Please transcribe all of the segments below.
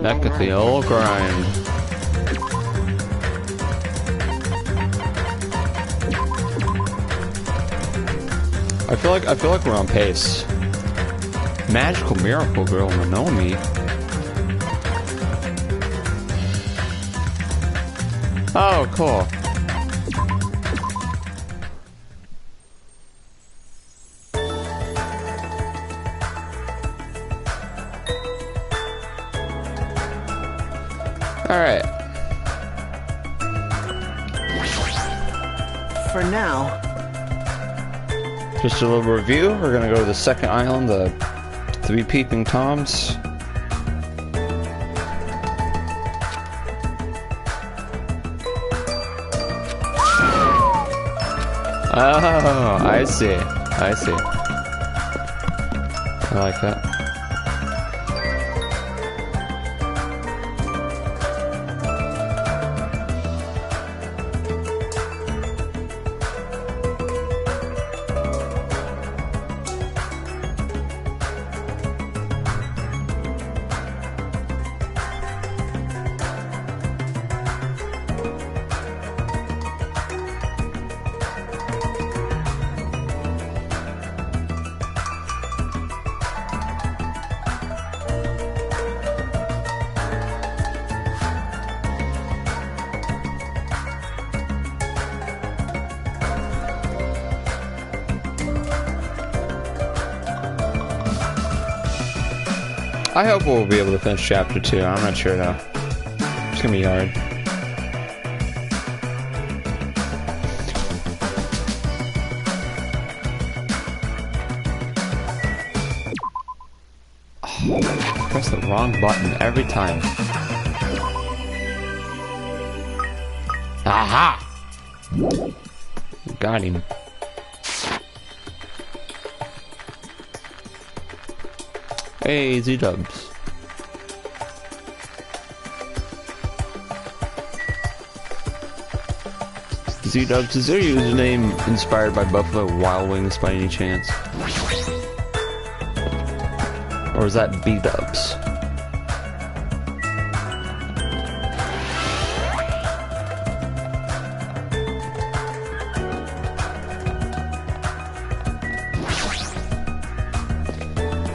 Back at the old grind. I feel like we're on pace. Magical Miracle Girl Monomi. Oh, cool. Alright. For now. Just a little review. We're gonna go to the second island, the Three Peeping Toms. Oh, I see. I see. I like that. I hope we'll be able to finish chapter 2. I'm not sure though. It's gonna be hard. Oh, press the wrong button every time. Aha! Got him. Hey, Z-Dubs. Z-Dubs, is their username inspired by Buffalo Wild Wings by any chance? Or is that B-Dubs?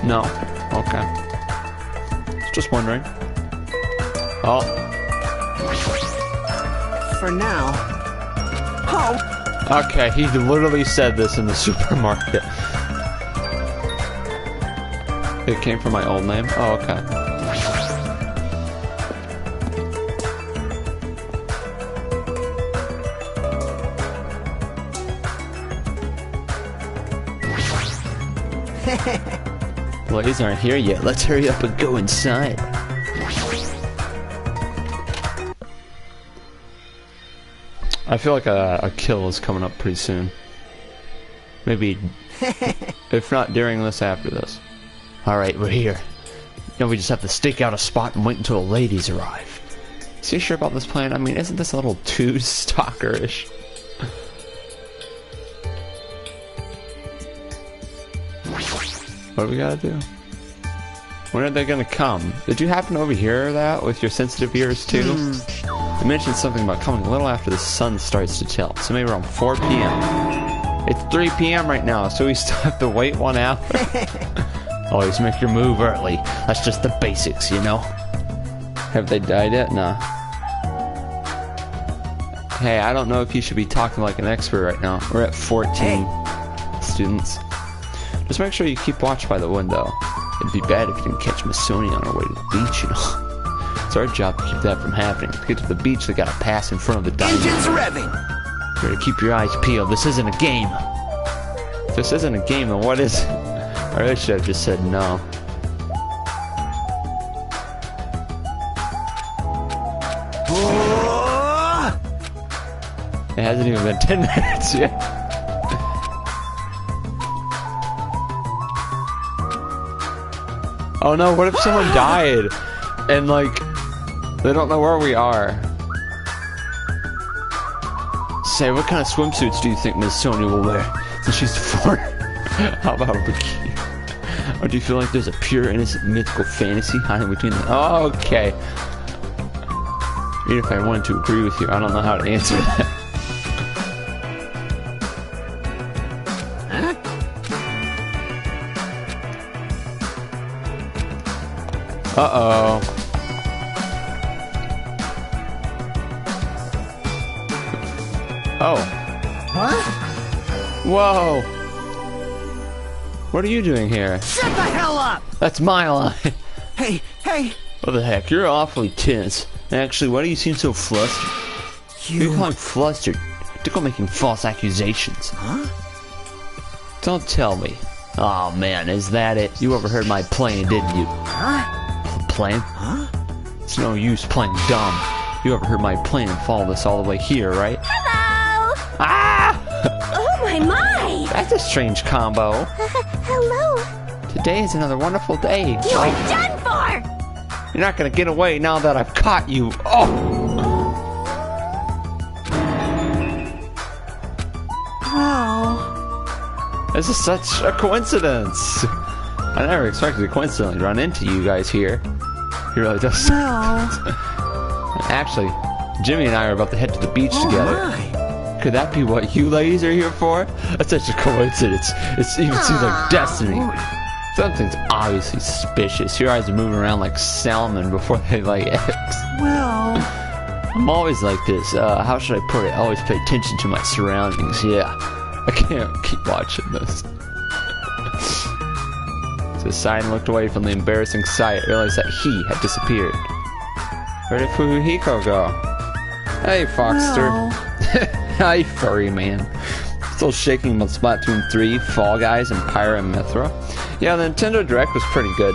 No. Okay. Just wondering. Oh. For now. Oh. Okay, he literally said this in the supermarket. It came from my old name? Oh, okay. Boys aren't here yet. Let's hurry up and go inside. I feel like a kill is coming up pretty soon. Maybe, if not during this, after this. Alright, we're here. Now we just have to stake out a spot and wait until the ladies arrive. So you sure about this plan? I mean, isn't this a little too stalkerish? What do we gotta do? When are they gonna come? Did you happen to overhear that with your sensitive ears too? You mentioned something about coming a little after the sun starts to tilt, so maybe around 4 p.m. It's 3 p.m. right now, so we still have to wait 1 hour. Always make your move early. That's just the basics, you know? Have they died yet? Nah. Hey, I don't know if you should be talking like an expert right now. We're at 14 students. Just make sure you keep watch by the window. It'd be bad if you didn't catch Miss Sony on her way to the beach, you know? It's our job to keep that from happening. To get to the beach, they gotta pass in front of the diamond. Engines revving! You better keep your eyes peeled. This isn't a game. If this isn't a game, then what is it? I really should have just said no. It hasn't even been 10 minutes yet. Oh no, what if someone died? And like, they don't know where we are. Say, what kind of swimsuits do you think Miss Sony will wear? Since she's 4. How about a bikini? Or do you feel like there's a pure, innocent, mythical fantasy hiding between them? Oh, okay. Even if I wanted to agree with you, I don't know how to answer that. Uh-oh. Oh. What? Whoa. What are you doing here? Shut the hell up! That's my line. Hey, hey! What the heck? You're awfully tense. Actually, why do you seem so flustered? You're calling flustered. Don't making false accusations. Huh? Don't tell me. Oh man, is that it? You overheard my plan, didn't you? Huh? Plan? Huh? It's no use playing dumb. You overheard my plan and followed us all the way here, right? Hello! Ah! Oh my! That's a strange combo. Hello! Today is another wonderful day. You are done for! You're not gonna get away now that I've caught you. Oh! Wow. This is such a coincidence. I never expected to coincidentally run into you guys here. He really does. Well. Actually, Jimmy and I are about to head to the beach Oh together. my. Could that be what you ladies are here for? That's such a coincidence. It even seems like destiny. Something's obviously suspicious. Your eyes are moving around like salmon before they lay eggs. Well. I'm always like this. How should I put it? I always pay attention to my surroundings. Yeah. I can't keep watching this. So Sign looked away from the embarrassing sight, realized that he had disappeared. Where did Fuhiko go? Hey, Foxter. Well. Hi, furry man. Still shaking about Splatoon 3, Fall Guys, and Pyra and Mithra. Yeah, the Nintendo Direct was pretty good.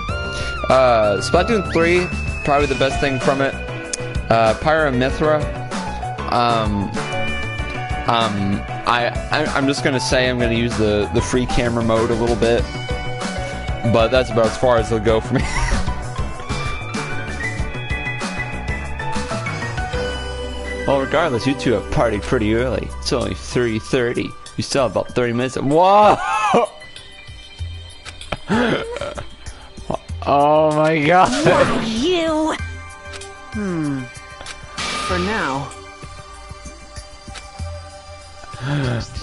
Splatoon 3, probably the best thing from it. Pyra and Mithra. I'm just gonna say I'm gonna use the free camera mode a little bit, but that's about as far as it'll go for me. Well, regardless, you two have partied pretty early. It's only 3:30. You still have about 30 minutes. Whoa! Oh my god! You! For now.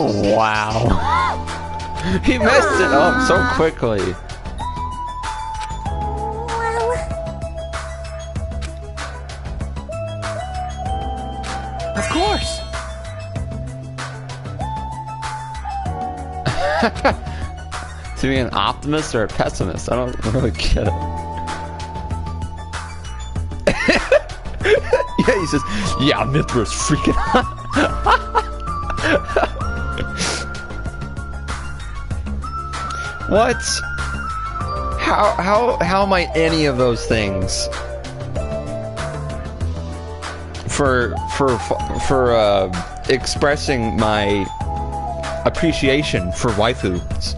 Wow! He messed it up so quickly. Well, Of course. To be an optimist or a pessimist? I don't really get it. Yeah, he says, yeah, Mithra's freaking out. What? How am I any of those things? For expressing my appreciation for waifus.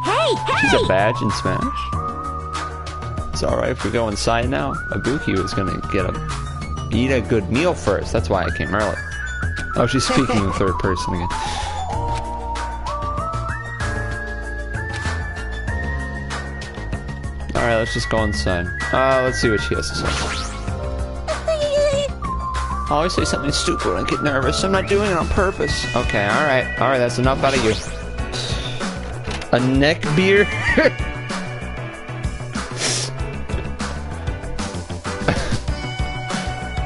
hey! She's a badge in Smash. It's alright if we go inside now. Ibuki was gonna eat a good meal first. That's why I came early. Oh, she's speaking in third person again. Alright, let's just go inside. Let's see what she has to say. I always say something stupid when I get nervous. I'm not doing it on purpose. Okay, alright. Alright, that's enough out of you. A neck beer?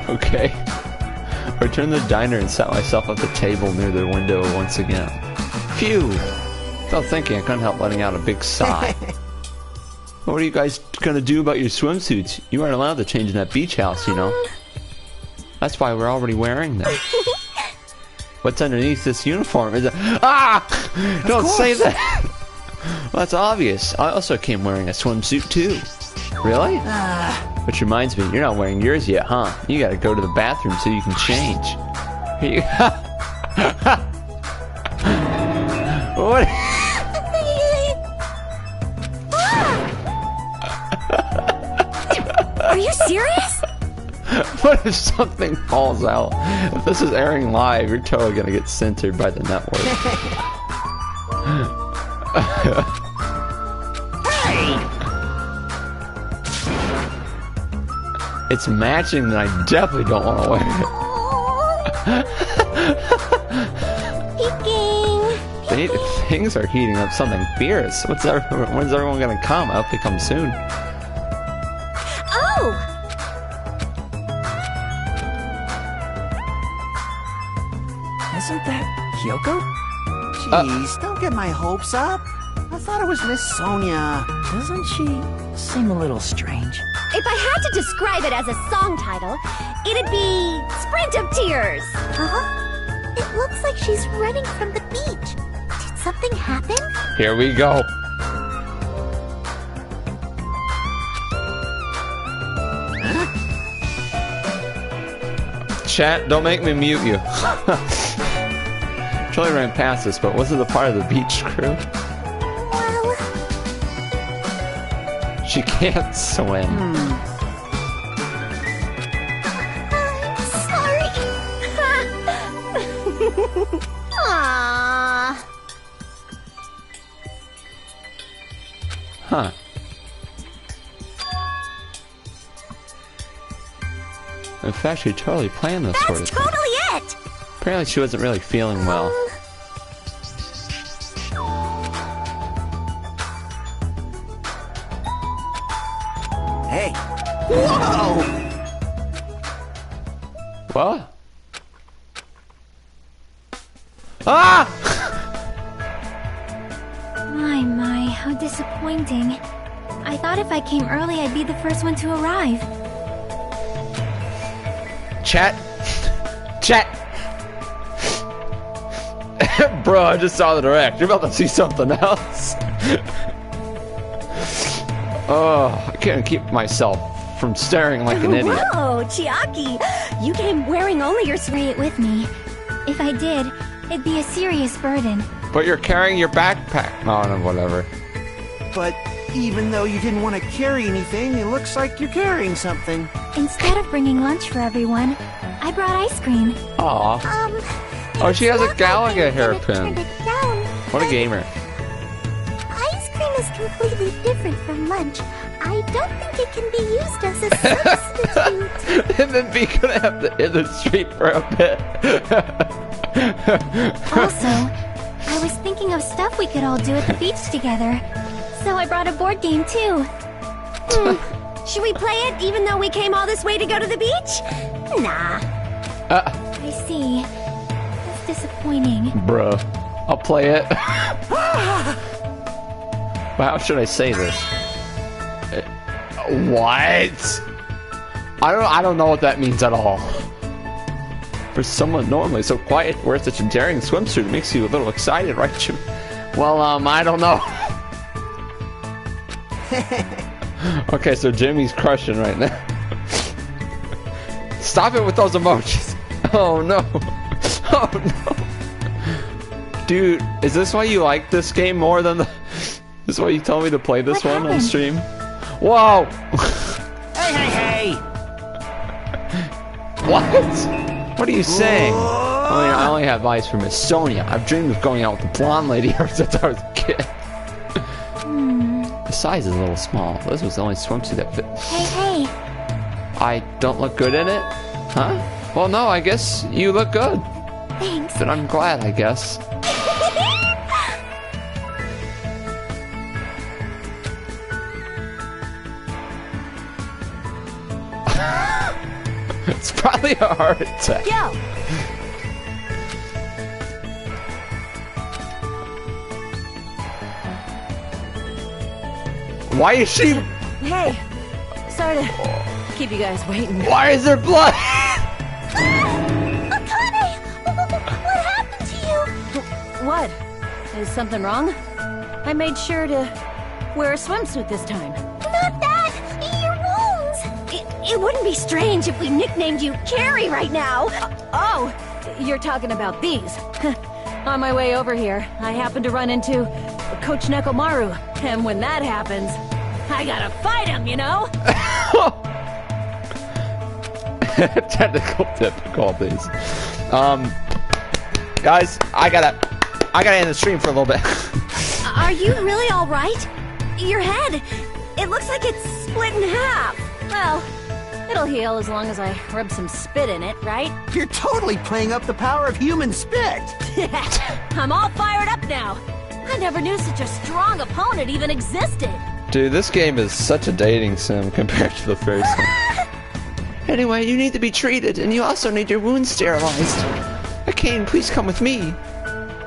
Okay. I returned to the diner and sat myself at the table near the window once again. Phew! Without thinking, I couldn't help letting out a big sigh. What are you guys gonna do about your swimsuits? You aren't allowed to change in that beach house, you know. That's why we're already wearing them. What's underneath this uniform? Is it? Ah! Don't say that! Well, that's obvious. I also came wearing a swimsuit too. Really? Which reminds me, you're not wearing yours yet, huh? You gotta go to the bathroom so you can change. Here you What? Are you serious? What if something falls out? If this is airing live, you're totally gonna get censored by the network. It's matching that I definitely don't want to wear it. Peeking. Things are heating up something fierce. When's everyone gonna come? I hope they come soon. Oh! Isn't that Kyoko? Jeez, don't get my hopes up. I thought it was Miss Sonia. Doesn't she seem a little strange? If I had to describe it as a song title, it'd be Sprint of Tears. It looks like she's running from the beach. Did something happen? Here we go. Chat, don't make me mute you. Totally ran past this, but wasn't the part of the beach crew? Well... She can't swim. I'm sorry. Aww. Huh. In fact, she totally planned this sort of That's thing. totally it. Apparently she wasn't really feeling well. Hey. Whoa! What? Ah! My, how disappointing. I thought if I came early, I'd be the first one to arrive. Chat. Chat. Bro, I just saw the direct. You're about to see something else. Oh, I can't keep myself from staring like an idiot. Whoa, Chiaki! You came wearing only your suite with me. If I did, it'd be a serious burden. But you're carrying your backpack. Oh, no, whatever. But even though you didn't want to carry anything, it looks like you're carrying something. Instead of bringing lunch for everyone, I brought ice cream. Aw. Oh, she has a Galaga hairpin. What a gamer. Ice cream is completely different from lunch. I don't think it can be used as a substitute. And then B gonna have to hit the street for a bit. Also, I was thinking of stuff we could all do at the beach together. So I brought a board game too. Should we play it even though we came all this way to go to the beach? Nah. I see. That's disappointing. Bruh. I'll play it. Well, how should I say this? What? I don't know what that means at all. For someone normally so quiet, wears such a daring swimsuit, it makes you a little excited, right, Jim? Well, I don't know. Okay, so Jimmy's crushing right now. Stop it with those emojis. Oh no. Oh no. Dude, is this why you like this game more than the... This is why you told me to play this What one on happened? stream? Whoa! Hey! What? What are you saying? I only have eyes for Miss Sonia. I've dreamed of going out with the blonde lady ever since I was a kid. The size is a little small. This was the only swimsuit that fit. Hey. I don't look good in it? Huh? Well, no, I guess you look good. Thanks. But I'm glad, I guess. It's probably a heart attack. Yo! Why is she... Hey, sorry to keep you guys waiting. Why is there blood? Akane! What happened to you? What? Is something wrong? I made sure to wear a swimsuit this time. Not that! Your wounds! It wouldn't be strange if we nicknamed you Carrie right now. Oh, you're talking about these. On my way over here, I happened to run into Coach Nekomaru, and when that happens, I gotta fight him, you know? Technical difficulties. Guys, I gotta end the stream for a little bit. Are you really all right? Your head, it looks like it's split in half. Well, it'll heal as long as I rub some spit in it, right? You're totally playing up the power of human spit. I'm all fired up now. I never knew such a strong opponent even existed. Dude, this game is such a dating sim compared to the first one. Anyway, you need to be treated, and you also need your wounds sterilized. Akane, please come with me.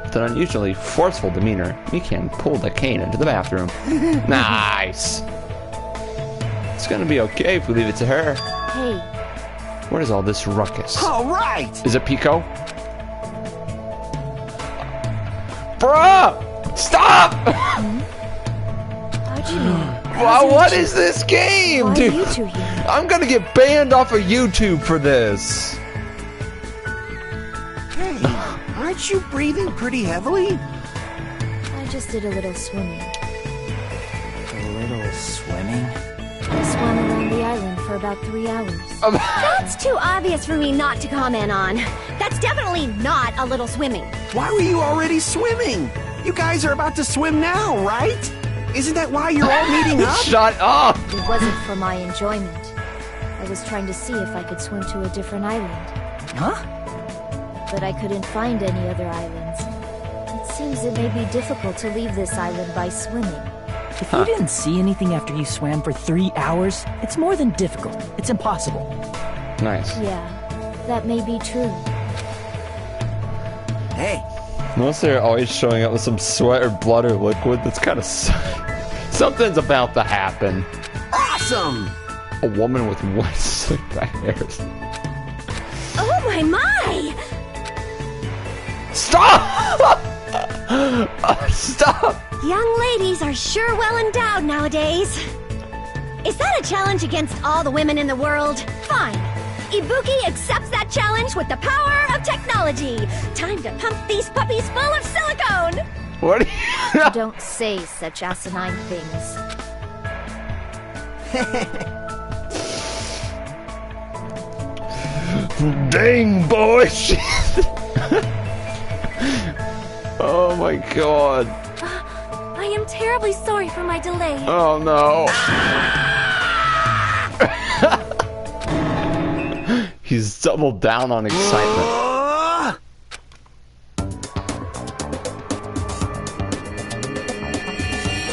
With an unusually forceful demeanor, Mikan pulled Akane into the bathroom. Nice. It's gonna be okay if we leave it to her. Hey. What is all this ruckus? All right. Is it Pico? Bruh! Stop! How'd you know? Wow, what is this game, Why dude? are you two here? I'm gonna get banned off of YouTube for this. Hey, aren't you breathing pretty heavily? I just did a little swimming. A little swimming? I swam around the island for about 3 hours. That's too obvious for me not to comment on. That's definitely not a little swimming. Why were you already swimming? You guys are about to swim now, right? Isn't that why you're all meeting up? Shut up! It wasn't for my enjoyment. I was trying to see if I could swim to a different island. Huh? But I couldn't find any other islands. It seems it may be difficult to leave this island by swimming. If you didn't see anything after you swam for 3 hours, it's more than difficult. It's impossible. Nice. Yeah, that may be true. Hey, Unless they're always showing up with some sweat or blood or liquid, that's kind of something's about to happen. awesome! A woman with wet slick back hairs. Oh my! Stop! Stop! Young ladies are sure well endowed nowadays. Is that a challenge against all the women in the world? Fine. Ibuki accepts that challenge with the power of technology. Time to pump these puppies full of silicone. What? Don't say such asinine things. Dang, boy! Oh my god. I am terribly sorry for my delay. Oh no. He's doubled down on excitement.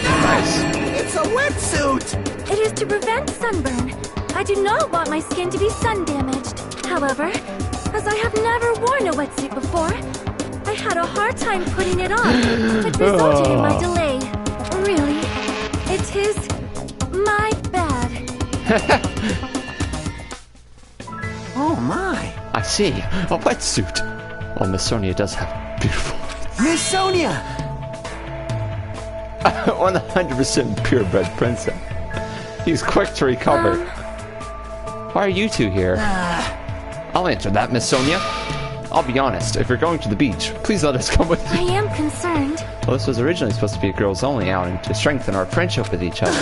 Nice. It's a wetsuit! It is to prevent sunburn. I do not want my skin to be sun damaged. However, as I have never worn a wetsuit before, I had a hard time putting it on. It resulted in my delay. Really, it is my bad. Oh my! I see. A wetsuit. Well, Miss Sonia does have beautiful. Miss Sonia! 100% purebred princess. He's quick to recover. Why are you two here? I'll answer that, Miss Sonia. I'll be honest, if you're going to the beach, please let us come with I you. am concerned. Well, this was originally supposed to be a girls-only outing to strengthen our friendship with each other.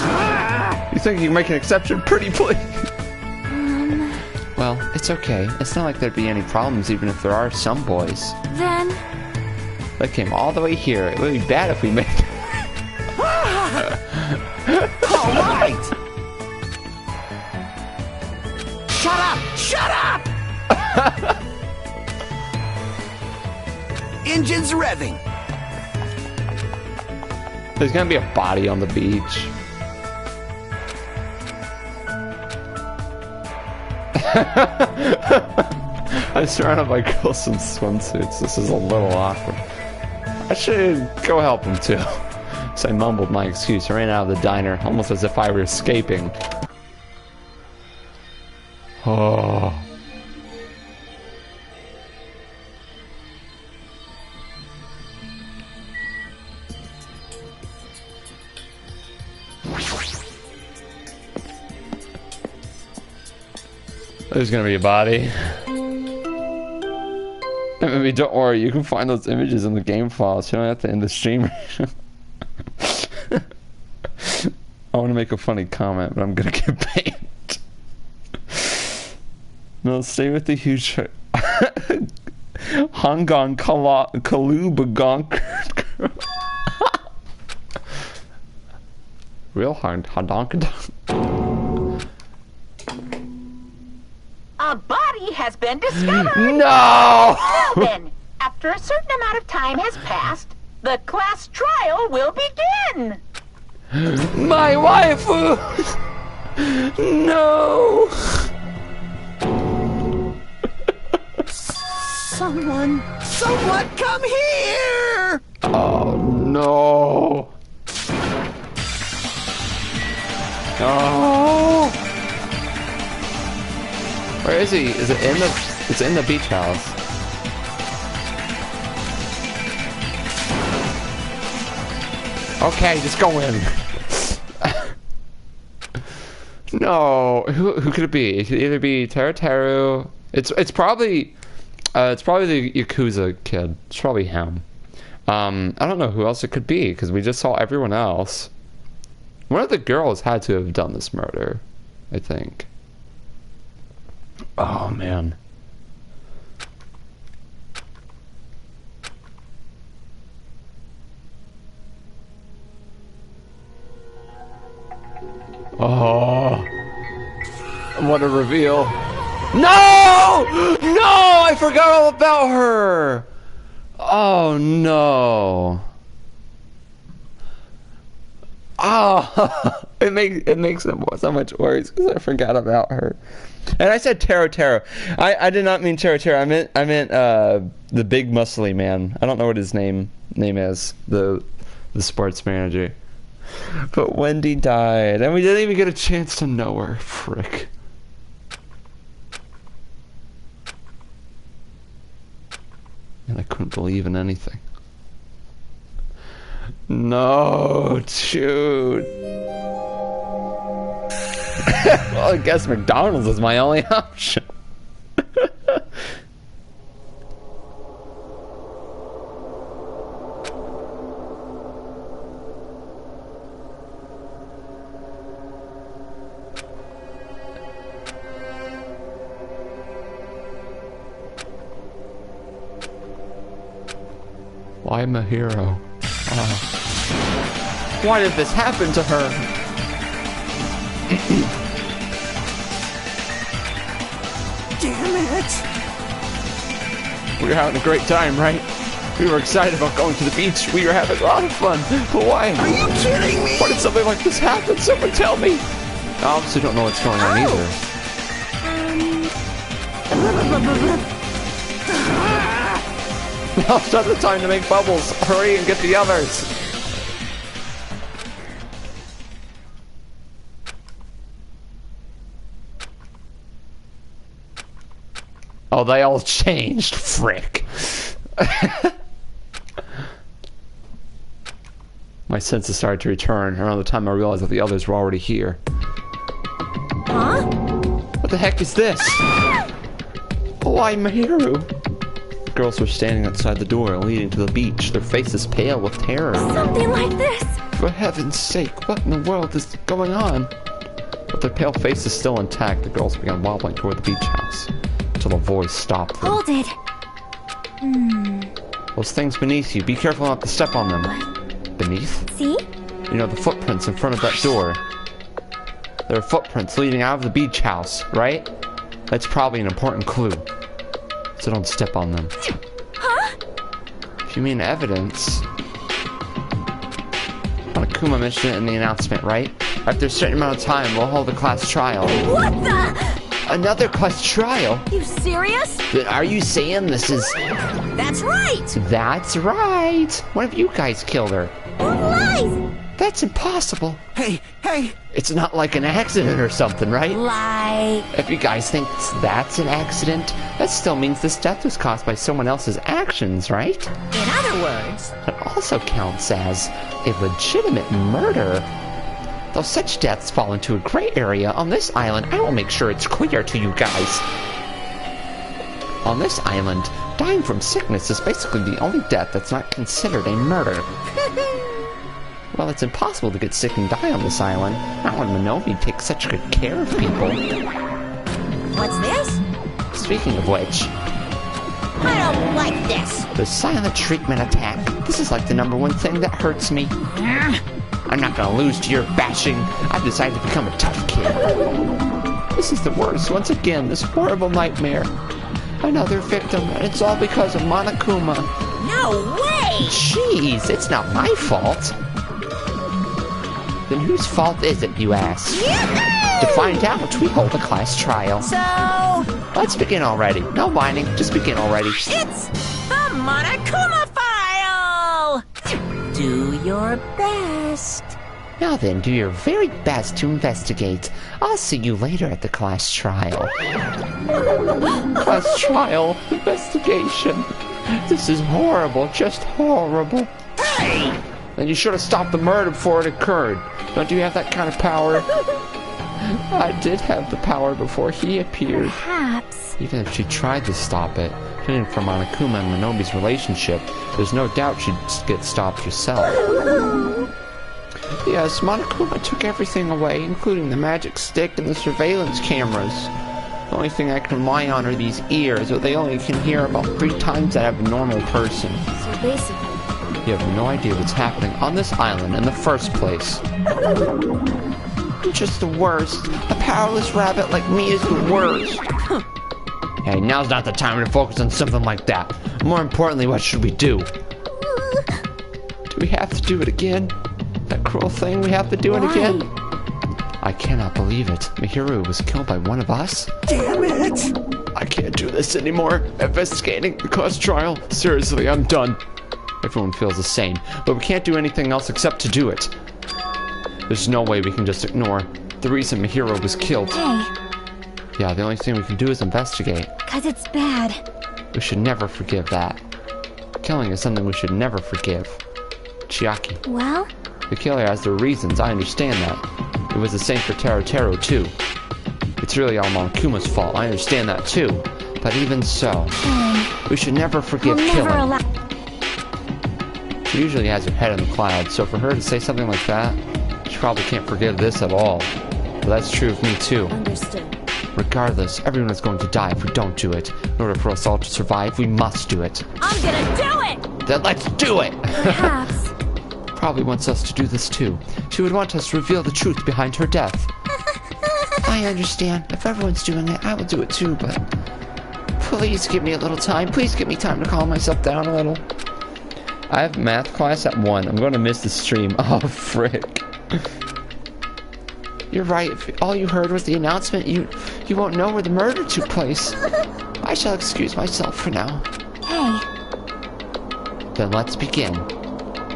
You think you can make an exception, pretty please? Well, it's okay. It's not like there'd be any problems even if there are some boys. Then, They came all the way here. It would be bad if we made All right! Shut up! Shut up! Engines revving. There's gonna be a body on the beach. I'm surrounded by girls in swimsuits. This is a little awkward. I should go help them too. So I mumbled my excuse. I ran out of the diner, almost as if I were escaping. Oh. There's gonna be a body. I mean, don't worry, you can find those images in the game files. You don't have to end the stream. I want to make a funny comment, but I'm gonna get banned. No, stay with the huge Hong Kong Kalubagonk. Real hard Hadonkadonk. A body has been discovered! No! Well then, after a certain amount of time has passed, the class trial will begin! My waifu! No! Someone come here! Oh no! Oh! Where is he? Is it in the? It's in the beach house. Okay, just go in. No, who could it be? It could either be Teruteru. It's probably the Yakuza kid. It's probably him. I don't know who else it could be because we just saw everyone else. One of the girls had to have done this murder, I think. Oh man. Oh, what a reveal. No! No! I forgot all about her! Oh no. Oh, it makes it so much worse because I forgot about her. And I said Teruteru. I did not mean Teruteru. I meant the big muscly man. I don't know what his name is. The sports manager. But Wendy died, and we didn't even get a chance to know her. Frick. And I couldn't believe in anything. No, dude. Well, I guess McDonald's is my only option. Why am I a hero? Why did this happen to her? Damn it! We were having a great time, right? We were excited about going to the beach. We were having a lot of fun. But why? Are you kidding me? Why did something like this happen? Someone tell me. I obviously don't know what's going on either. Now's not the time to make bubbles. Hurry and get the others. Oh, they all changed. Frick. My senses started to return around the time I realized that the others were already here. Huh? What the heck is this? Oh, I'm Mahiru. Girls were standing outside the door leading to the beach, their faces pale with terror. Something like this. For heaven's sake, what in the world is going on? With their pale faces still intact, the girls began wobbling toward the beach house, until a voice stopped them. Hold it. Those things beneath you, be careful not to step on them. Beneath? See? You know, the footprints in front of that door. There are footprints leading out of the beach house, right? That's probably an important clue. So don't step on them. Huh? If you mean evidence... Monokuma mentioned it in the announcement, right? After a certain amount of time, we'll hold a class trial. What the? Another class trial? You serious? Are you saying this is... That's right. That's right! One of you guys killed her. Lies. That's impossible. Hey! It's not like an accident or something, right? Lie. If you guys think that's an accident, that still means this death was caused by someone else's actions, right? In other words, It also counts as a legitimate murder. Though such deaths fall into a gray area on this island, I will make sure it's clear to you guys. On this island, dying from sickness is basically the only death that's not considered a murder. Well, it's impossible to get sick and die on this island. Not when Minomi takes such good care of people. what's this? speaking of which, I don't like this. the silent treatment attack. This is like the #1 thing that hurts me. I'm not gonna lose to your bashing. I've decided to become a tough kid. This is the worst. Once again, this horrible nightmare. Another victim, and it's all because of Monokuma. No way! Jeez, it's not my fault. Then whose fault is it, you ask? To find out, we hold a class trial. So, Let's begin already. No whining, just begin already. it's the Monokuma file! Do your best. Now then, do your very best to investigate. I'll see you later at the class trial. Class trial? Investigation? This is horrible, just horrible. Hey! Then you should have stopped the murder before it occurred. Don't you have that kind of power? I did have the power before he appeared. Perhaps. Even if she tried to stop it, judging from Monokuma and Minobi's relationship, there's no doubt she'd get stopped herself. Yes, Monokuma took everything away, including the magic stick and the surveillance cameras. The only thing I can rely on are these ears, but they only can hear about 3 times that of a normal person. So basically, You have no idea what's happening on this island in the first place. I'm just the worst. A powerless rabbit like me is the worst. Hey, now's not the time to focus on something like that. More importantly, what should we do? Do we have to do it again? That cruel thing, we have to do it again? I cannot believe it. Mihiru was killed by one of us? Damn it! I can't do this anymore. Investigating the class trial. Seriously, I'm done. Everyone feels the same, but we can't do anything else except to do it. There's no way we can just ignore the reason Mihiru was killed. hey, Yeah, the only thing we can do is investigate. 'cause it's bad. We should never forgive that. Killing is something we should never forgive. Chiaki. Well, The killer has their reasons, I understand that. It was the same for Teruteru too. It's really all Monokuma's fault, I understand that too. But even so, we should never forgive we'll killing. never allow. She usually has her head in the clouds, so for her to say something like that, she probably can't forgive this at all. But that's true of me too. Understood. Regardless, everyone is going to die if we don't do it. In order for us all to survive, we must do it. I'm gonna do it! Then let's do it! Perhaps. Probably wants us to do this too. She would want us to reveal the truth behind her death. I understand. If everyone's doing it, I will do it too, but please give me a little time. Please give me time to calm myself down a little. I have math class at 1. I'm going to miss the stream. Oh, frick. You're right. If all you heard was the announcement, you won't know where the murder took place. I shall excuse myself for now. Hey, Then let's begin.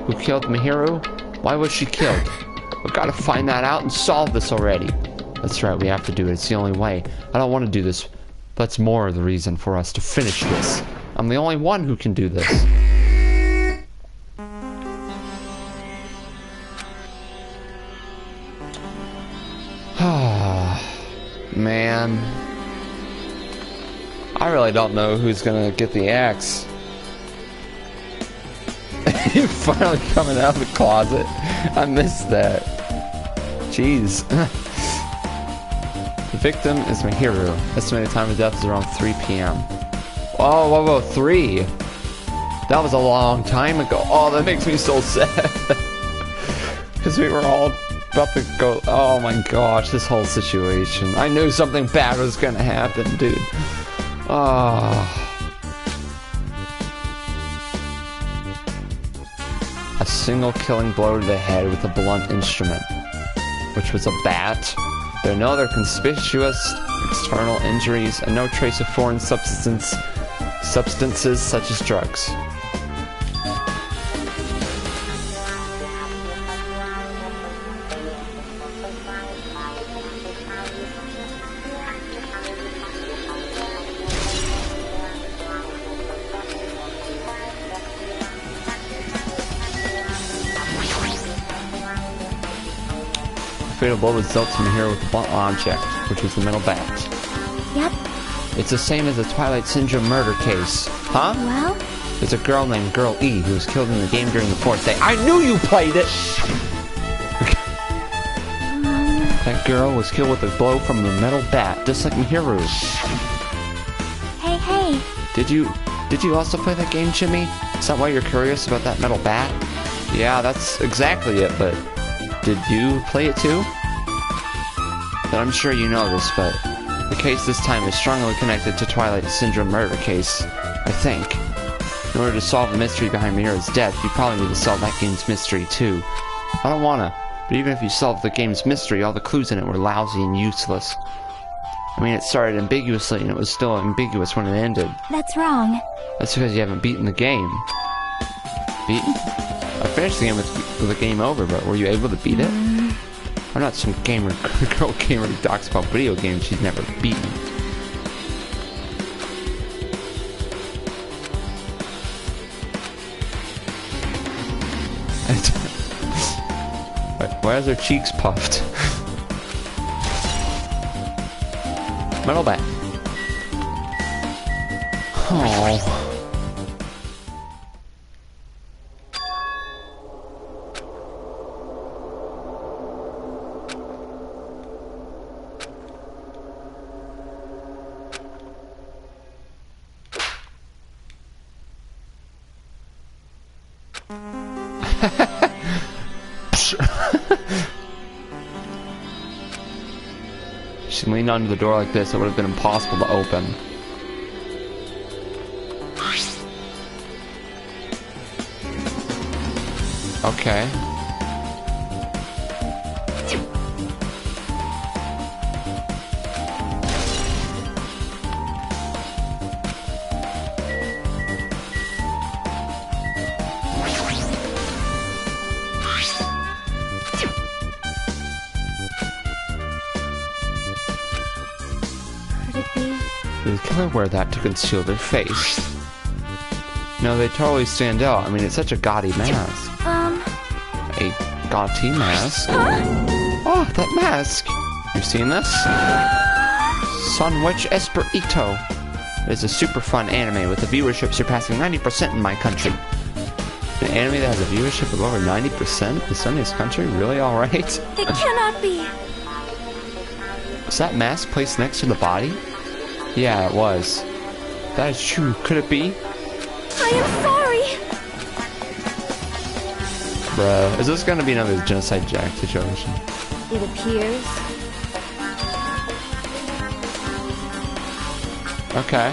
Who killed Mihiru? Why was she killed? We've got to find that out and solve this already. That's right, we have to do it. It's the only way. I don't want to do this. That's more of the reason for us to finish this. I'm the only one who can do this. Man. I really don't know who's gonna get the axe. You're finally coming out of the closet. I missed that. Jeez. The victim is Mihiru. Estimated time of death is around 3 p.m. Whoa, 3? That was a long time ago. Oh, that makes me so sad. Because we were all about to go. Oh my gosh, this whole situation. I knew something bad was gonna happen, dude. Oh. A single killing blow to the head with a blunt instrument, which was a bat. There are no other conspicuous external injuries and no trace of foreign substances such as drugs. Fatal blow results from here with a blunt object, which was the metal bat. yep. It's the same as the Twilight Syndrome murder case. Huh? Well, There's a girl named Girl E who was killed in the game during the 4th day. I knew you played it! That girl was killed with a blow from the metal bat, just like Mihiru. Did you also play that game, Jimmy? Is that why you're curious about that metal bat? Yeah, that's exactly it, but did you play it too? But I'm sure you know this, but the case this time is strongly connected to Twilight Syndrome murder case, I think. In order to solve the mystery behind Mira's death, you probably need to solve that game's mystery too. I don't wanna, but even if you solved the game's mystery, all the clues in it were lousy and useless. I mean, it started ambiguously, and it was still ambiguous when it ended. That's wrong. That's because you haven't beaten the game. Beaten? I finished the game with the game over, but were you able to beat it? I'm not some girl gamer who talks about video games she's never beaten. Why is her cheeks puffed? Metal bat. Oh. She leaned onto the door like this, it would have been impossible to open. Okay. Did the killer wear that to conceal their face? No, they totally stand out. I mean, it's such a gaudy mask. A gaudy mask? Oh, that mask! You've seen this? Sunwitch Esperito. It's a super fun anime with a viewership surpassing 90% in my country. An anime that has a viewership of over 90% in Sonia's country? Really alright? It cannot be. Was that mask placed next to the body? Yeah, it was. That is true. Could it be? I am sorry. Bruh. Is this gonna be another Genocide Jack situation? It appears. Okay.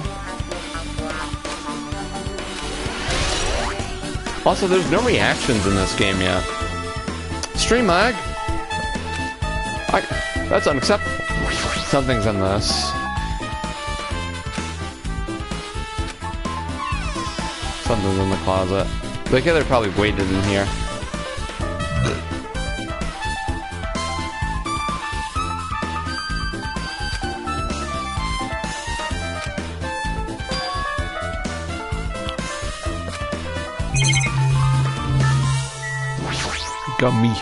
Also, there's no reactions in this game yet. Stream lag? That's unacceptable. Something's in this. Something's in the closet. The killer probably waited in here. Gummy.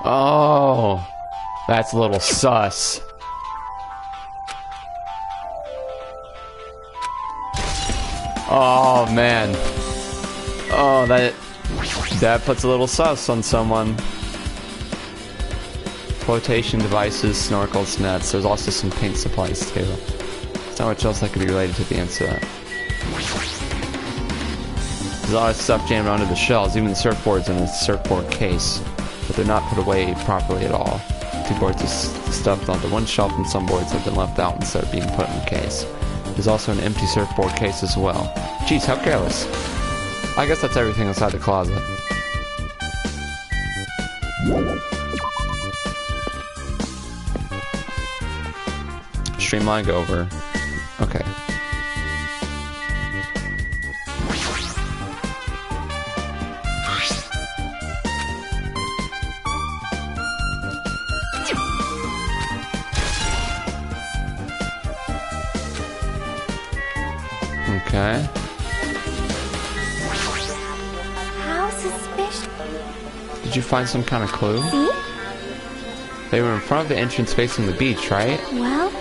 Oh, that's a little sus. Oh man. Oh, that puts a little sus on someone. Flotation devices, snorkels, nets. There's also some paint supplies too. There's not much else that could be related to the incident. There's a lot of stuff jammed onto the shelves, even the surfboards in a surfboard case, but they're not put away properly at all. 2 boards are stuffed onto one shelf, and some boards have been left out instead of being put in the case. There's also an empty surfboard case as well. Jeez, how careless. I guess that's everything inside the closet. Streamline go over. Okay. Okay. How suspicious. Did you find some kind of clue? See? They were in front of the entrance facing the beach, right? Well,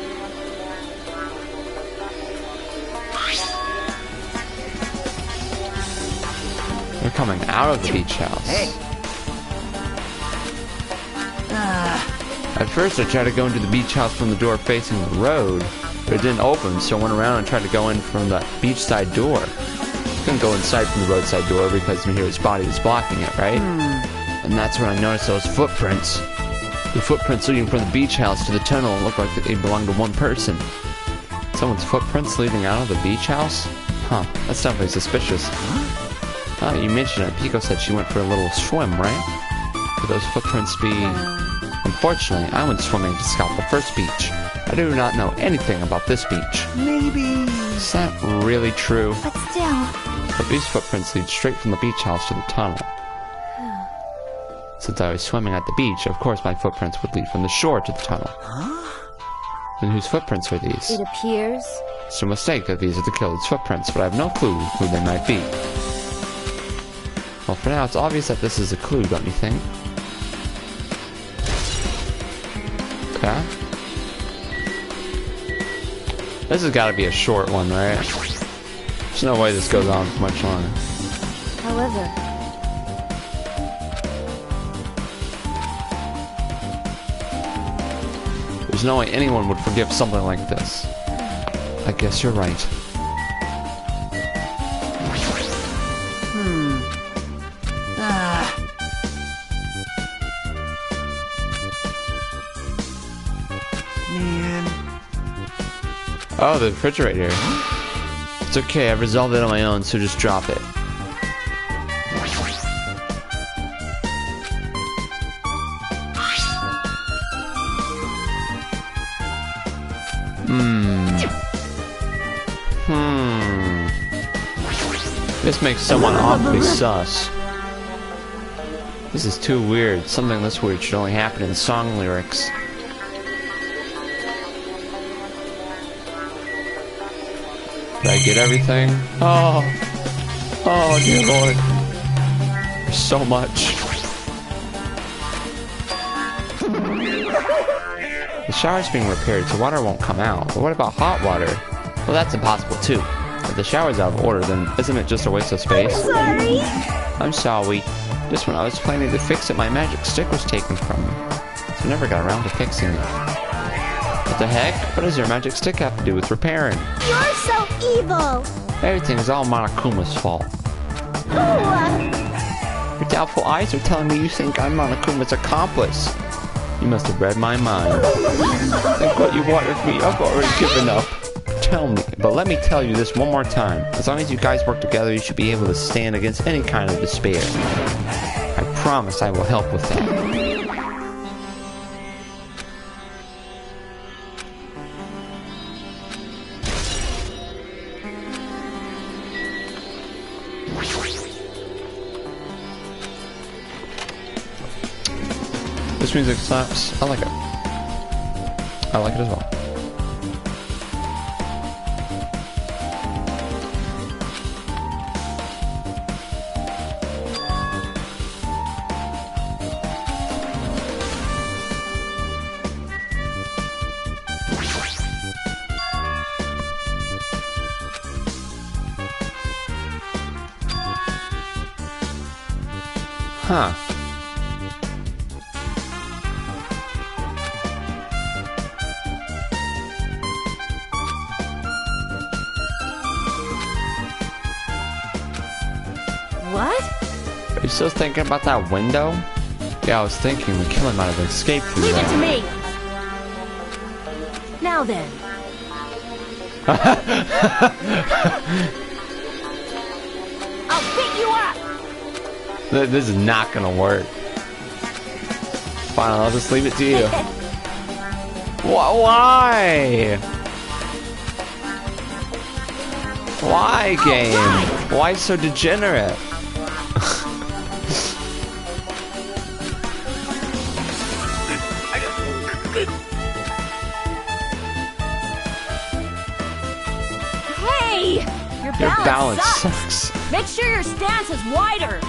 They're coming out of the beach house. Hey. At first I tried to go into the beach house from the door facing the road, but it didn't open, so I went around and tried to go in from the beachside door. Couldn't go inside from the roadside door because Mihiro's body was blocking it, right? And that's when I noticed those footprints. The footprints leading from the beach house to the tunnel looked like they belonged to one person. Someone's footprints leading out of the beach house? Huh, that's definitely suspicious. You mentioned it. Pico said she went for a little swim, right? Could those footprints be... Unfortunately, I went swimming to scout the first beach. I do not know anything about this beach. Maybe... Is that really true? But still... But these footprints lead straight from the beach house to the tunnel. Since I was swimming at the beach, of course my footprints would lead from the shore to the tunnel. And whose footprints are these? It appears... It's a mistake that these are the killer's footprints, but I have no clue who they might be. Well, for now, it's obvious that this is a clue, don't you think? Okay. This has got to be a short one, right? There's no way this goes on for much longer. However... There's no way anyone would forgive something like this. I guess you're right. Man. Oh, the refrigerator. It's okay, I've resolved it on my own, so just drop it. This makes someone awfully sus. This is too weird. Something this weird should only happen in song lyrics. Did I get everything? Oh. Oh, dear Lord. There's so much. The shower's being repaired, so water won't come out. But what about hot water? Well, that's impossible, too. If the shower's out of order, then isn't it just a waste of space? Sorry. I'm sorry. Just when I was planning to fix it, my magic stick was taken from me. So I never got around to fixing it. What the heck? What does your magic stick have to do with repairing? You're so evil. Everything's all Monokuma's fault. Your doubtful eyes are telling me you think I'm Monokuma's accomplice. You must have read my mind. Think what you wanted me, I've already given up. Tell me, but let me tell you this one more time. As long as you guys work together, you should be able to stand against any kind of despair. I promise I will help with that. This music slaps. I like it. I like it as well. Huh. What? Are you still thinking about that window? Yeah, I was thinking the killer might have escaped through Leave it there. to me! Now then. I'll beat you up! This is not gonna work. Fine, I'll just leave it to you. Why? Why, game? Why so degenerate? Hey! Your balance sucks. Make sure your stance is wider!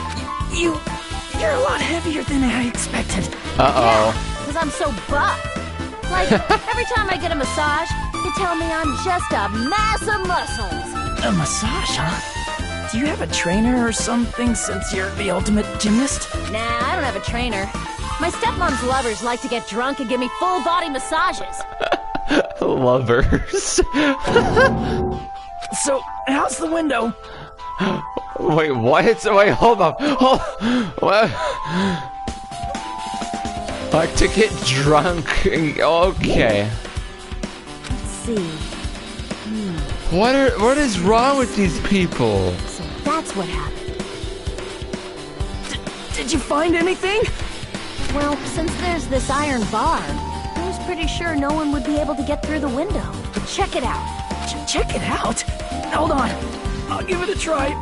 You're a lot heavier than I expected. Uh-oh. Because I'm so buff. Like, every time I get a massage, they tell me I'm just a mass of muscles. A massage, huh? Do you have a trainer or something since you're the ultimate gymnast? Nah, I don't have a trainer. My stepmom's lovers like to get drunk and give me full-body massages. Lovers. So, how's the window? Wait, what? Wait, hold up. What? Like to get drunk. Okay. Let's see. What is wrong with these people? So that's what happened. Did you find anything? Well, since there's this iron bar, I was pretty sure no one would be able to get through the window. But check it out. Check it out. Hold on. I'll give it a try.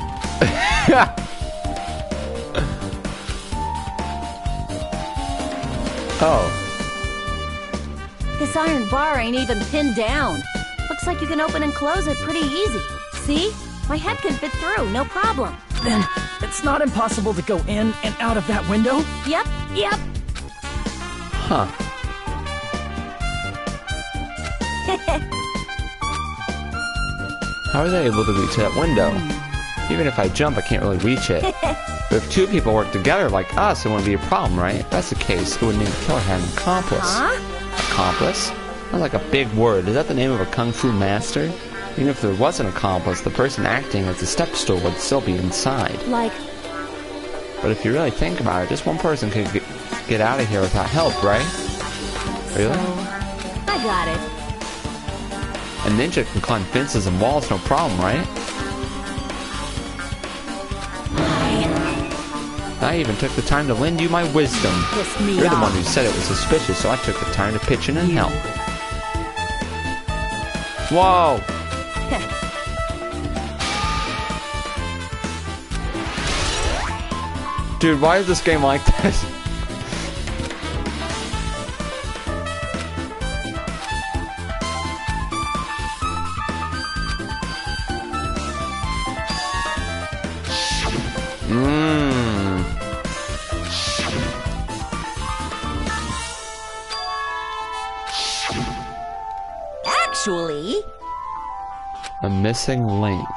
Oh. This iron bar ain't even pinned down. Looks like you can open and close it pretty easy. See? My head can fit through, no problem. Then it's not impossible to go in and out of that window? Yep. Huh. How are they able to reach that window? Even if I jump, I can't really reach it. But if two people work together like us, it wouldn't be a problem, right? If that's the case, it wouldn't need a killer have an accomplice. Huh? Accomplice? Sounds like a big word. Is that the name of a kung fu master? Even if there was an accomplice, the person acting as the step stool would still be inside. Like, But if you really think about it, just one person could get out of here without help, right? Really? I got it. A ninja can climb fences and walls, no problem, right? I even took the time to lend you my wisdom. Piss me You're the off. one who said it was suspicious, so I took the time to pitch in and help. Whoa! Dude, why is this game like this? Actually, A missing link.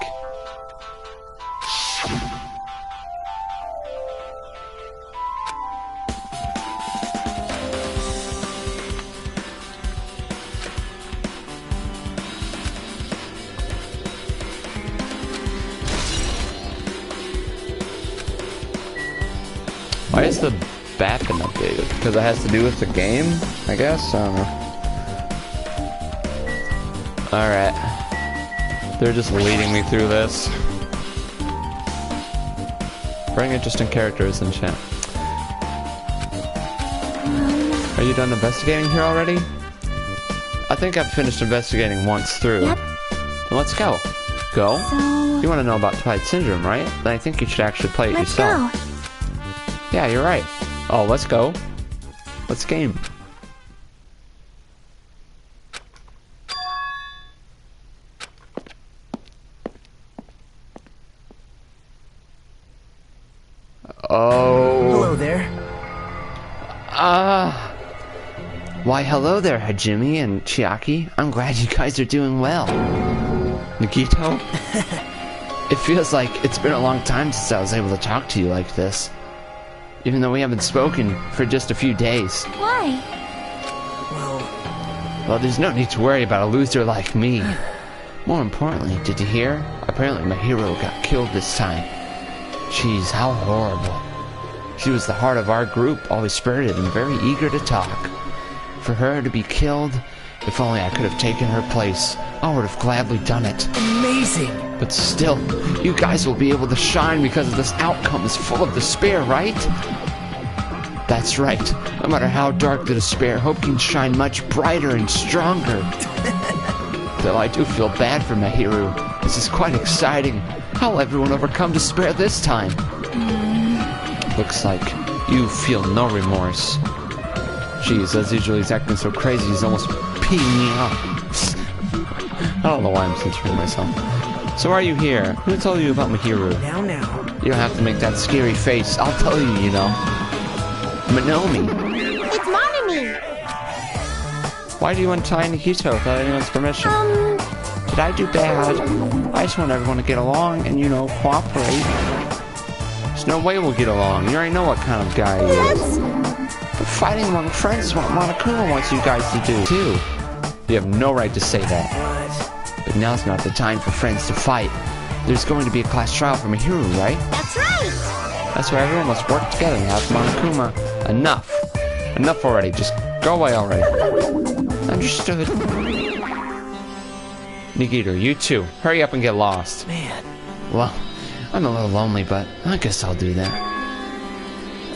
Why is the bat been updated? Because it has to do with the game, I guess? I don't know. Alright. They're just leading me through this. Bring interesting characters in chat. Are you done investigating here already? I think I've finished investigating once through. Yep. Then let's go. Go? So, You want to know about Twilight Syndrome, right? Then I think you should actually play it let's yourself. go. Yeah, you're right. Oh, let's go. Let's game. Oh. Hello there. Why, hello there, Hajime and Chiaki. I'm glad you guys are doing well. Nikito? It feels like it's been a long time since I was able to talk to you like this. Even though we haven't spoken for just a few days. Why? Well, there's no need to worry about a loser like me. More importantly, did you hear? Apparently my hero got killed this time. Jeez, how horrible. She was the heart of our group, always spirited and very eager to talk. For her to be killed, if only I could have taken her place, I would have gladly done it. Amazing. But still, you guys will be able to shine because this outcome is full of despair, right? That's right. No matter how dark the despair, hope can shine much brighter and stronger. Though I do feel bad for Mahiru. This is quite exciting. How'll everyone overcome despair this time? Looks like you feel no remorse. Jeez, as usual, he's acting so crazy, he's almost peeing me off. I don't know why I'm censoring myself. So why are you here? Who told you about Mahiru? Now. You don't have to make that scary face. I'll tell you, you know. Manomi. It's Monami. Why do you want to tie Nikito without anyone's permission? Did I do bad? I just want everyone to get along and, you know, cooperate. There's no way we'll get along. You already know what kind of guy he is. But fighting among friends is what Monokuma wants you guys to do, too. You have no right to say that. What? But now's not the time for friends to fight. There's going to be a class trial for Mihiru, right? That's right! That's why everyone must work together and have Monokuma. Enough. Enough already. Just go away already. Understood. Nagito, you too. Hurry up and get lost. Man. Well, I'm a little lonely, but I guess I'll do that.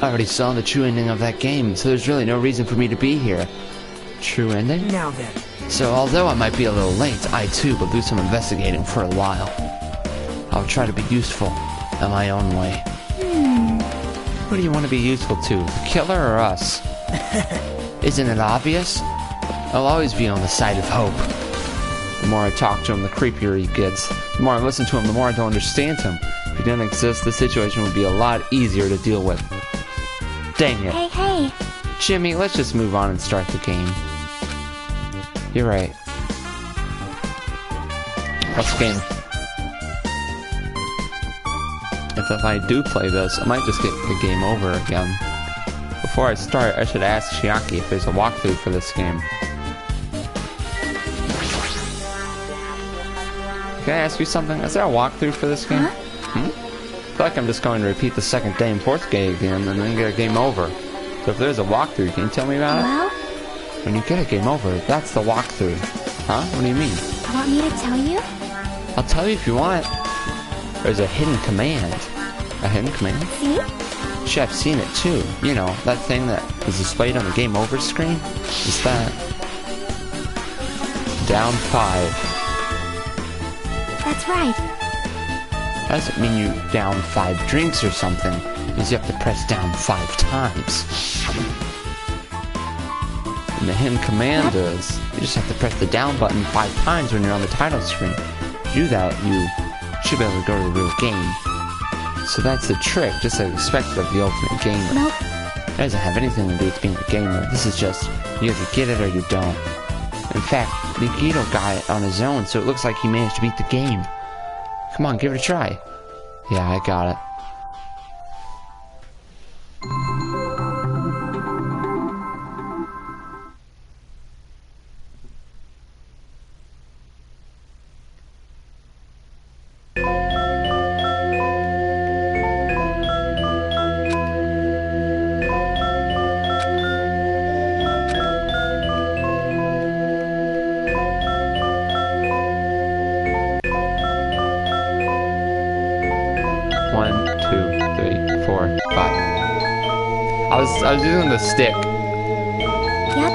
I already saw the true ending of that game, so there's really no reason for me to be here. True ending? Now then. So although I might be a little late, I too will do some investigating for a while. I'll try to be useful in my own way. Who do you want to be useful to, the killer or us? Isn't it obvious? I'll always be on the side of hope. The more I talk to him, the creepier he gets. The more I listen to him, the more I don't understand him. If he didn't exist, the situation would be a lot easier to deal with. Dang it. Hey. Jimmy, let's just move on and start the game. You're right. What's the game? If I do play this, I might just get the game over again. Before I start, I should ask Chiaki if there's a walkthrough for this game. Can I ask you something? Is there a walkthrough for this game? I feel like I'm just going to repeat the second day and fourth day again and then get a game over. So if there's a walkthrough, can you tell me about it? Well, When you get a game over, that's the walkthrough. Huh? What do you mean? want me to tell you? I'll tell you if you want. There's a hidden command. A hidden command? See? Shit, I've seen it too. You know, that thing that is displayed on the game over screen? Is that down 5. That's right. Doesn't mean you down 5 drinks or something. It means you have to press down 5 times. And the hidden command is, you just have to press the down button 5 times when you're on the title screen. To do that, you should be able to go to the real game. So that's the trick, just as expected of the ultimate gamer. Nope. It doesn't have anything to do with being a gamer. This is just, you either get it or you don't. In fact, Nagito got it on his own, so it looks like he managed to beat the game. Come on, give it a try. Yeah, I got it. I was using the stick. Yep.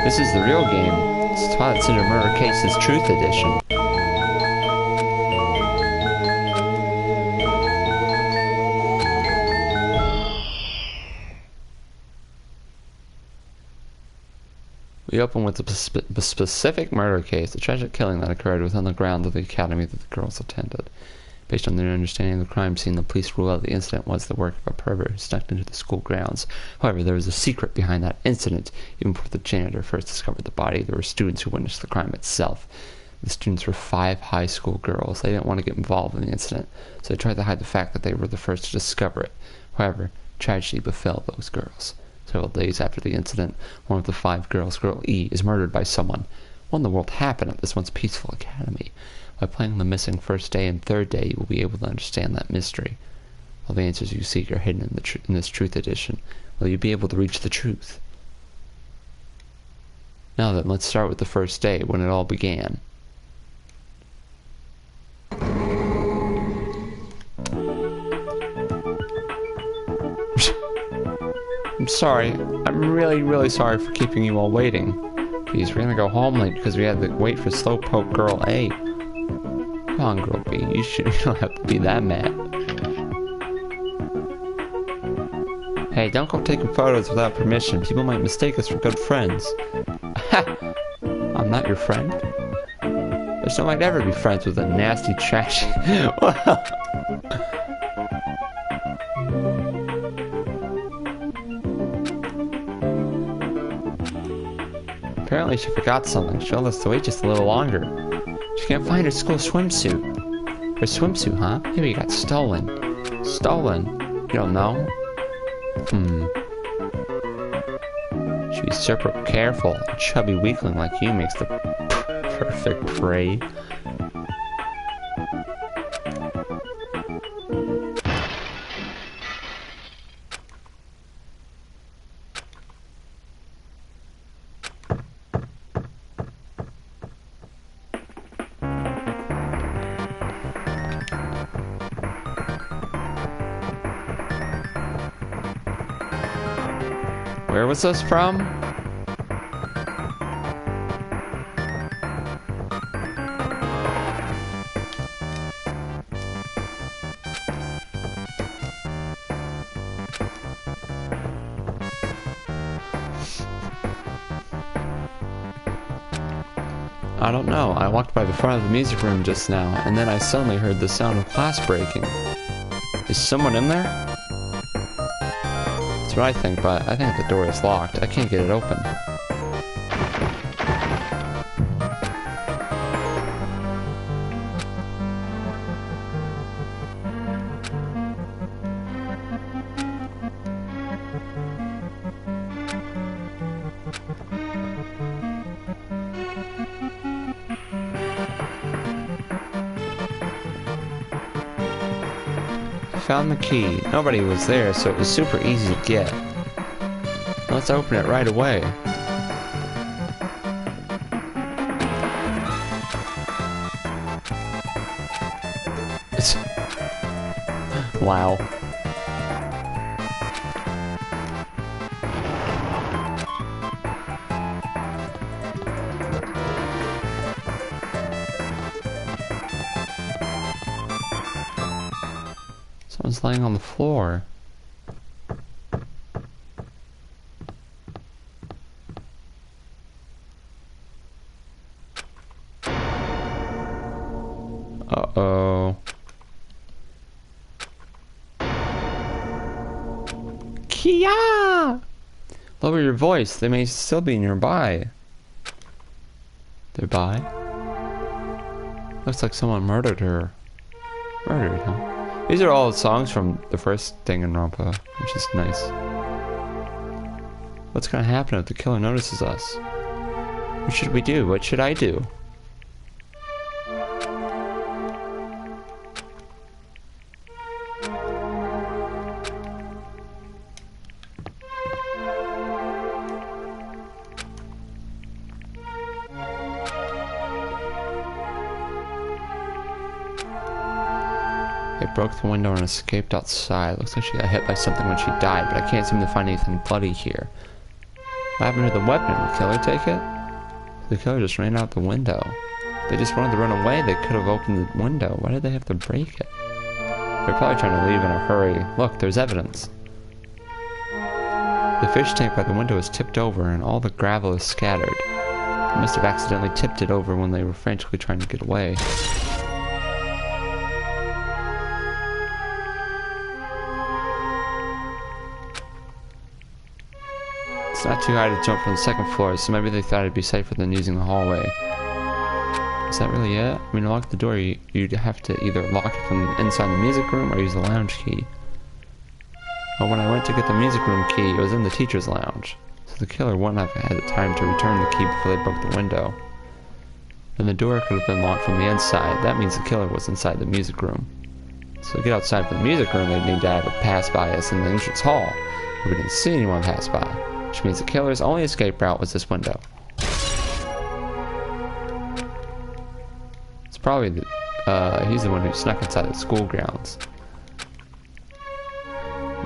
This is the real game. It's Twilight Cinder Murder Case's Truth Edition. We open with a specific murder case, a tragic killing that occurred within the grounds of the academy that the girls attended. Based on their understanding of the crime scene, the police rule out the incident was the work of a pervert who snuck into the school grounds. However, there was a secret behind that incident. Even before the janitor first discovered the body, there were students who witnessed the crime itself. The students were 5 high school girls. They didn't want to get involved in the incident, so they tried to hide the fact that they were the first to discover it. However, tragedy befell those girls. Several days after the incident, one of the 5 girls, Girl E, is murdered by someone. What in the world happened at this once peaceful academy? By playing the missing first day and third day, you will be able to understand that mystery. All the answers you seek are hidden in this Truth Edition. Will you be able to reach the truth? Now then, let's start with the first day, when it all began. I'm sorry. I'm really sorry for keeping you all waiting. Please, we're gonna go home late because we had to wait for Slowpoke Girl A. Come on, Girl B, you don't have to be that mad. Hey, don't go taking photos without permission. People might mistake us for good friends. I'm not your friend. There's no way I'd ever be friends with a nasty, trashy... Apparently she forgot something. She'll have to wait just a little longer. She can't find her school swimsuit. Her swimsuit, huh? Maybe it got stolen. Stolen? You don't know? Should be super careful. A chubby weakling like you makes the perfect prey. Where was this from? I don't know. I walked by the front of the music room just now, and then I suddenly heard the sound of glass breaking. Is someone in there? That's what I think, but I think the door is locked. I can't get it open. Found the key. Nobody was there, so it was super easy to get. Let's open it right away. Wow. Someone's laying on the floor. Uh-oh. Kia! Lower your voice. They may still be nearby. They're by? Looks like someone murdered her. Murdered, huh? These are all songs from the first Danganronpa, which is nice. What's gonna happen if the killer notices us? What should we do? What should I do? They broke the window and escaped outside. Looks like she got hit by something when she died, but I can't seem to find anything bloody here. What happened to the weapon? Did the killer take it? The killer just ran out the window. If they just wanted to run away, they could have opened the window. Why did they have to break it? They're probably trying to leave in a hurry. Look, there's evidence. The fish tank by the window is tipped over and all the gravel is scattered. They must have accidentally tipped it over when they were frantically trying to get away. It's not too high to jump from the second floor, so maybe they thought it'd be safer than using the hallway. Is that really it? I mean, to lock the door, you'd have to either lock it from inside the music room or use the lounge key. Well, when I went to get the music room key, it was in the teacher's lounge, so the killer wouldn't have had the time to return the key before they broke the window. Then the door could have been locked from the inside. That means the killer was inside the music room. So to get outside from the music room, they'd need to have a pass by us in the entrance hall, but we didn't see anyone pass by. Which means the killer's only escape route was this window. It's probably he's the one who snuck inside the school grounds.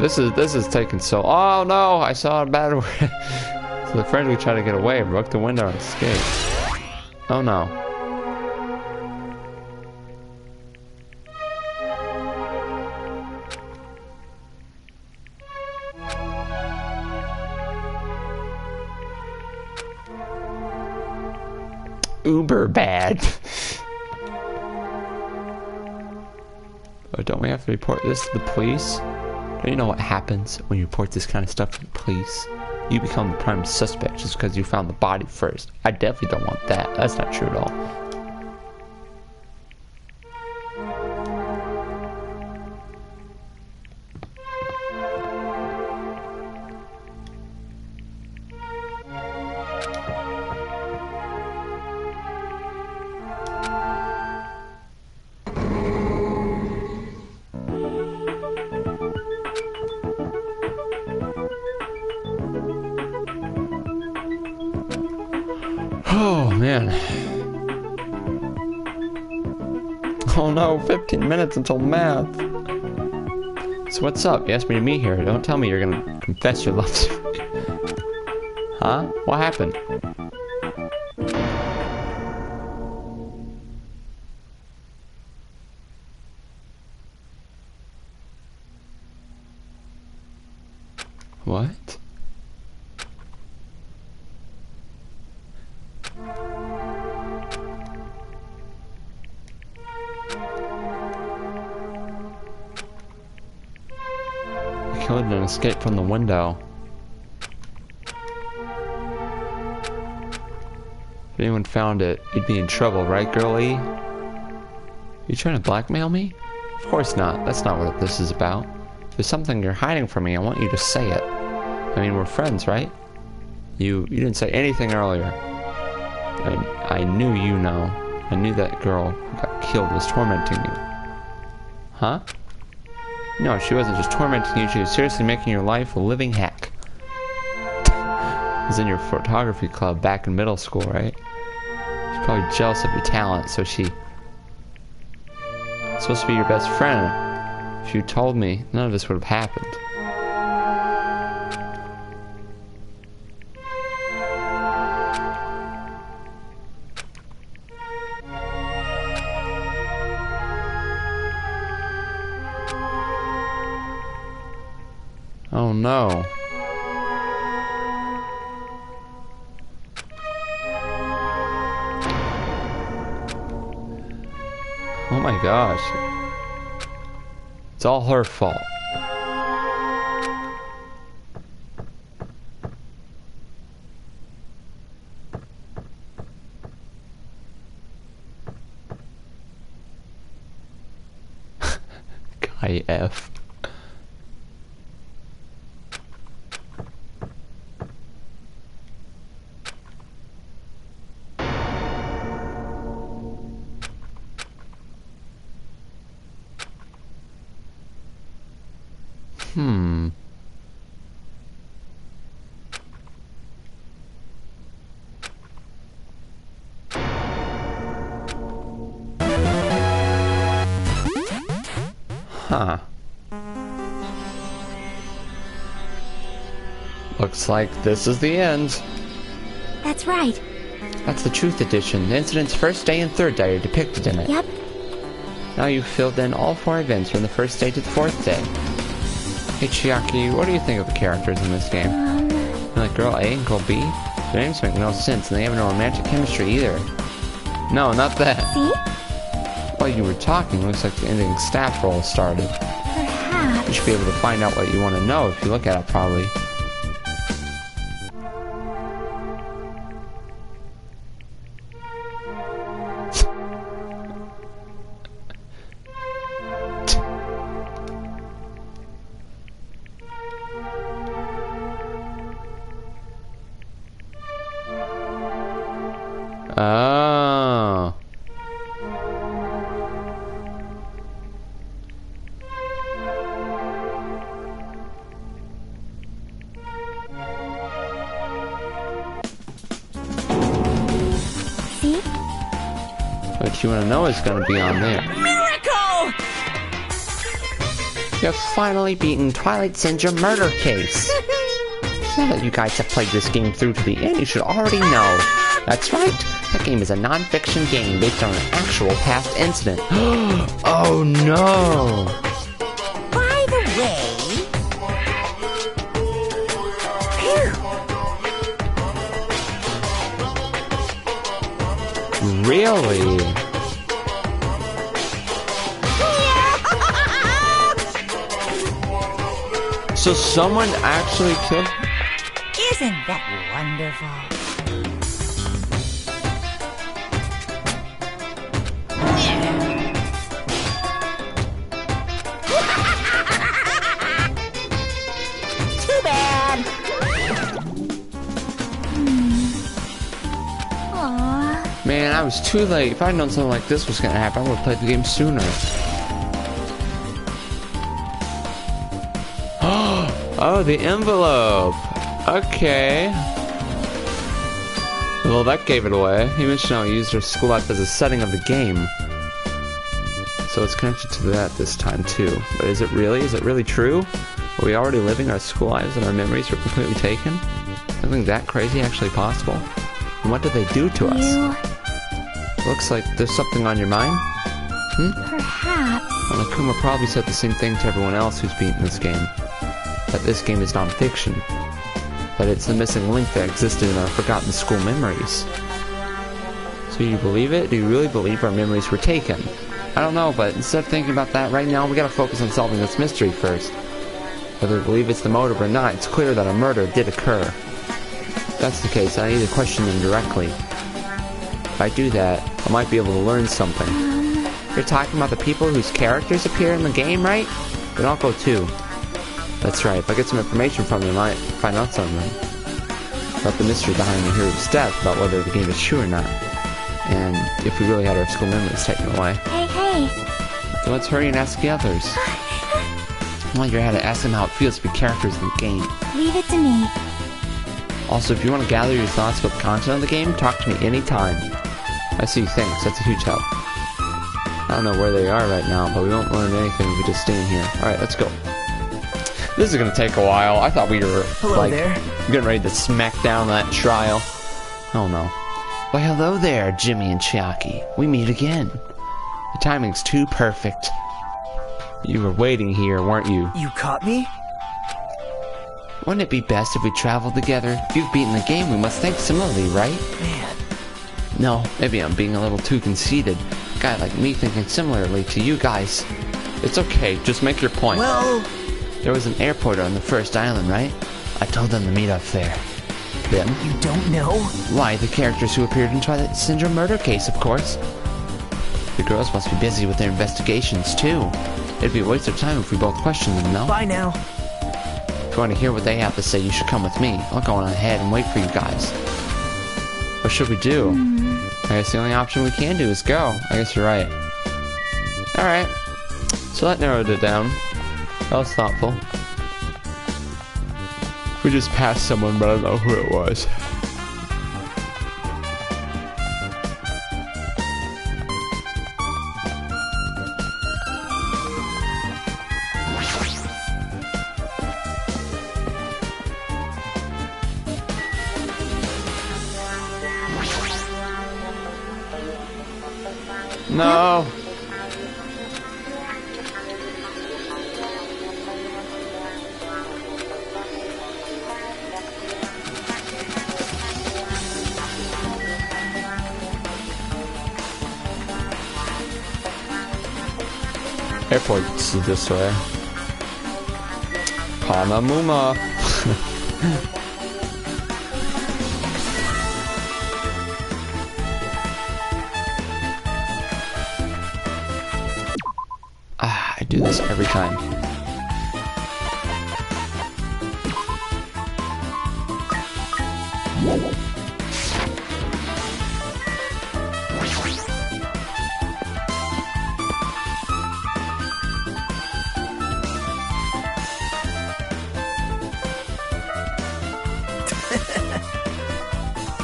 This is taking so. Oh no! I saw a bad word. So the friend we tried to get away broke the window and escaped. Oh no! Uber bad. Oh, don't we have to report this to the police? Don't you know what happens when you report this kind of stuff to the police? You become the prime suspect just because you found the body first. I definitely don't want that. That's not true at all. Oh, man. Oh no, 15 minutes until math. So what's up? You asked me to meet here. Don't tell me you're gonna confess your love to me. Huh? What happened? What? I killed and escaped from the window. If anyone found it, you'd be in trouble, right, girlie? You trying to blackmail me? Of course not. That's not what this is about. If there's something you're hiding from me, I want you to say it. I mean, we're friends, right? You didn't say anything earlier. I knew you know. I knew that girl who got killed was tormenting you. Huh? No, she wasn't just tormenting you, she was seriously making your life a living heck. I was in your photography club back in middle school, right? She's probably jealous of your talent, so she... supposed to be your best friend. If you told me, none of this would have happened. Oh no. Oh my gosh. It's all her fault. Guy F. Huh. Looks like this is the end. That's right. That's the Truth Edition. The incident's first day and third day are depicted in it. Yep. Now you've filled in all 4 events from the first day to the 4th day. Hey Chiaki, what do you think of the characters in this game? Like Girl A and Girl B? Their names make no sense and they have no romantic chemistry either. No, not that. See? While you were talking, looks like the ending staff roll started. Perhaps. You should be able to find out what you want to know if you look at it properly. Oh. See? What you want to know is going to be on there. Miracle! You have finally beaten Twilight Syndrome murder case. Now that you guys have played this game through to the end, you should already know. That's right. That game is a non-fiction game based on an actual past incident. Oh no! By the way... Really? So someone actually killed... Isn't that wonderful? Too bad. Aww. Man, I was too late. If I'd known something like this was gonna happen, I would have played the game sooner. Oh, the envelope. Okay. Well, that gave it away. He mentioned how he used her school life as a setting of the game. So it's connected to that this time, too. But is it really? Is it really true? Are we already living our school lives and our memories were completely taken? Something that crazy actually possible? And what did they do to us? Looks like there's something on your mind? Perhaps. Well, Akuma probably said the same thing to everyone else who's beaten this game. That this game is non-fiction. That it's the missing link that existed in our forgotten school memories. So you believe it? Do you really believe our memories were taken? I don't know, but instead of thinking about that right now, we gotta focus on solving this mystery first. Whether we believe it's the motive or not, it's clear that a murder did occur. If that's the case, I need to question them directly. If I do that, I might be able to learn something. You're talking about the people whose characters appear in the game, right? Then I'll go too. That's right, if I get some information from them, I might find out something about the mystery behind the hero's death, about whether the game is true or not. And if we really had our school memories taken away. Hey. So let's hurry and ask the others. While you're at it, ask them how it feels to be characters in the game. Leave it to me. Also, if you want to gather your thoughts about the content of the game, talk to me anytime. I see, thanks, that's a huge help. I don't know where they are right now, but we won't learn anything if we just stay in here. Alright, let's go. This is gonna take a while. I thought we were, getting ready to smack down that trial. Oh no. Why, hello there, Jimmy and Chiaki. We meet again. The timing's too perfect. You were waiting here, weren't you? You caught me? Wouldn't it be best if we traveled together? If you've beaten the game, we must think similarly, right? Man. No, maybe I'm being a little too conceited. A guy like me thinking similarly to you guys. It's okay, just make your point. Well... There was an airport on the first island, right? I told them to meet up there. Then? You don't know? Why, the characters who appeared in Twilight Syndrome murder case, of course. The girls must be busy with their investigations, too. It'd be a waste of time if we both questioned them, no? Bye now. If you want to hear what they have to say, you should come with me. I'll go on ahead and wait for you guys. What should we do? I guess the only option we can do is go. I guess you're right. Alright. So that narrowed it down. That was thoughtful. We just passed someone, but I don't know who it was. No. Airport's this way. Hanamuma. I do this every time.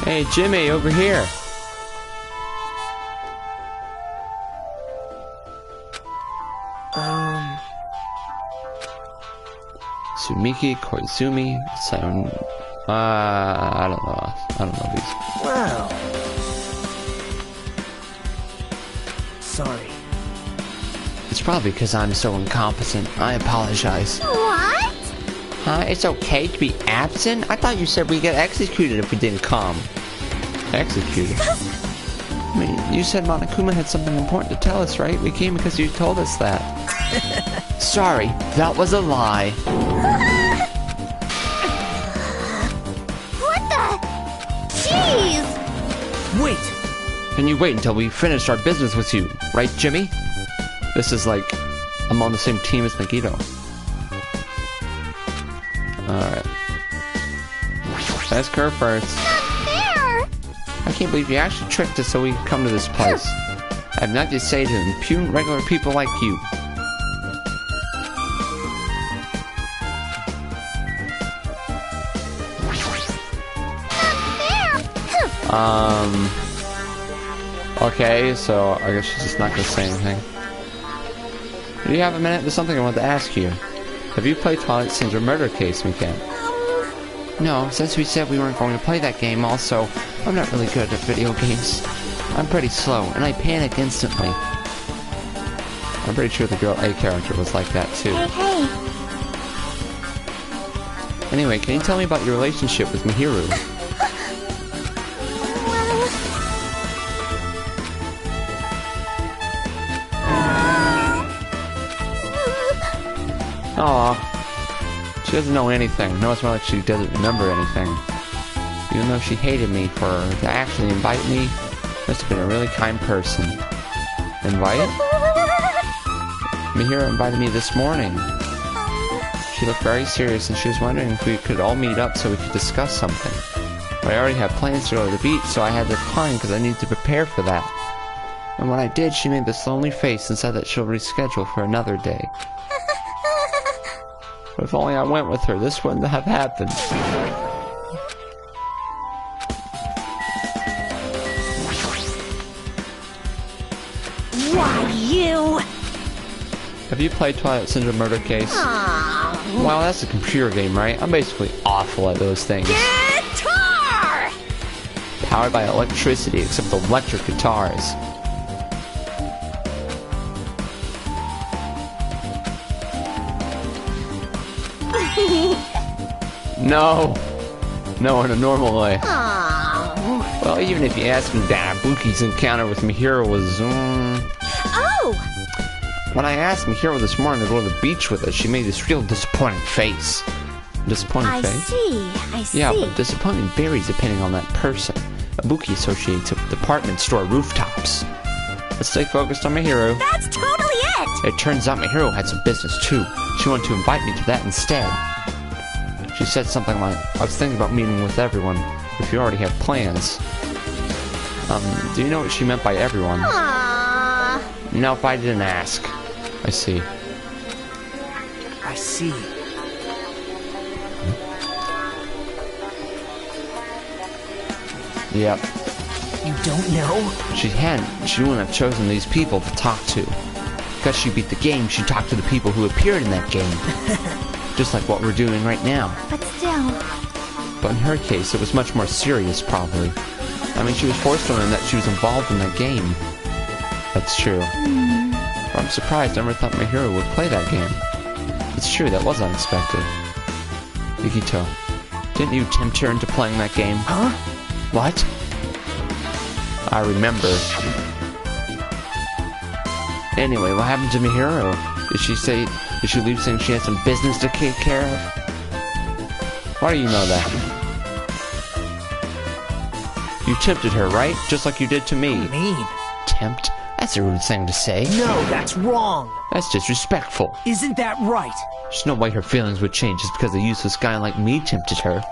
Hey, Jimmy, over here. Sumiki, Koizumi, Sayonara. I don't know. I don't know these. Wow. Sorry. It's probably because I'm so incompetent. I apologize. What? Huh? It's okay to be absent? I thought you said we get executed if we didn't come. Executed? I mean, you said Monokuma had something important to tell us, right? We came because you told us that. Sorry, that was a lie. What the? Jeez! Wait! Can you wait until we finish our business with you, right, Jimmy? This is like, I'm on the same team as Nagito. Alright. Ask her first. Not fair! I can't believe you actually tricked us so we could come to this place. I have nothing to say to impudent regular people like you. Okay, so I guess she's just not gonna say anything. Do you have a minute? There's something I want to ask you. Have you played Twilight Syndrome Murder Case, Mikan? No, since we said we weren't going to play that game also, I'm not really good at video games. I'm pretty slow, and I panic instantly. I'm pretty sure the girl A character was like that too. Hey. Anyway, can you tell me about your relationship with Mihiru? Aw. She doesn't know anything. No, it's more like she doesn't remember anything. Even though she hated me for to actually invite me, must have been a really kind person. Invite? Mihiru invited me this morning. She looked very serious and she was wondering if we could all meet up so we could discuss something. But I already had plans to go to the beach, so I had to decline because I needed to prepare for that. And when I did, she made this lonely face and said that she'll reschedule for another day. But if only I went with her, this wouldn't have happened. Why, you? Have you played Twilight Syndrome Murder Case? Aww. Wow, that's a computer game, right? I'm basically awful at those things. Guitar! Powered by electricity, except electric guitars. No! No, in a normal way. Aww. Well, even if you ask me that, Buki's encounter with Mihiru was, Oh! When I asked Mihiru this morning to go to the beach with us, she made this real disappointing face. Disappointing I face? see. Yeah, but disappointment varies depending on that person. Ibuki associates it with department store rooftops. Let's stay focused on Mihiru. That's totally it! It turns out Mihiru had some business too. She wanted to invite me to that instead. She said something like, I was thinking about meeting with everyone, if you already have plans. Do you know what she meant by everyone? Aww. Nope, I didn't ask. I see. I see. Yep. You don't know? She hadn't. She wouldn't have chosen these people to talk to. Because she beat the game, she talked to the people who appeared in that game. Just like what we're doing right now. But still. But in her case, it was much more serious, probably. I mean, she was forced to learn that she was involved in that game. That's true. But I'm surprised I never thought Mihiru would play that game. It's true, that was unexpected. Yukito, didn't you tempt her into playing that game? Huh? What? I remember. Anyway, what happened to Mihiru? Did she leave saying she had some business to take care of? Why do you know that? You tempted her, right? Just like you did to me. Mean. Tempt? That's a rude thing to say. No, that's wrong. That's disrespectful. Isn't that right? There's no way her feelings would change just because a useless guy like me tempted her.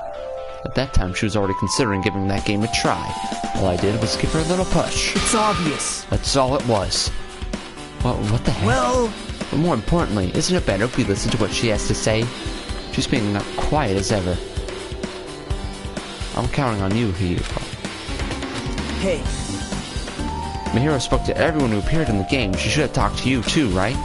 At that time, she was already considering giving that game a try. All I did was give her a little push. It's obvious. That's all it was. What the heck? Well... But more importantly, isn't it better if we listen to what she has to say? She's being quiet as ever. I'm counting on you, Hiyuko. Hey, Mihiru spoke to everyone who appeared in the game. She should have talked to you too, right?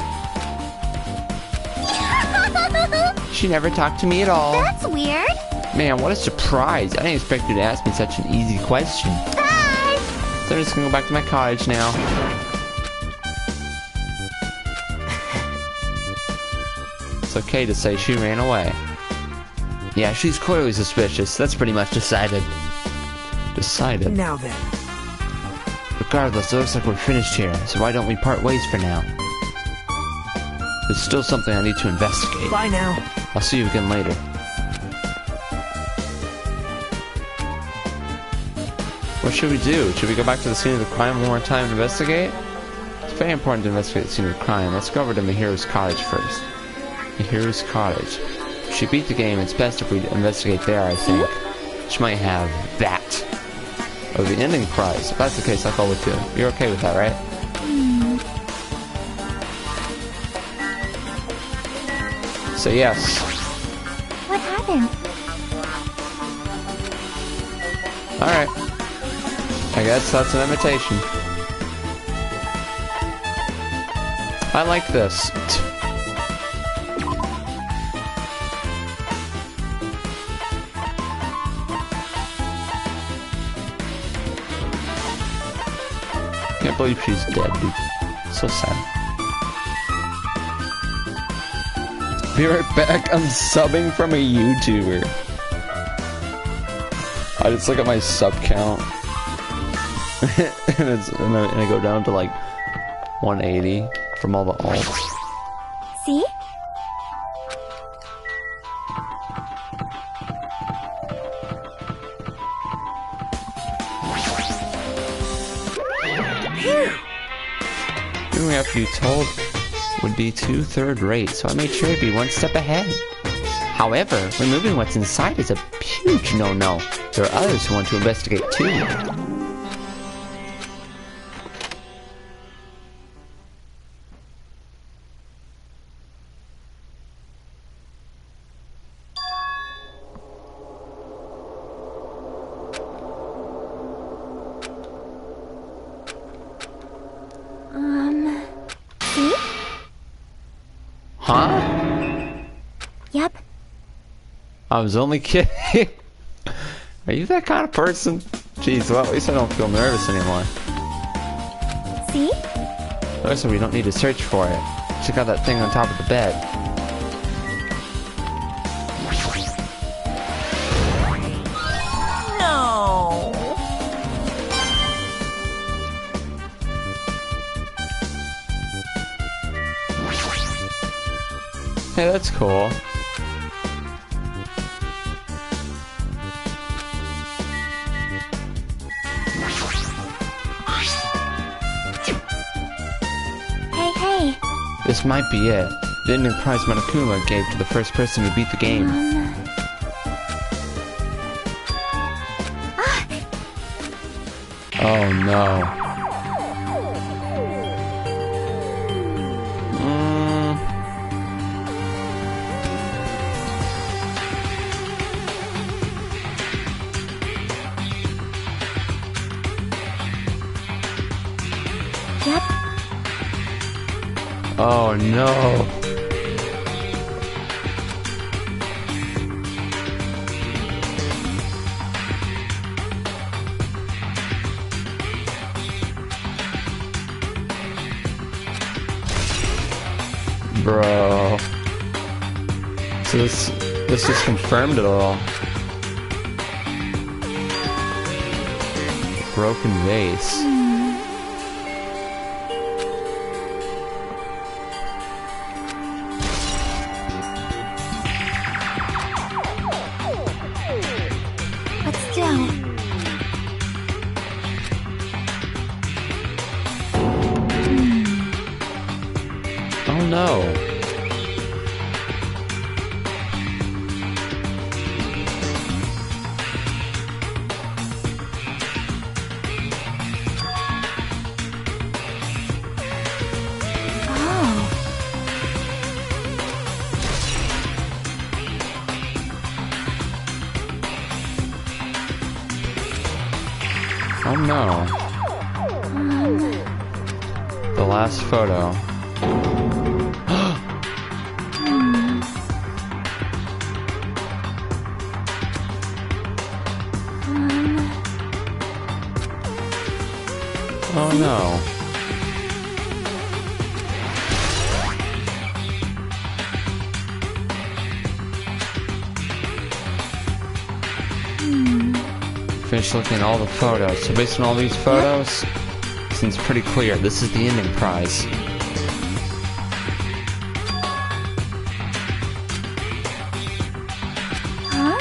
She never talked to me at all. That's weird. Man, what a surprise. I didn't expect you to ask me such an easy question. Bye! So I'm just gonna go back to my cottage now. It's okay to say she ran away. Yeah, she's clearly suspicious. That's pretty much decided. Decided. now then. Regardless, it looks like we're finished here, so why don't we part ways for now? There's still something I need to investigate. Bye now. I'll see you again later. What should we do? Should we go back to the scene of the crime one more time and investigate? It's very important to investigate the scene of the crime. Let's go over to Mihiru's cottage first. Mihiru's cottage. If she beat the game, it's best if we investigate there, I think. She might have that. Oh, the ending prize. If that's the case, I'll go with you. You're okay with that, right? Say yes. What happened? Alright. I guess that's an invitation. I like this. Can't believe she's dead, dude. So sad. Be right back. I'm subbing from a YouTuber. I just look at my sub count. and I go down to like 180 from all the alts. See? Doing we have to be told would be 2/3 rate, so I made sure to be one step ahead. However, removing what's inside is a huge no-no. There are others who want to investigate too. See? Huh? Yep. I was only kidding. Are you that kind of person? Jeez, well, at least I don't feel nervous anymore. See? Also, we don't need to search for it. Check out that thing on top of the bed. No. Hey, that's cool. Hey. This might be it. The ending prize Monokuma gave to the first person who beat the game. Oh no. Yep. Oh no. Bro. So this just confirmed it all. Broken vase. But still. Oh no. Oh. Oh no. The last photo. Oh no. Finished looking at all the photos. So based on all these photos, it seems pretty clear. This is the ending prize. Huh?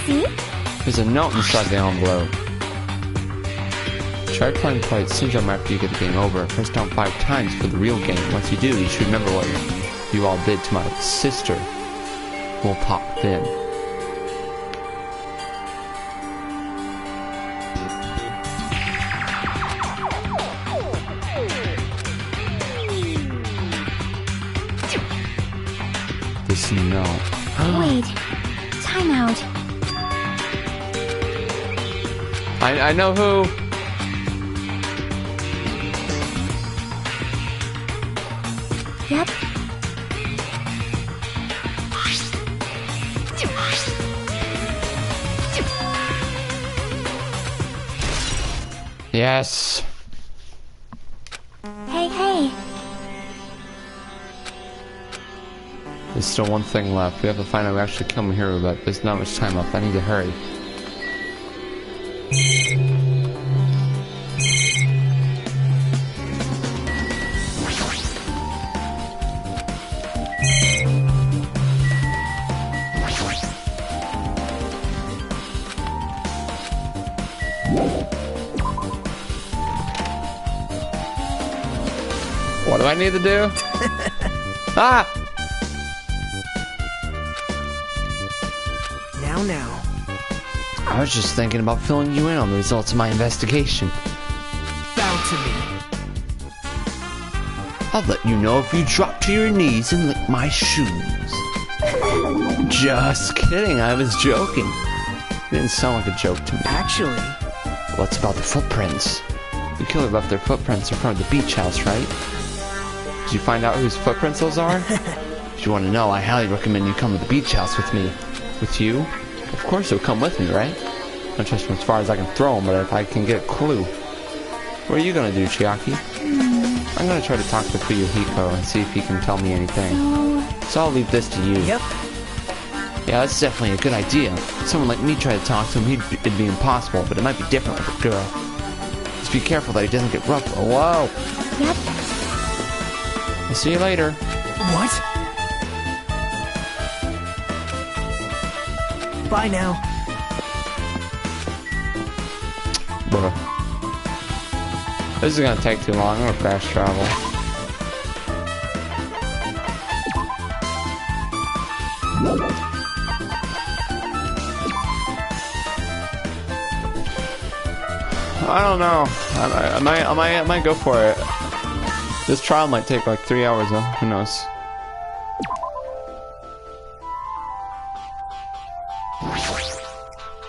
See? There's a note inside the envelope. Try playing Quiet Syndrome after you get the game over. Press down 5 times for the real game. Once you do, you should remember what you all did to my sister. We'll pop then. This note. Wait. Time out. I know who. Yep. Yes. Hey, hey. There's still one thing left. We have to find out who actually killed Mihiru, but there's not much time left. I need to hurry. What do I need to do? Ah! Now. I was just thinking about filling you in on the results of my investigation. Bow to me. I'll let you know if you drop to your knees and lick my shoes. Just kidding, I was joking. It didn't sound like a joke to me. Actually, What's about the footprints? The killer left their footprints in front of the beach house, right? Did you find out whose footprints those are? If you want to know, I highly recommend you come to the beach house with me. With you? Of course you'll come with me, right? Not just as far as I can throw them, but if I can get a clue. What are you gonna do, Chiaki? I'm gonna try to talk to Fuyuhiko and see if he can tell me anything. So I'll leave this to you. yep. Yeah, that's definitely a good idea. If someone like me tried to talk to him, it'd be impossible, but it might be different with a girl. Just be careful that he doesn't get rough. Oh, whoa! Yep. I'll see you later. What? Bye now. Bruh. This is gonna take too long. I'm gonna fast travel. I don't know. I might go for it. This trial might take like 3 hours though. Who knows?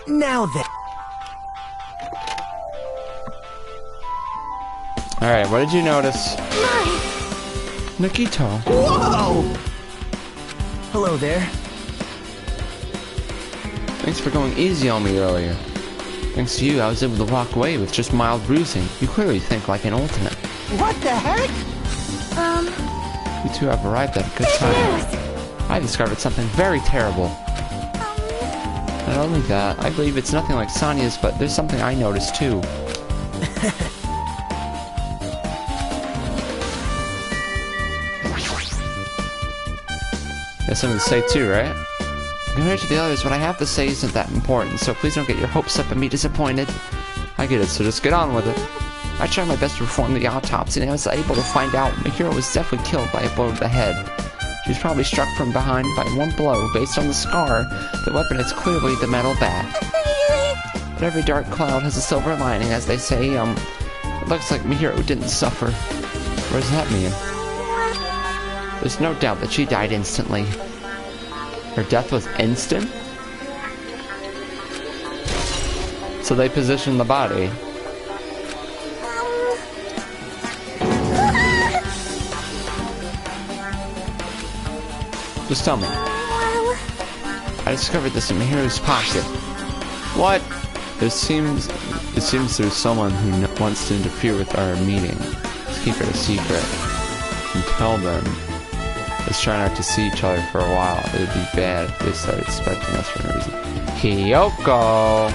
Now then. Alright, what did you notice? My. Nikito. Whoa! Hello there. Thanks for going easy on me earlier. Thanks to you, I was able to walk away with just mild bruising. You clearly think like an ultimate. What the heck? You two have arrived at a good time. I discovered something very terrible. Not only that, I believe it's nothing like Sonya's, but there's something I noticed too. Got something to say too, right? Compared to the others, what I have to say isn't that important, so please don't get your hopes up and be disappointed. I get it, so just get on with it. I tried my best to perform the autopsy, and I was able to find out Mihiru was definitely killed by a blow to the head. She was probably struck from behind by one blow. Based on the scar, the weapon is clearly the metal bat. But every dark cloud has a silver lining, as they say. It looks like Mihiru didn't suffer. What does that mean? There's no doubt that she died instantly. Her death was instant? So they positioned the body. Just tell me. I discovered this in Mihiru's pocket. What? It seems there's someone who wants to interfere with our meeting. Let's keep it a secret. Until then, let's try not to see each other for a while. It would be bad if they started expecting us for no reason. Hiyoko!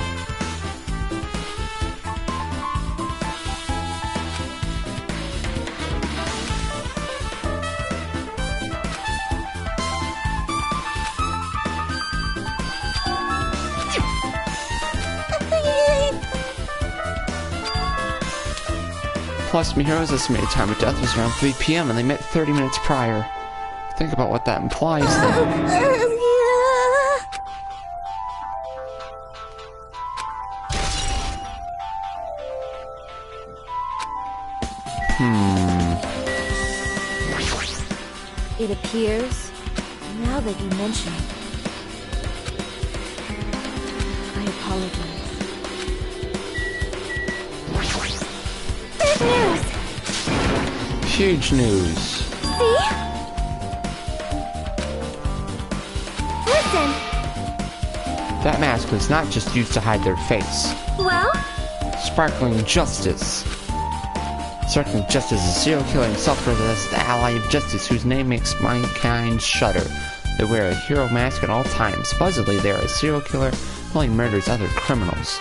Plus, Mihiru's estimated time of death was around 3 p.m. and they met 30 minutes prior. Think about what that implies then. It appears, now that you mention it, I apologize. huge news. See? Listen. That mask was not just used to hide their face. Well? Sparkling Justice. Sparkling Justice is a serial killer himself, as the ally of justice whose name makes mankind shudder. They wear a hero mask at all times. Supposedly, they are a serial killer who only murders other criminals.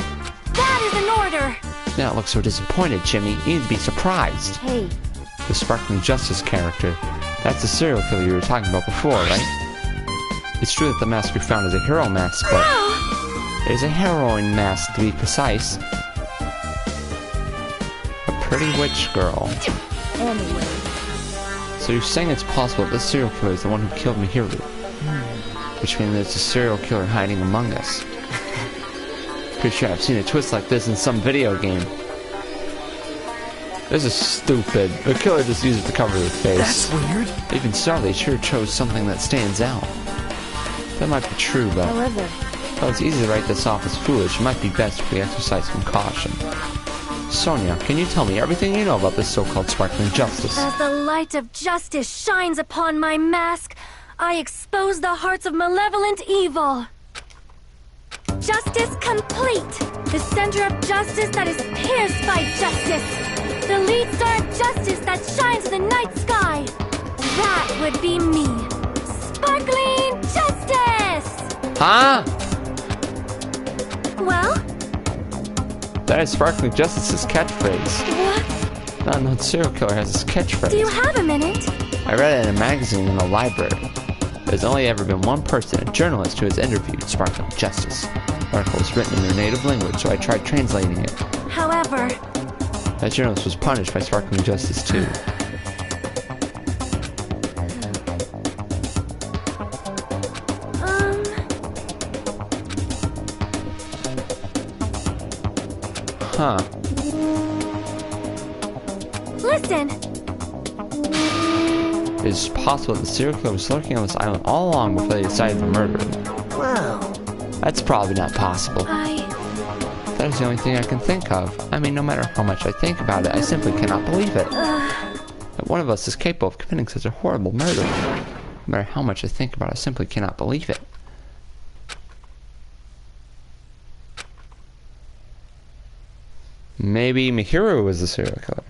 That is an order! You don't look so disappointed, Jimmy. You need to be surprised. Hey, The Sparkling Justice character. That's the serial killer you were talking about before, right? It's true that the mask we found is a hero mask, but it is a heroine mask to be precise. A pretty witch girl. anyway. So you're saying it's possible that this serial killer is the one who killed Mihiru? Which means there's a serial killer hiding among us. Pretty sure I've seen a twist like this in some video game. This is stupid. The killer just used it to cover their face. That's weird. Even so, they sure chose something that stands out. That might be true, but However, though it's easy to write this off as foolish, it might be best if we exercise some caution. Sonia, can you tell me everything you know about this so-called Sparkling Justice? As the light of justice shines upon my mask, I expose the hearts of malevolent evil. Justice complete! The center of justice that is pierced by justice! The lead star of justice that shines in the night sky! That would be me! Sparkling Justice! Huh? Well? That is Sparkling Justice's catchphrase. What? Not no serial killer has this catchphrase. Do you have a minute? I read it in a magazine in the library. There's only ever been one person, a journalist, who has interviewed Sparkling Justice. The article was written in their native language, so I tried translating it. However, That journalist was punished by Sparkling Justice too. Huh. listen. It's possible that the serial killer was lurking on this island all along before they decided to murder him. Wow. That's probably not possible. That is the only thing I can think of. I mean, no matter how much I think about it, I simply cannot believe it. That one of us is capable of committing such a horrible murder. No matter how much I think about it, I simply cannot believe it. Maybe Mihiru was the serial killer.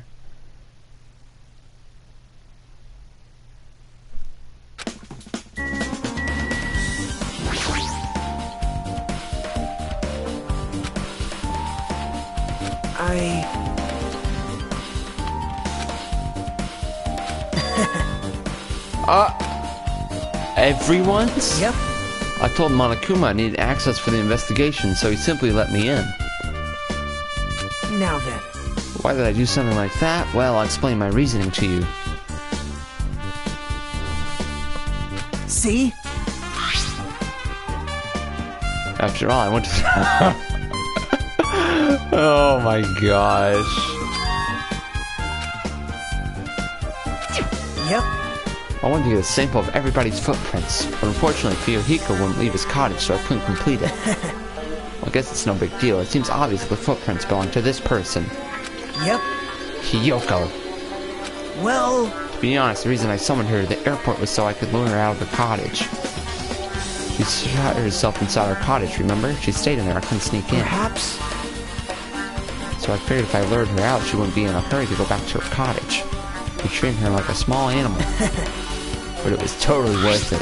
Everyone's? Yep. I told Monokuma I needed access for the investigation, so he simply let me in. Now then. Why did I do something like that? Well, I'll explain my reasoning to you. See? After all, I went to... Oh my gosh. Yep. I wanted to get a sample of everybody's footprints, but unfortunately Fiohiko wouldn't leave his cottage, so I couldn't complete it. Well, I guess it's no big deal. It seems obvious that the footprints belong to this person. Yep. Hiyoko. Well... To be honest, the reason I summoned her to the airport was so I could lure her out of the cottage. She shot herself inside our cottage, remember? She stayed in there, I couldn't sneak in. Perhaps... So I figured if I lured her out, she wouldn't be in a hurry to go back to her cottage. We trained her like a small animal. But it was totally worth it.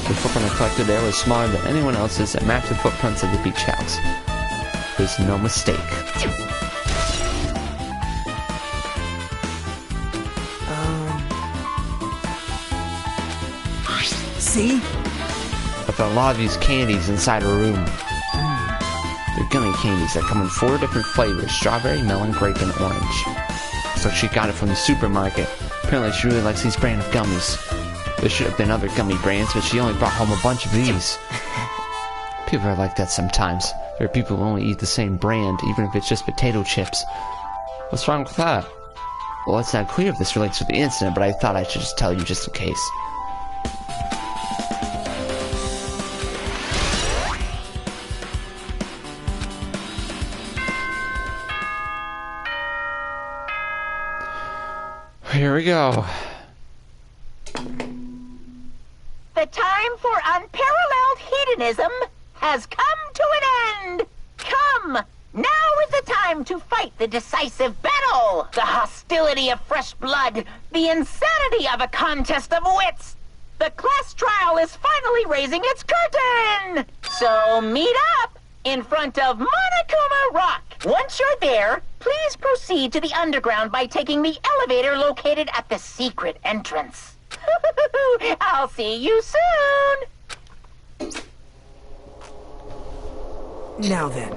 The footprint I collected there was smaller than anyone else's and matched the footprints at the beach house. There's no mistake. See? I found a lot of these candies inside her room. They're gummy candies that come in 4 different flavors: strawberry, melon, grape, and orange. So she got it from the supermarket. Apparently she really likes these brand of gummies. There should have been other gummy brands, but she only brought home a bunch of these. People are like that sometimes. There are people who only eat the same brand, even if it's just potato chips. What's wrong with that? Well, it's not clear if this relates to the incident, but I thought I should just tell you just in case. Here we go. The time for unparalleled hedonism has come to an end! Come! Now is the time to fight the decisive battle! The hostility of fresh blood, the insanity of a contest of wits! The class trial is finally raising its curtain! So meet up in front of Monokuma Rock! Once you're there, please proceed to the underground by taking the elevator located at the secret entrance. I'll see you soon! Now then.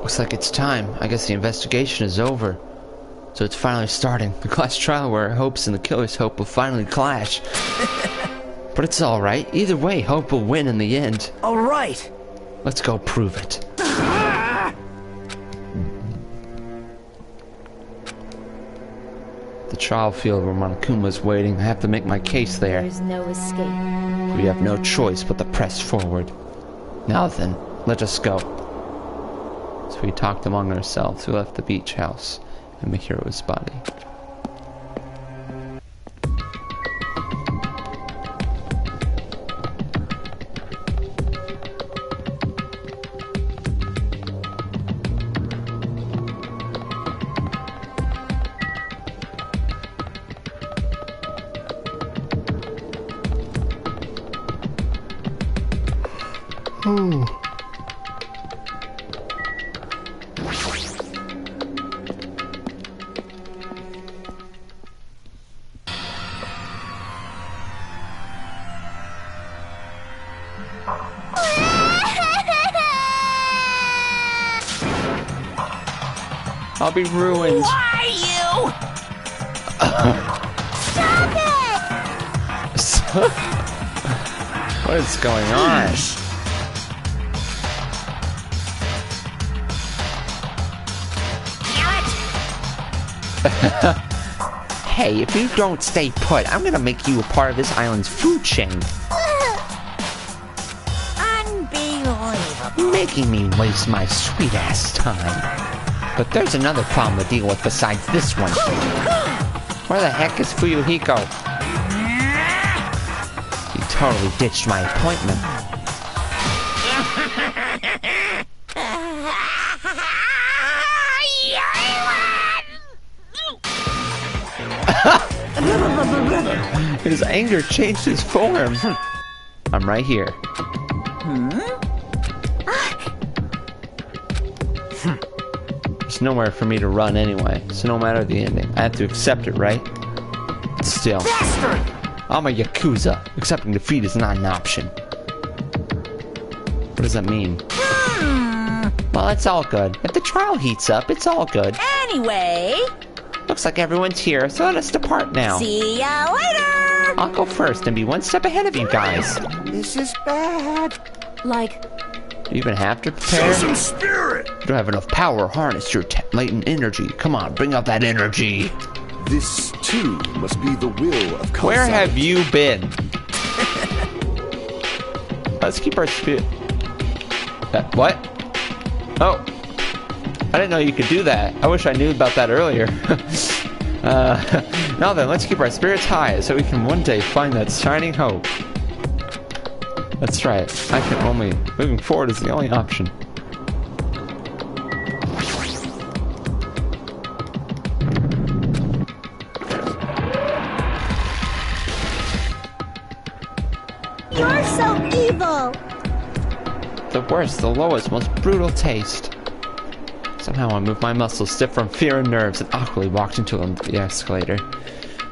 Looks like it's time. I guess the investigation is over. So it's finally starting. The class trial where our hopes and the killer's hope will finally clash. But it's alright. Either way, hope will win in the end. Alright. Let's go prove it. The trial field where Monokuma's waiting. I have to make my case there. There's no escape. We have no choice but to press forward. Now then, let us go. So we talked among ourselves. We left the beach house and Mihiro's body. I'll be ruined. Why you? What is going on? Hey, if you don't stay put, I'm gonna make you a part of this island's food chain. Unbelievable. Making me waste my sweet ass time. But there's another problem to deal with besides this one. Where the heck is Fuyuhiko? He totally ditched my appointment. His anger changed his form. I'm right here. There's nowhere for me to run anyway, so no matter the ending, I have to accept it, right? But still, I'm a Yakuza. Accepting defeat is not an option. What does that mean? Well, it's all good. If the trial heats up, it's all good. Anyway, Looks like everyone's here, so let us depart now. see ya later! I'll go first and be one step ahead of you guys. This is bad. Like, Do you even have to prepare? Show some spirit! You don't have enough power. Harness your latent energy. Come on, bring out that energy. This, too, must be the will of causality. Where have you been? Let's keep our spirit. What? Oh. I didn't know you could do that. I wish I knew about that earlier. Now then, let's keep our spirits high so we can one day find that shining hope. That's right. I can only... Moving forward is the only option. You're so evil! The worst, the lowest, most brutal taste. Somehow I moved my muscles stiff from fear and nerves and awkwardly walked into the escalator.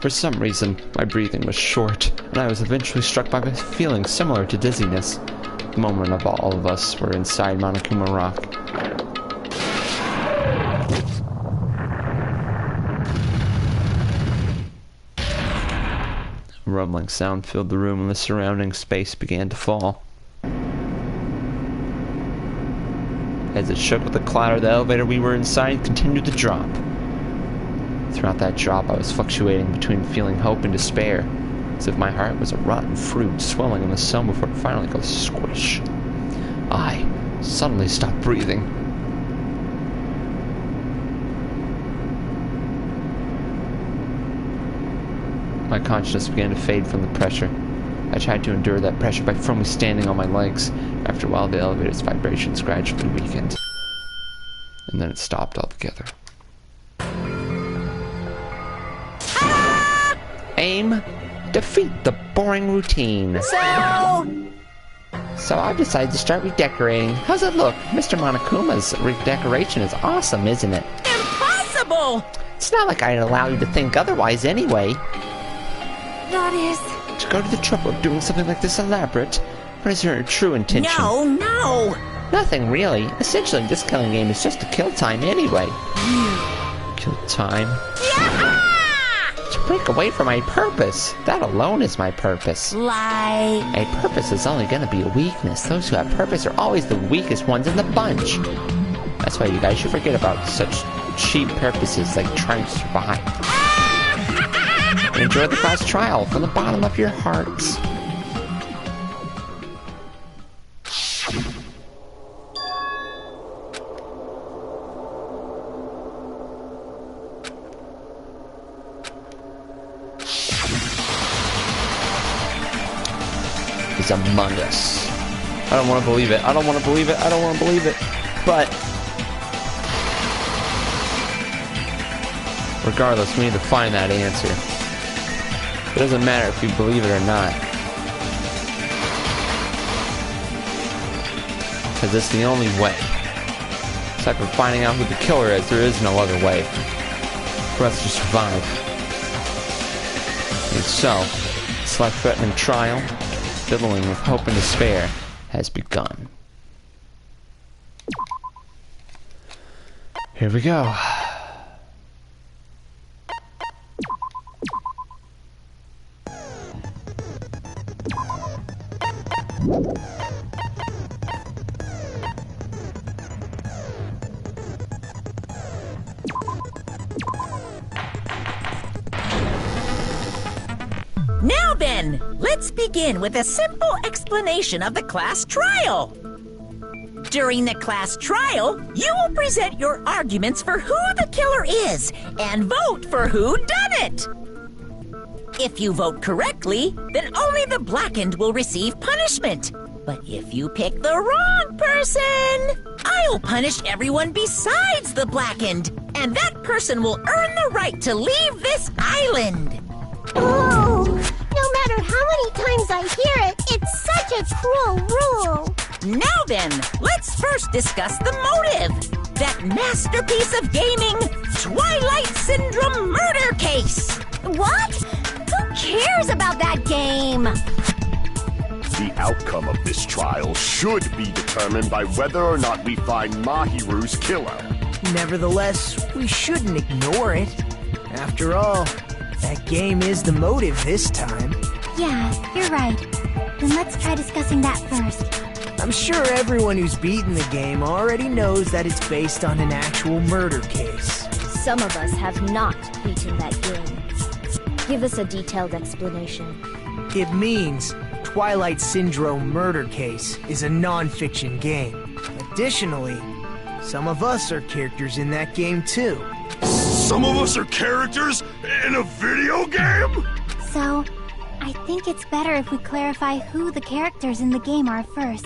For some reason, my breathing was short, and I was eventually struck by a feeling similar to dizziness. The moment of all of us were inside Monokuma Rock. A rumbling sound filled the room and the surrounding space began to fall. As it shook with a clatter, the elevator we were inside continued to drop. Throughout that drop, I was fluctuating between feeling hope and despair, as if my heart was a rotten fruit swelling in the sun before it finally goes squish. I suddenly stopped breathing. My consciousness began to fade from the pressure. I tried to endure that pressure by firmly standing on my legs. After a while, the elevator's vibrations gradually weakened. And then it stopped altogether. Aim. Defeat the boring routine. So I've decided to start redecorating. How's it look? Mr. Monokuma's redecoration is awesome, isn't it? Impossible! It's not like I'd allow you to think otherwise anyway. That is... To go to the trouble of doing something like this elaborate? What is your true intention? No! Nothing really. Essentially, this killing game is just to kill time anyway. Kill time? To break away from my purpose. That alone is my purpose. Lie. A purpose is only going to be a weakness. Those who have purpose are always the weakest ones in the bunch. That's why you guys should forget about such cheap purposes like trying to survive. Enjoy the class trial from the bottom of your hearts. Is among us. I don't want to believe it. I don't want to believe it. I don't want to believe it. But regardless, we need to find that answer. It doesn't matter if you believe it or not. Because it's the only way. Aside from finding out who the killer is, there is no other way for us to survive. And so, this life-threatening trial, fiddling with hope and despair, has begun. Here we go. Now then, let's begin with a simple explanation of the class trial. During the class trial, you will present your arguments for who the killer is and vote for who done it. If you vote correctly, then only the blackened will receive punishment. But if you pick the wrong person, I'll punish everyone besides the blackened, and that person will earn the right to leave this island. Oh, no matter how many times I hear it, it's such a cruel rule. Now then, let's first discuss the motive. That masterpiece of gaming, Twilight Syndrome murder case. What? Who cares about that game? The outcome of this trial should be determined by whether or not we find Mahiru's killer. Nevertheless, we shouldn't ignore it. After all, that game is the motive this time. Yeah, you're right. Then let's try discussing that first. I'm sure everyone who's beaten the game already knows that it's based on an actual murder case. Some of us have not beaten that game. Give us a detailed explanation. It means Twilight Syndrome Murder Case is a non-fiction game. Additionally, some of us are characters in that game too. Some of us are characters in a video game? So, I think it's better if we clarify who the characters in the game are first.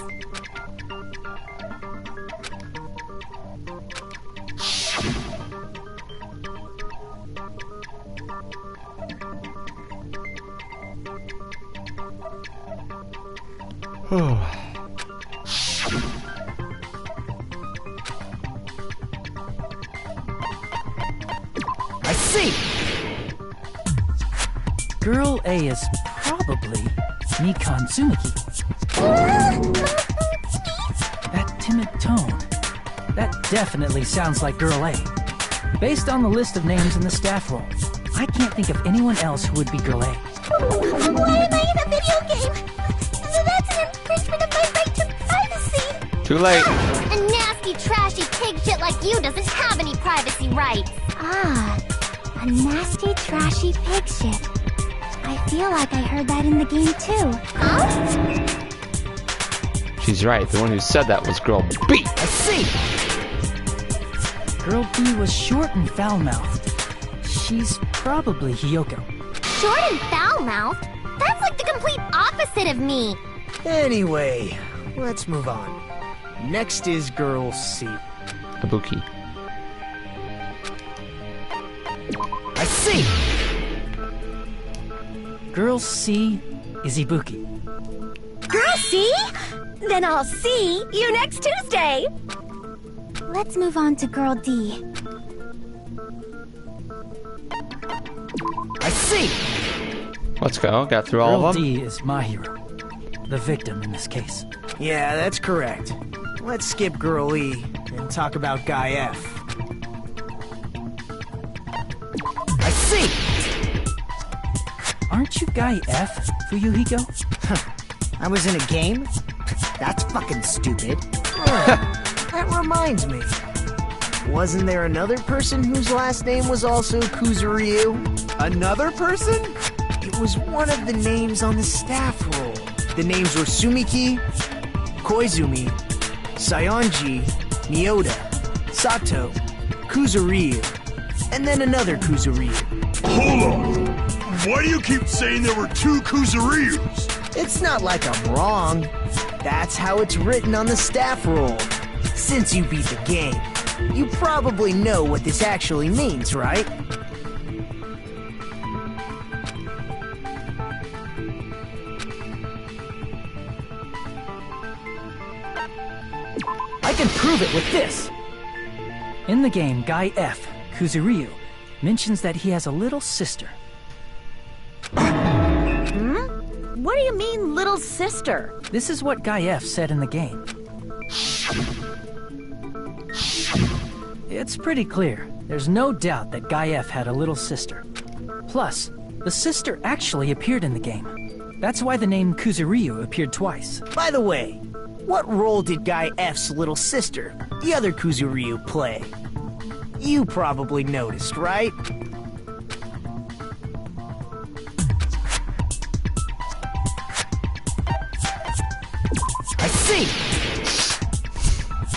I see! Girl A is probably Nikon Tsumiki. That timid tone. That definitely sounds like Girl A. Based on the list of names in the staff roll, I can't think of anyone else who would be Girl A. Why am I in a video game? That's an infringement of my right to privacy. Too late. A nasty, trashy pig shit like you doesn't have any privacy rights. Ah, a nasty, trashy pig shit. I feel like I heard that in the game too. Huh? She's right. The one who said that was Girl B. I see! Girl B was short and foul-mouthed. She's probably Hiyoko. short and foul-mouthed? That's like the complete opposite of me. Anyway, let's move on. Next is Girl C. Ibuki. I see! Girl C is Ibuki. Girl, see? Then I'll see you next Tuesday. Let's move on to Girl D. I see! Let's go. Got through all Girl of them. D is Mahiru, the victim in this case. Yeah, that's correct. Let's skip Girl E and talk about Guy F. I see! Aren't you Guy F, Fuyuhiko? I was in a game? That's fucking stupid. That reminds me. Wasn't there another person whose last name was also Kuzuryu? Another person? It was one of the names on the staff roll. The names were Sumiki, Koizumi, Sayonji, Miyoda, Sato, Kuzuryu, and then another Kuzuryu. Hold on! Why do you keep saying there were two Kuzuryus? It's not like I'm wrong. That's how it's written on the staff roll. Since you beat the game, you probably know what this actually means, right? I can prove it with this! In the game, Guy F, Kuzuryu, mentions that he has a little sister. What do you mean, little sister? This is what Guy F said in the game. It's pretty clear. There's no doubt that Guy F had a little sister. Plus, the sister actually appeared in the game. That's why the name Kuzuryu appeared twice. By the way, what role did Guy F's little sister, the other Kuzuryu, play? You probably noticed, right? I see!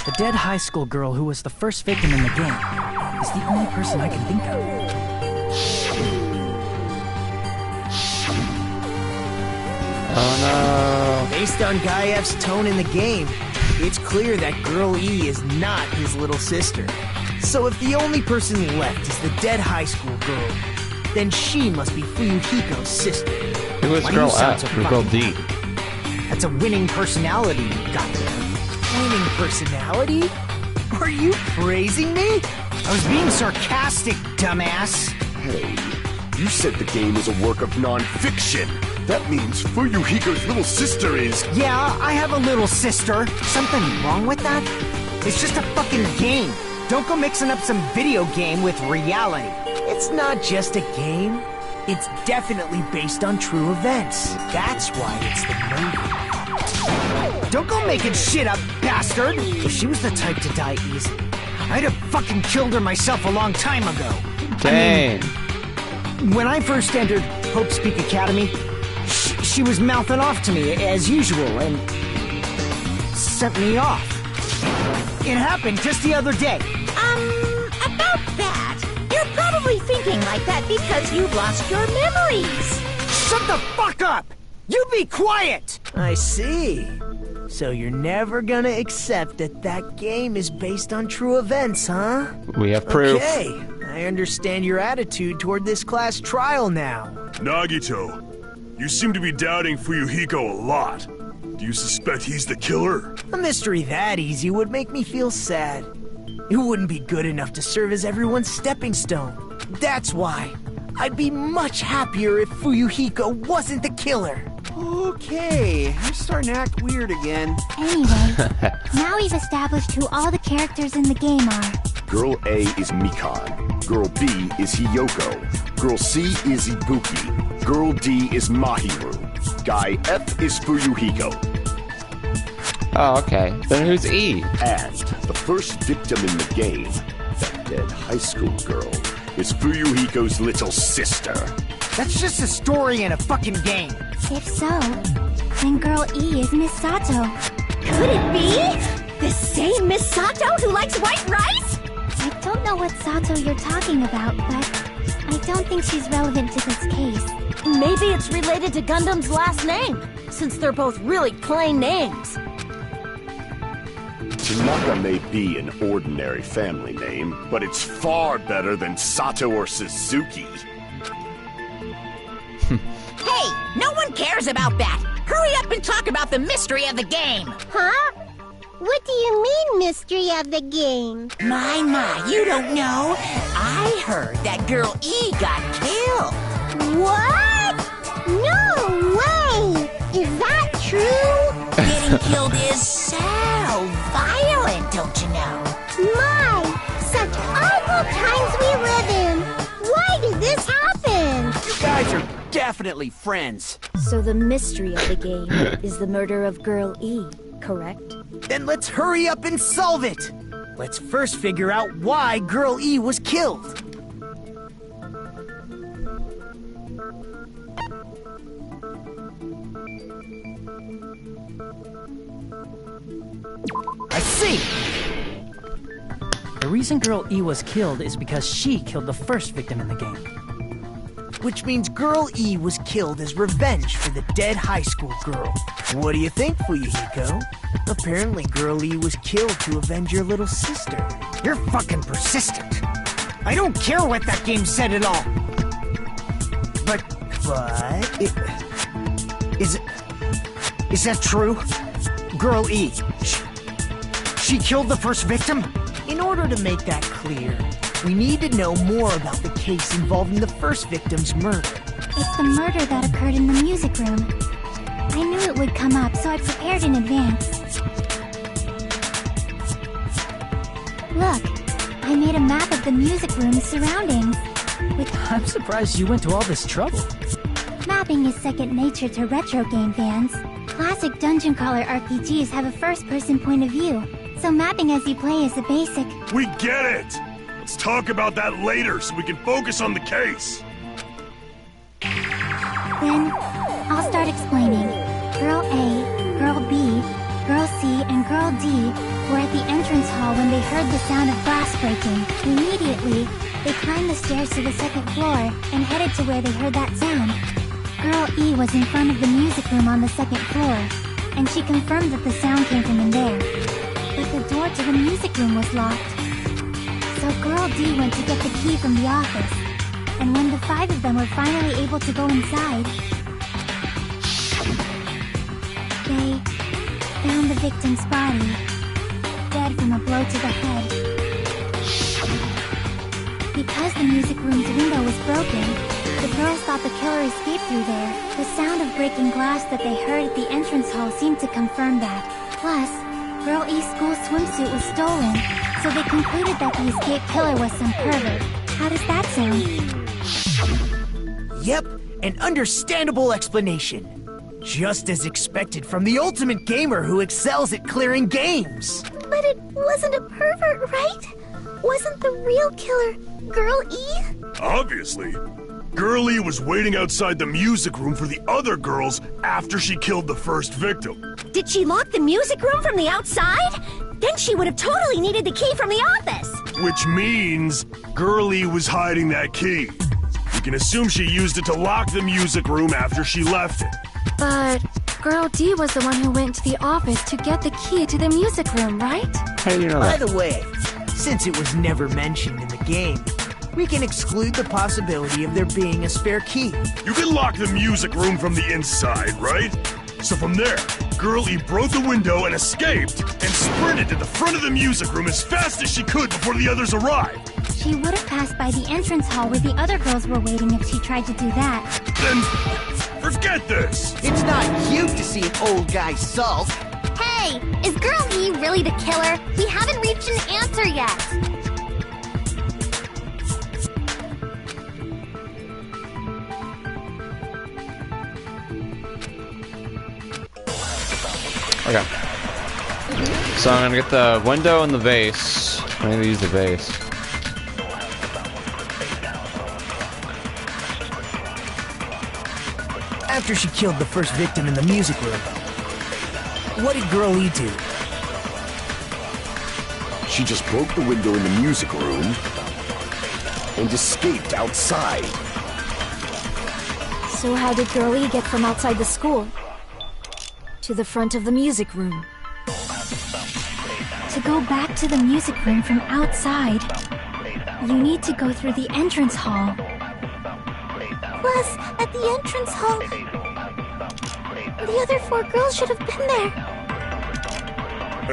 The dead high school girl who was the first victim in the game is the only person I can think of. Oh no. Based on Guy F's tone in the game, it's clear that Girl E is not his little sister. So if the only person left is the dead high school girl, then she must be Fuyuhiko's sister. Who was Why do you Girl sound F? so Or Girl fucking- D? That's a winning personality you got there. Winning personality? Are you praising me? I was being sarcastic, dumbass. Hey, you said the game is a work of non-fiction. That means Fuyuhiko's little sister is... Yeah, I have a little sister. Something wrong with that? It's just a fucking game. Don't go mixing up some video game with reality. It's not just a game. It's definitely based on true events. That's why it's the movie. Don't go making shit up, bastard! If she was the type to die easily, I'd have fucking killed her myself a long time ago. Dang. I mean, when I first entered Hope's Peak Academy, she was mouthing off to me as usual and sent me off. It happened just the other day. About that, you're probably thinking like that because you've lost your memories. Shut the fuck up! You be quiet! I see. So you're never gonna accept that that game is based on true events, huh? We have proof. Okay, I understand your attitude toward this class trial now. Nagito, you seem to be doubting Fuyuhiko a lot. Do you suspect he's the killer? A mystery that easy would make me feel sad. It wouldn't be good enough to serve as everyone's stepping stone. That's why I'd be much happier if Fuyuhiko wasn't the killer. Okay, you're starting to act weird again. Anyway, now we've established who all the characters in the game are. Girl A is Mikan. Girl B is Hiyoko. Girl C is Ibuki. Girl D is Mahiru. Guy F is Fuyuhiko. Oh, okay. Then who's E? And the first victim in the game, that dead high school girl, is Fuyuhiko's little sister. That's just a story in a fucking game. If so, then Girl E is Miss Sato. Could it be? The same Miss Sato who likes white rice? I don't know what Sato you're talking about, but I don't think she's relevant to this case. Maybe it's related to Gundam's last name, since they're both really plain names. Tanaka may be an ordinary family name, but it's far better than Sato or Suzuki. Hey, no one cares about that. Hurry up and talk about the mystery of the game. Huh? What do you mean, mystery of the game? My, you don't know? I heard that girl E got killed. What? No way! Is that true? Getting killed is so violent, don't you know? My, such awful times we live in. Why did this happen? You guys are definitely friends. So the mystery of the game is the murder of Girl E, correct? Then let's hurry up and solve it. Let's first figure out why Girl E was killed. I see. The reason Girl E was killed is because she killed the first victim in the game. Which means Girl E was killed as revenge for the dead high school girl. What do you think, Fuyuhiko? Apparently Girl E was killed to avenge your little sister. You're fucking persistent. I don't care what that game said at all. Is that true? Girl E, she killed the first victim? In order to make that clear, we need to know more about the case involving the first victim's murder. It's the murder that occurred in the music room. I knew it would come up, so I prepared in advance. Look, I made a map of the music room's surroundings. I'm surprised you went to all this trouble. Mapping is second nature to retro game fans. Classic dungeon crawler RPGs have a first-person point of view, so mapping as you play is a basic. We get it! Let's talk about that later so we can focus on the case. Then, I'll start explaining. Girl A, Girl B, Girl C, and Girl D were at the entrance hall when they heard the sound of glass breaking. Immediately, they climbed the stairs to the second floor and headed to where they heard that sound. Girl E was in front of the music room on the second floor, and she confirmed that the sound came from in there. But the door to the music room was locked. So Girl D went to get the key from the office, and when the five of them were finally able to go inside, they found the victim's body, dead from a blow to the head. Because the music room's window was broken, the girls thought the killer escaped through there. The sound of breaking glass that they heard at the entrance hall seemed to confirm that. Plus, Girl E's school swimsuit was stolen, so they concluded that the escaped killer was some pervert. How does that sound? Yep, an understandable explanation. Just as expected from the ultimate gamer who excels at clearing games. But it wasn't a pervert, right? Wasn't the real killer Girl E? Obviously. Girl E was waiting outside the music room for the other girls after she killed the first victim. Did she lock the music room from the outside? Then she would have totally needed the key from the office. Which means Girl E was hiding that key. We can assume she used it to lock the music room after she left it. But Girl D was the one who went to the office to get the key to the music room, right? How do you know that? By the way, since it was never mentioned in the game, we can exclude the possibility of there being a spare key. You can lock the music room from the inside, right? So from there, Girl E broke the window and escaped, and sprinted to the front of the music room as fast as she could before the others arrived. She would have passed by the entrance hall where the other girls were waiting if she tried to do that. Then, forget this! It's not cute to see an old guy sulk. Hey, is Girl E really the killer? We haven't reached an answer yet. Okay. So I'm gonna get the window and the vase. I'm gonna use the vase. After she killed the first victim in the music room, what did Girl E do? She just broke the window in the music room and escaped outside. So how did Girl E get from outside the school to the front of the music room? To go back to the music room from outside, you need to go through the entrance hall. Plus, at the entrance hall, the other 4 girls should have been there.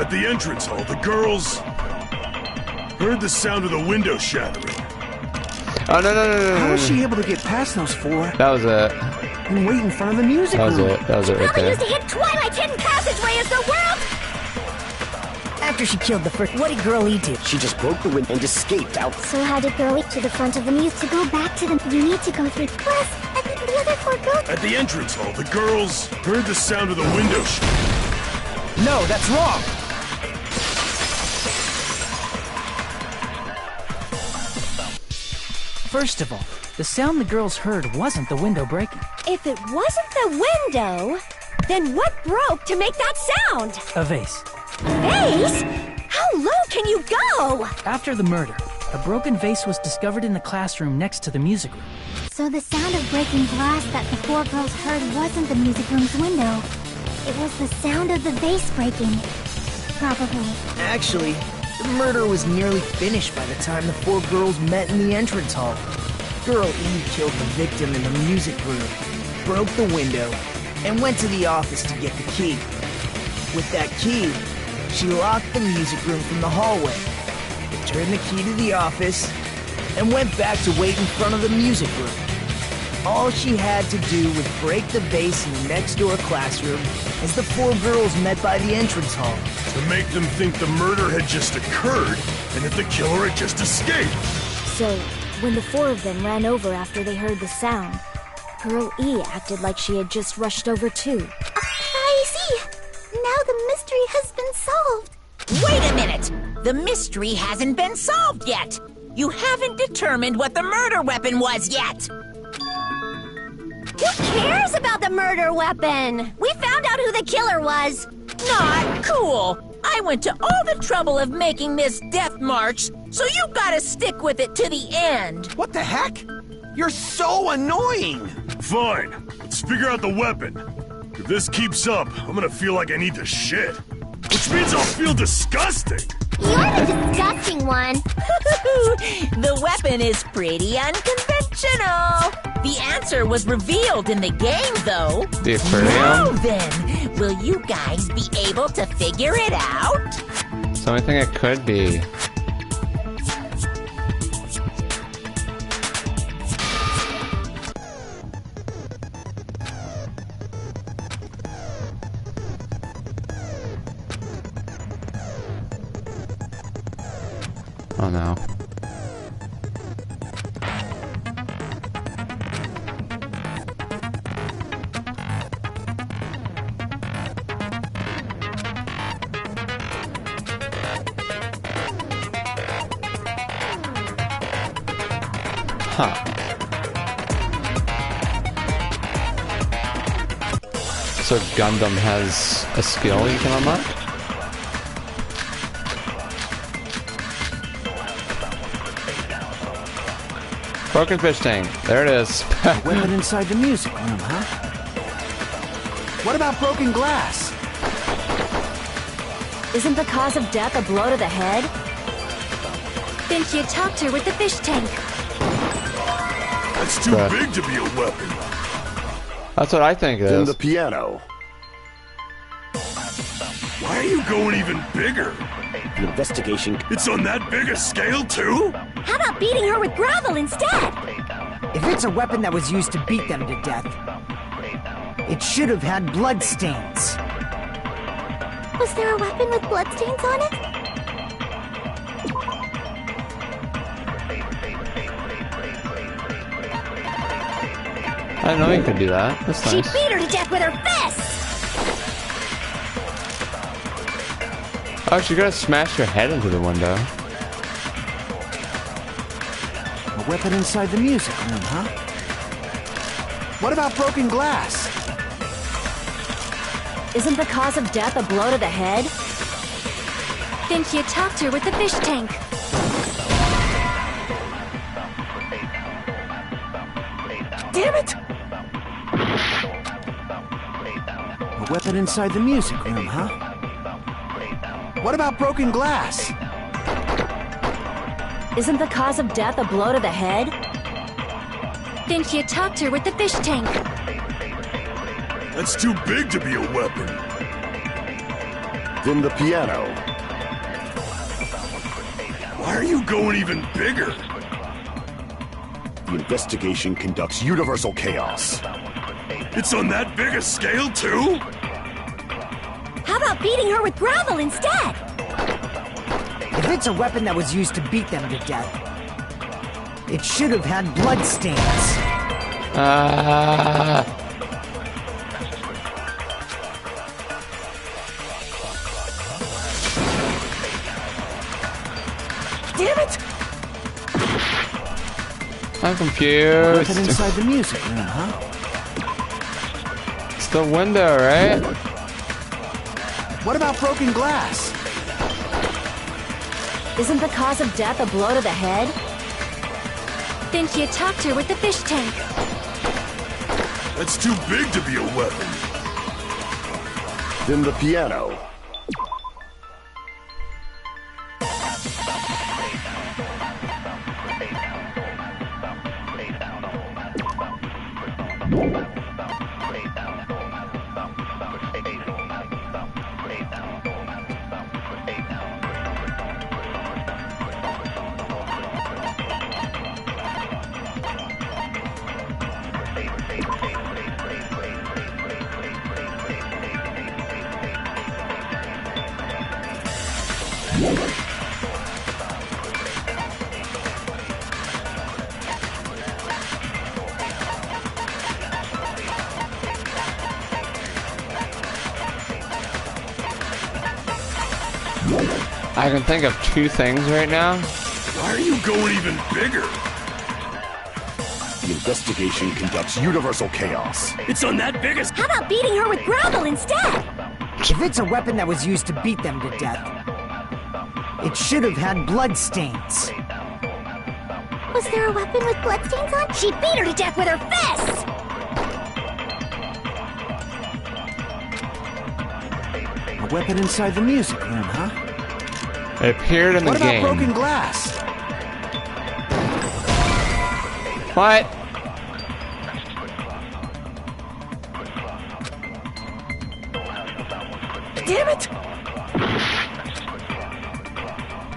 At the entrance hall, the girls heard the sound of the window shattering. Oh, no. How was she able to get past those 4? That was it. And wait in front of the music room. That was it right Probably there. used to hit Twilight's hidden passageway as the world. After she killed the first, what did Girl E do? She just broke the window and escaped out. So how did Girl E to the front of the music? To go back to them, you need to go through. Plus, I think the other 4 girls. At the entrance hall, the girls heard the sound of the window shattering. No, that's wrong! First of all, the sound the girls heard wasn't the window breaking. If it wasn't the window, then what broke to make that sound? A vase. Vase? How low can you go? After the murder, a broken vase was discovered in the classroom next to the music room. So the sound of breaking glass that the 4 girls heard wasn't the music room's window. It was the sound of the vase breaking. Probably. Actually, the murder was nearly finished by the time the 4 girls met in the entrance hall. Girl E killed the victim in the music room, broke the window, and went to the office to get the key. With that key, she locked the music room from the hallway, returned the key to the office, and went back to wait in front of the music room. All she had to do was break the vase in the next door classroom as the 4 girls met by the entrance hall. To make them think the murder had just occurred and that the killer had just escaped. So, when the 4 of them ran over after they heard the sound, Girl E acted like she had just rushed over too. I see. Now the mystery has been solved. Wait a minute! The mystery hasn't been solved yet! You haven't determined what the murder weapon was yet! Who cares about the murder weapon? We found out who the killer was. Not cool! I went to all the trouble of making this death march, so you gotta stick with it to the end! What the heck? You're so annoying! Fine, let's figure out the weapon. If this keeps up, I'm gonna feel like I need to shit. Which means I'll feel disgusting! You're the disgusting one. The weapon is pretty unconventional. The answer was revealed in the game, though. The aquarium? Now then, will you guys be able to figure it out? It's the only thing it could be. Oh no. Huh. So Gundam has a skill you can unlock? Broken fish tank. There it is. A weapon inside the music room, huh? What about broken glass? Isn't the cause of death a blow to the head? Then she attacked her with the fish tank. That's too Bruh. big to be a weapon. That's what I think it Then is. the piano. Why are you going even bigger? The investigation. It's on that big a scale, too? How about beating her with gravel instead? If it's a weapon that was used to beat them to death, it should have had blood stains. Was there a weapon with bloodstains on it? I didn't know you could do that. That's She nice. beat her to death with her fists. Oh, she's gonna smash your head into the window. A weapon inside the music room, huh? What about broken glass? Isn't the cause of death a blow to the head? Then she attacked her with the fish tank. Damn it! A weapon inside the music room, huh? What about broken glass? Isn't the cause of death a blow to the head? Then she attacked her with the fish tank. That's too big to be a weapon. Then the piano. Why are you going even bigger? The investigation conducts universal chaos. It's on that big a scale, too? How about beating her with gravel instead? If it's a weapon that was used to beat them to death, it should have had blood stains. Damn it! I'm A confused. weapon inside the music room, huh? It's the window, right? What about broken glass? Isn't the cause of death a blow to the head? Then she attacked her with the fish tank. That's too big to be a weapon. Then the piano. I can think of two things right now. Why are you going even bigger? The investigation conducts universal chaos. It's on that big a... How about beating her with gravel instead? If it's a weapon that was used to beat them to death, it should have had blood stains. Was there a weapon with bloodstains on? She beat her to death with her fists! A weapon inside the music room, huh? It appeared in the What about game. broken glass? What? Damn it!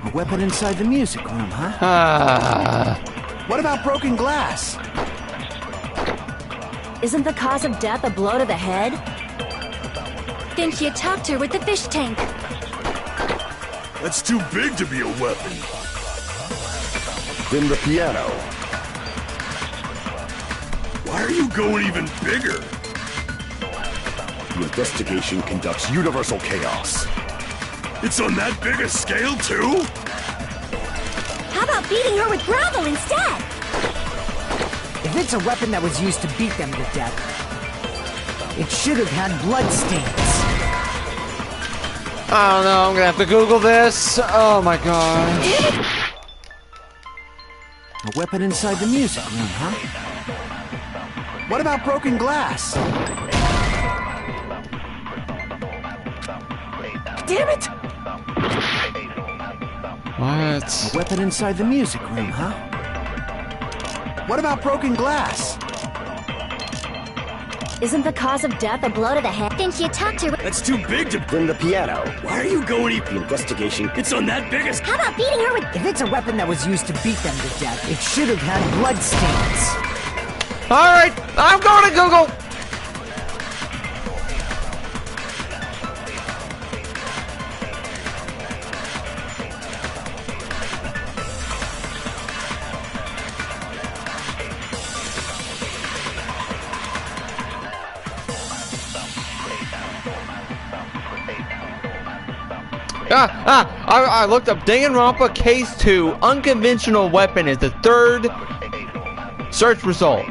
A weapon inside the music room, huh? What about broken glass? Isn't the cause of death a blow to the head? Then she attacked her with the fish tank. That's too big to be a weapon. Then the piano. Why are you going even bigger? The investigation conducts universal chaos. It's on that big a scale, too? How about beating her with gravel instead? If it's a weapon that was used to beat them to death, it should have had blood stains. I don't know, I'm gonna have to Google this. Oh my gosh. A weapon inside the music room, huh? What about broken glass? Damn it! What? A weapon inside the music room, huh? What about broken glass? Isn't the cause of death a blow to the head? Then she attacked her with... That's too big to... Then the piano. Why are you going even... The investigation... It's on that big a... How about beating her with... If it's a weapon that was used to beat them to death, it should have had blood stains. Alright, I'm going to Google! I looked up Danganronpa Case 2 Unconventional Weapon is the third search result.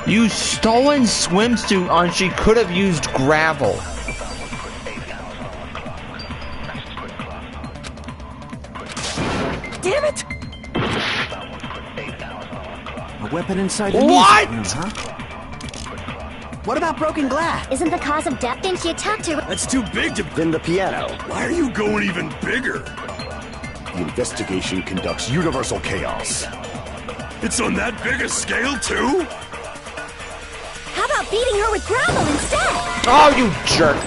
Used stolen swimsuit on she could have used gravel. weapon inside the What? music room, huh? What about broken glass? Isn't the cause of death then she attacked her? That's too big to... Then the piano. Why are you going even bigger? The investigation conducts universal chaos. It's on that big a scale, too? How about beating her with gravel instead? Oh, you jerk.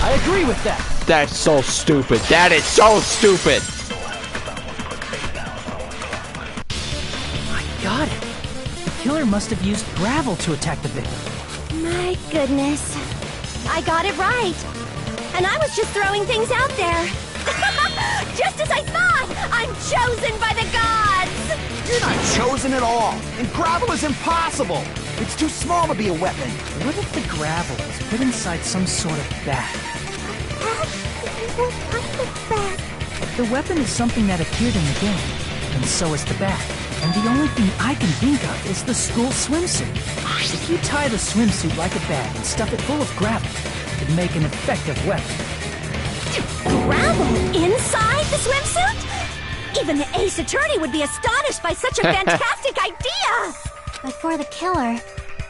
I agree with that. That's so stupid. That is so stupid. I got it. The killer must have used gravel to attack the victim. My goodness. I got it right. And I was just throwing things out there. Just as I thought! I'm chosen by the gods! You're not chosen at all. And gravel is impossible. It's too small to be a weapon. What if the gravel was put inside some sort of bag? What kind of bag? The weapon is something that appeared in the game, and so is the bag. And the only thing I can think of is the school swimsuit. If you tie the swimsuit like a bag and stuff it full of gravel, it'd make an effective weapon. Gravel inside the swimsuit? Even the ace attorney would be astonished by such a fantastic idea! But for the killer,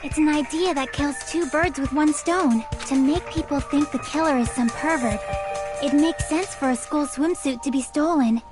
it's an idea that kills two birds with one stone. To make people think the killer is some pervert, it makes sense for a school swimsuit to be stolen.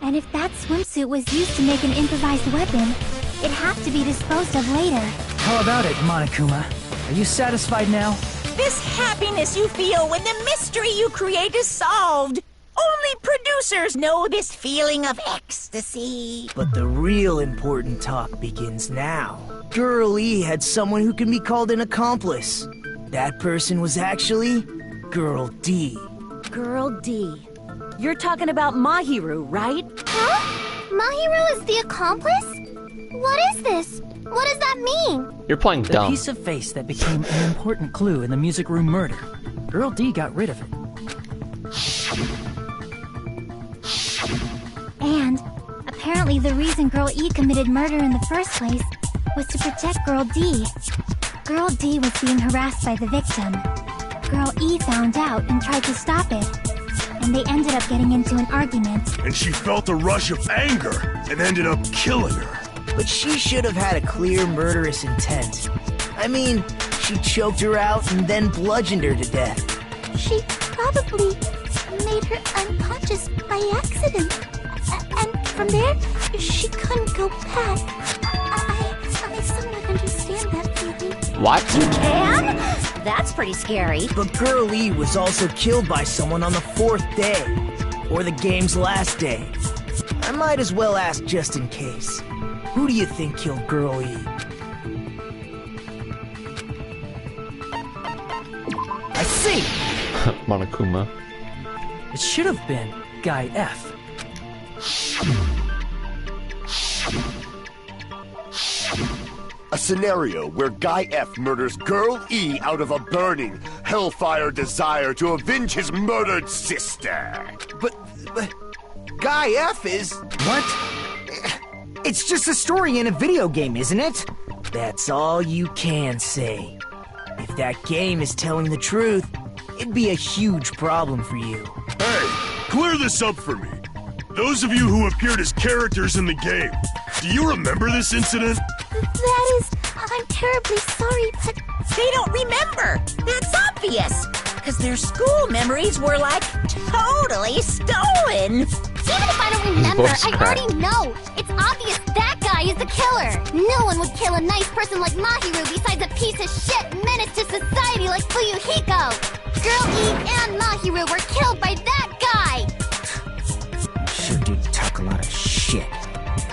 And if that swimsuit was used to make an improvised weapon, it'd have to be disposed of later. How about it, Monokuma? Are you satisfied now? This happiness you feel when the mystery you create is solved. Only producers know this feeling of ecstasy. But the real important talk begins now. Girl E had someone who can be called an accomplice. That person was actually Girl D. Girl D. You're talking about Mahiru, right? Huh? Mahiru is the accomplice? What is this? What does that mean? You're playing The dumb. piece of face that became an important clue in the music room murder. Girl D got rid of it. And apparently the reason Girl E committed murder in the first place was to protect Girl D. Girl D was being harassed by the victim. Girl E found out and tried to stop it. And they ended up getting into an argument. And she felt a rush of anger and ended up killing her. But she should have had a clear murderous intent. I mean, she choked her out and then bludgeoned her to death. She probably made her unconscious by accident. And from there, she couldn't go back. I somewhat understand that feeling. What? Can? That's pretty scary. But Girl E was also killed by someone on the 4th day. Or the game's last day. I might as well ask just in case. Who do you think killed Girl E? I see! Monokuma. It should have been Guy F. A scenario where Guy F murders Girl E out of a burning, hellfire desire to avenge his murdered sister. But Guy F is... What? It's just a story in a video game, isn't it? That's all you can say. If that game is telling the truth, it'd be a huge problem for you. Hey, clear this up for me. Those of you who appeared as characters in the game, do you remember this incident? That is... I'm terribly sorry, but... They don't remember. That's obvious. Because their school memories were, like, totally stolen. Even if I don't remember, I already know. It's obvious that guy is the killer. No one would kill a nice person like Mahiru besides a piece of shit menace to society like Fuyuhiko. Girl E and Mahiru were killed by that guy. Sure do talk a lot of shit.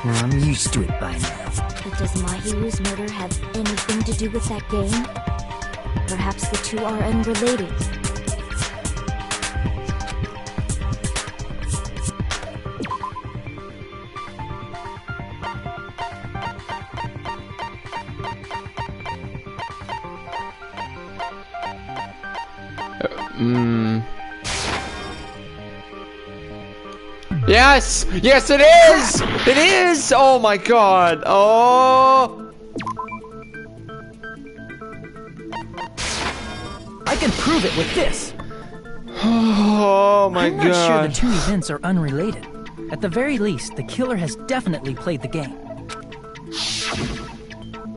Well, I'm used to it by now. But does Mahiru's murder have anything to do with that game? Perhaps the two are unrelated. Yes! Yes, it is! It is! Oh my god! Oh! I can prove it with this! Oh my god. I'm not sure the two events are unrelated. At the very least, the killer has definitely played the game.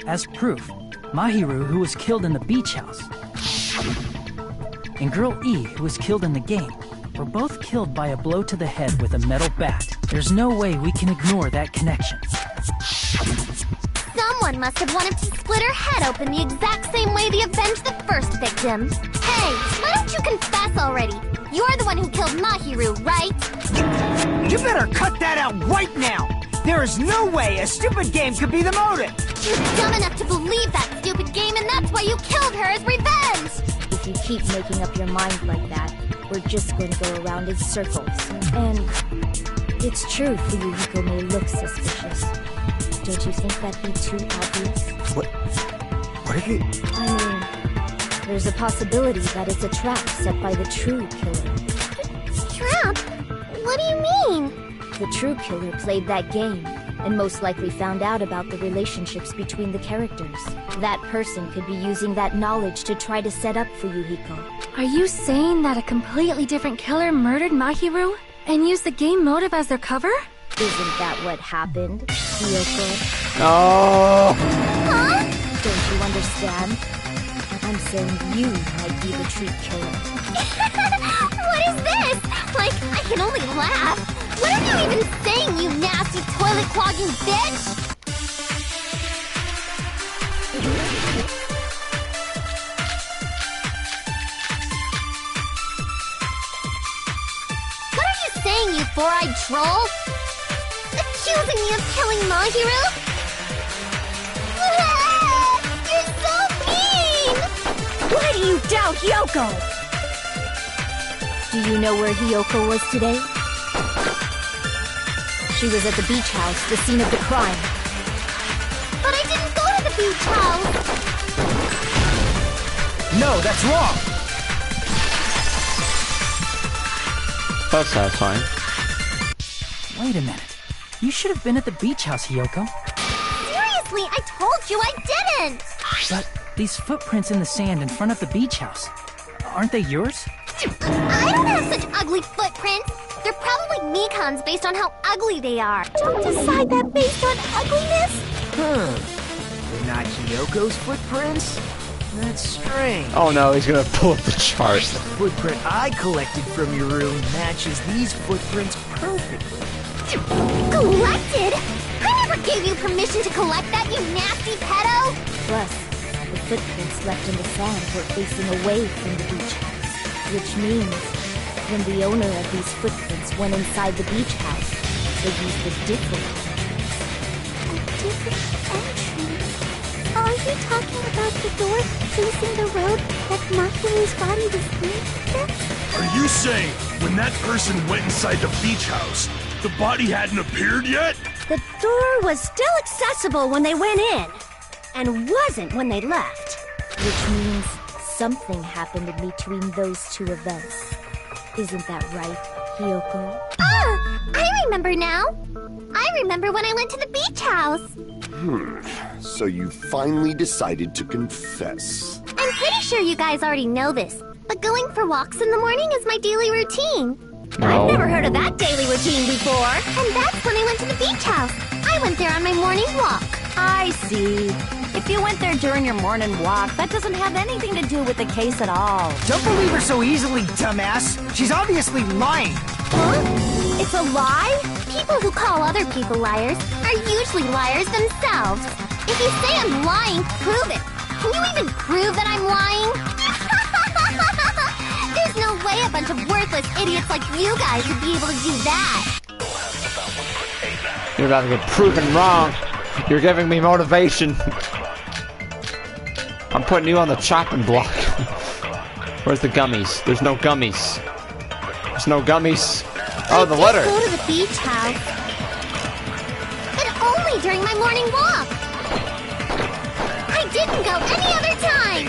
As proof, Mahiru, who was killed in the beach house, and Girl E, who was killed in the game, were both killed by a blow to the head with a metal bat. There's no way we can ignore that connection. Someone must have wanted to split her head open the exact same way to avenge the first victim. Hey, why don't you confess already? You're the one who killed Mahiru, right? You better cut that out right now! There is no way a stupid game could be the motive! You're dumb enough to believe that stupid game, and that's why you killed her as revenge! If you keep making up your mind like that, we're just going to go around in circles. And it's true Fuyuhiko may look suspicious. Don't you think that'd be too obvious? What if it... I mean, there's a possibility that it's a trap set by the true killer. Trap? What do you mean? The true killer played that game, and most likely found out about the relationships between the characters. That person could be using that knowledge to try to set up Fuyuhiko. Are you saying that a completely different killer murdered Mahiru and used the game motive as their cover? Isn't that what happened, Hiyoko? Oh! Huh? Don't you understand? I'm saying you might be the true killer. What is this? Like, I can only laugh. What are you even saying, you nasty toilet-clogging bitch? What are you saying, you four-eyed troll? Accusing me of killing Mahiru? You're so mean! Why do you doubt Hiyoko? Do you know where Hiyoko was today? She was at the beach house, the scene of the crime. But I didn't go to the beach house! No, that's wrong! That's satisfying. Wait a minute. You should have been at the beach house, Hiyoko. Seriously, I told you I didn't! But these footprints in the sand in front of the beach house, aren't they yours? I don't have such ugly footprints! They're probably Mikan's based on how ugly they are. Don't decide that based on ugliness! They're not Hiyoko's footprints? That's strange. Oh no, he's gonna pull up the chart. The footprint I collected from your room matches these footprints perfectly. Collected? I never gave you permission to collect that, you nasty pedo! Plus, the footprints left in the sand were facing away from the beach house. Which means, when the owner of these footprints went inside the beach house, they used a different entrance. A different entrance? Are you talking about the door facing the road that Mahiru's body was in? Are you saying when that person went inside the beach house, the body hadn't appeared yet? The door was still accessible when they went in, and wasn't when they left. Which means something happened in between those two events. Isn't that right, Hiyoko? Ah! I remember now! I remember when I went to the beach house! So you finally decided to confess. I'm pretty sure you guys already know this, but going for walks in the morning is my daily routine. No. I've never heard of that daily routine before. And that's when I went to the beach house. I went there on my morning walk. I see. If you went there during your morning walk, that doesn't have anything to do with the case at all. Don't believe her so easily, dumbass! She's obviously lying! Huh? It's a lie? People who call other people liars are usually liars themselves. If you say I'm lying, prove it. Can you even prove that I'm lying? There's no way a bunch of worthless idiots like you guys would be able to do that. You're about to get proven wrong. You're giving me motivation. I'm putting you on the chopping block. Where's the gummies? There's no gummies. There's no gummies. Oh, the letter. I did go to the beach house, but only during my morning walk. I didn't go any other time.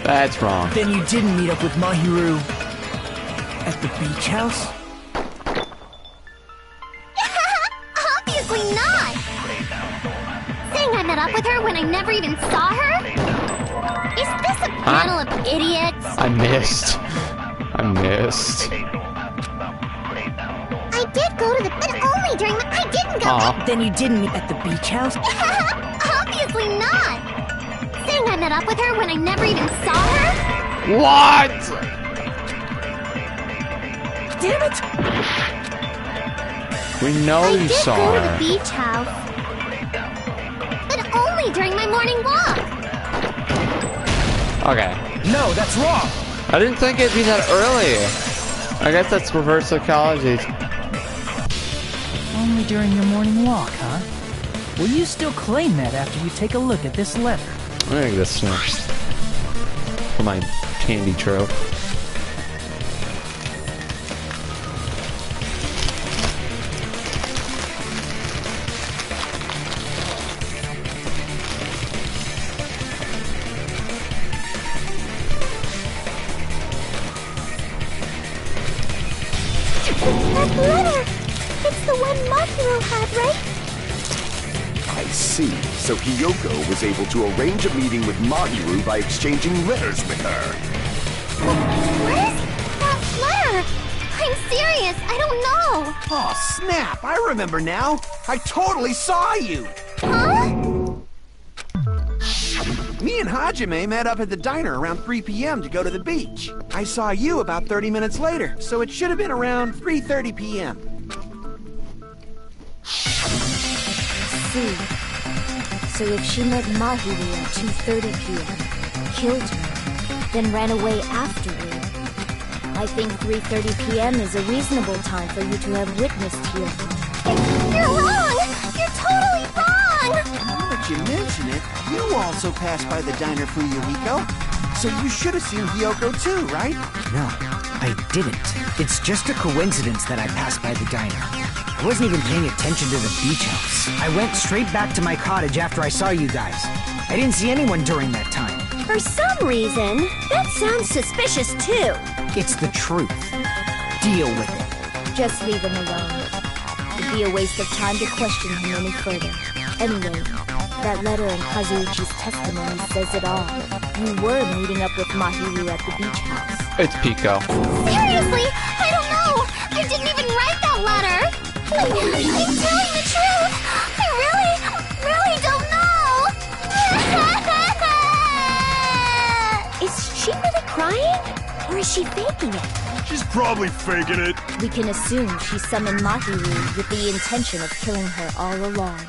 That's wrong. Then you didn't meet up with Mahiru at the beach house? Obviously not. Saying I met up with her when I never even saw her? Is this a panel of idiots? I missed. I did go to the... but only during my... I didn't go. Then you didn't meet at the beach house? Obviously not. Saying I met up with her when I never even saw her? What? Damn it! We know you saw I did go to the her. beach house. But only during my morning walk. Okay. No, that's wrong. I didn't think it'd be that early. I guess that's reverse psychology. Only during your morning walk, huh? Will you still claim that after you take a look at this letter? I'm gonna get this for my candy trope. That letter! It's the one Mahiro had, right? I see. So Hiyoko was able to arrange a meeting with Mahiru by exchanging letters with her. Where's that letter? I'm serious, I don't know. Oh, snap! I remember now. I totally saw you. Huh? Me and Hajime met up at the diner around 3 p.m. to go to the beach. I saw you about 30 minutes later, so it should have been around 3:30 p.m. See. So if she met Mahiru at 2:30 p.m., killed her, then ran away afterward, I think 3:30 p.m. is a reasonable time for you to have witnessed here. You're wrong! You're totally wrong! Now that you mention it, you also passed by the diner, Fuyuhiko. So you should have seen Hiyoko too, right? No, I didn't. It's just a coincidence that I passed by the diner. I wasn't even paying attention to the beach house. I went straight back to my cottage after I saw you guys. I didn't see anyone during that time. For some reason, that sounds suspicious too. It's the truth. Deal with it. Just leave him alone. It'd be a waste of time to question him any further. Anyway, that letter in Kazuichi's testimony says it all. You were meeting up with Mahiru at the beach house. It's Pico. Seriously, I don't know. I didn't even write that letter. I'm telling the truth. I really don't know. Is she really crying? Or is she faking it? She's probably faking it. We can assume she summoned Mahiru with the intention of killing her all along.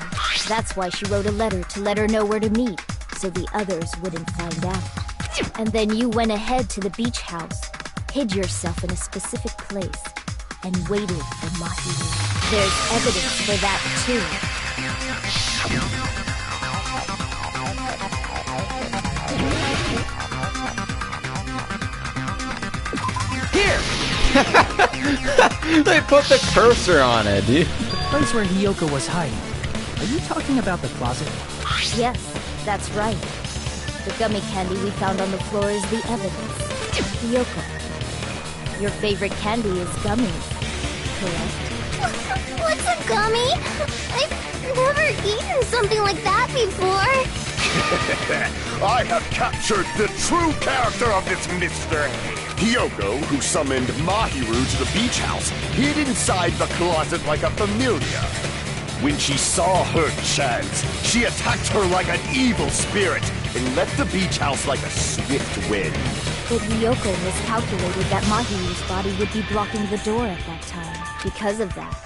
That's why she wrote a letter to let her know where to meet, so the others wouldn't find out. And then you went ahead to the beach house, hid yourself in a specific place, and waited for Mahiru. There's evidence for that, too. Here! They put the cursor on it, dude. The place where Hiyoko was hiding. Are you talking about the closet? Yes, that's right. The gummy candy we found on the floor is the evidence. Hiyoko, your favorite candy is gummies, correct? What's a gummy? I've never eaten something like that before. I have captured the true character of this mystery. Hiyoko, who summoned Mahiru to the beach house, hid inside the closet like a familiar. When she saw her chance, she attacked her like an evil spirit and left the beach house like a swift wind. But Hiyoko miscalculated that Mahiru's body would be blocking the door at that time. Because of that,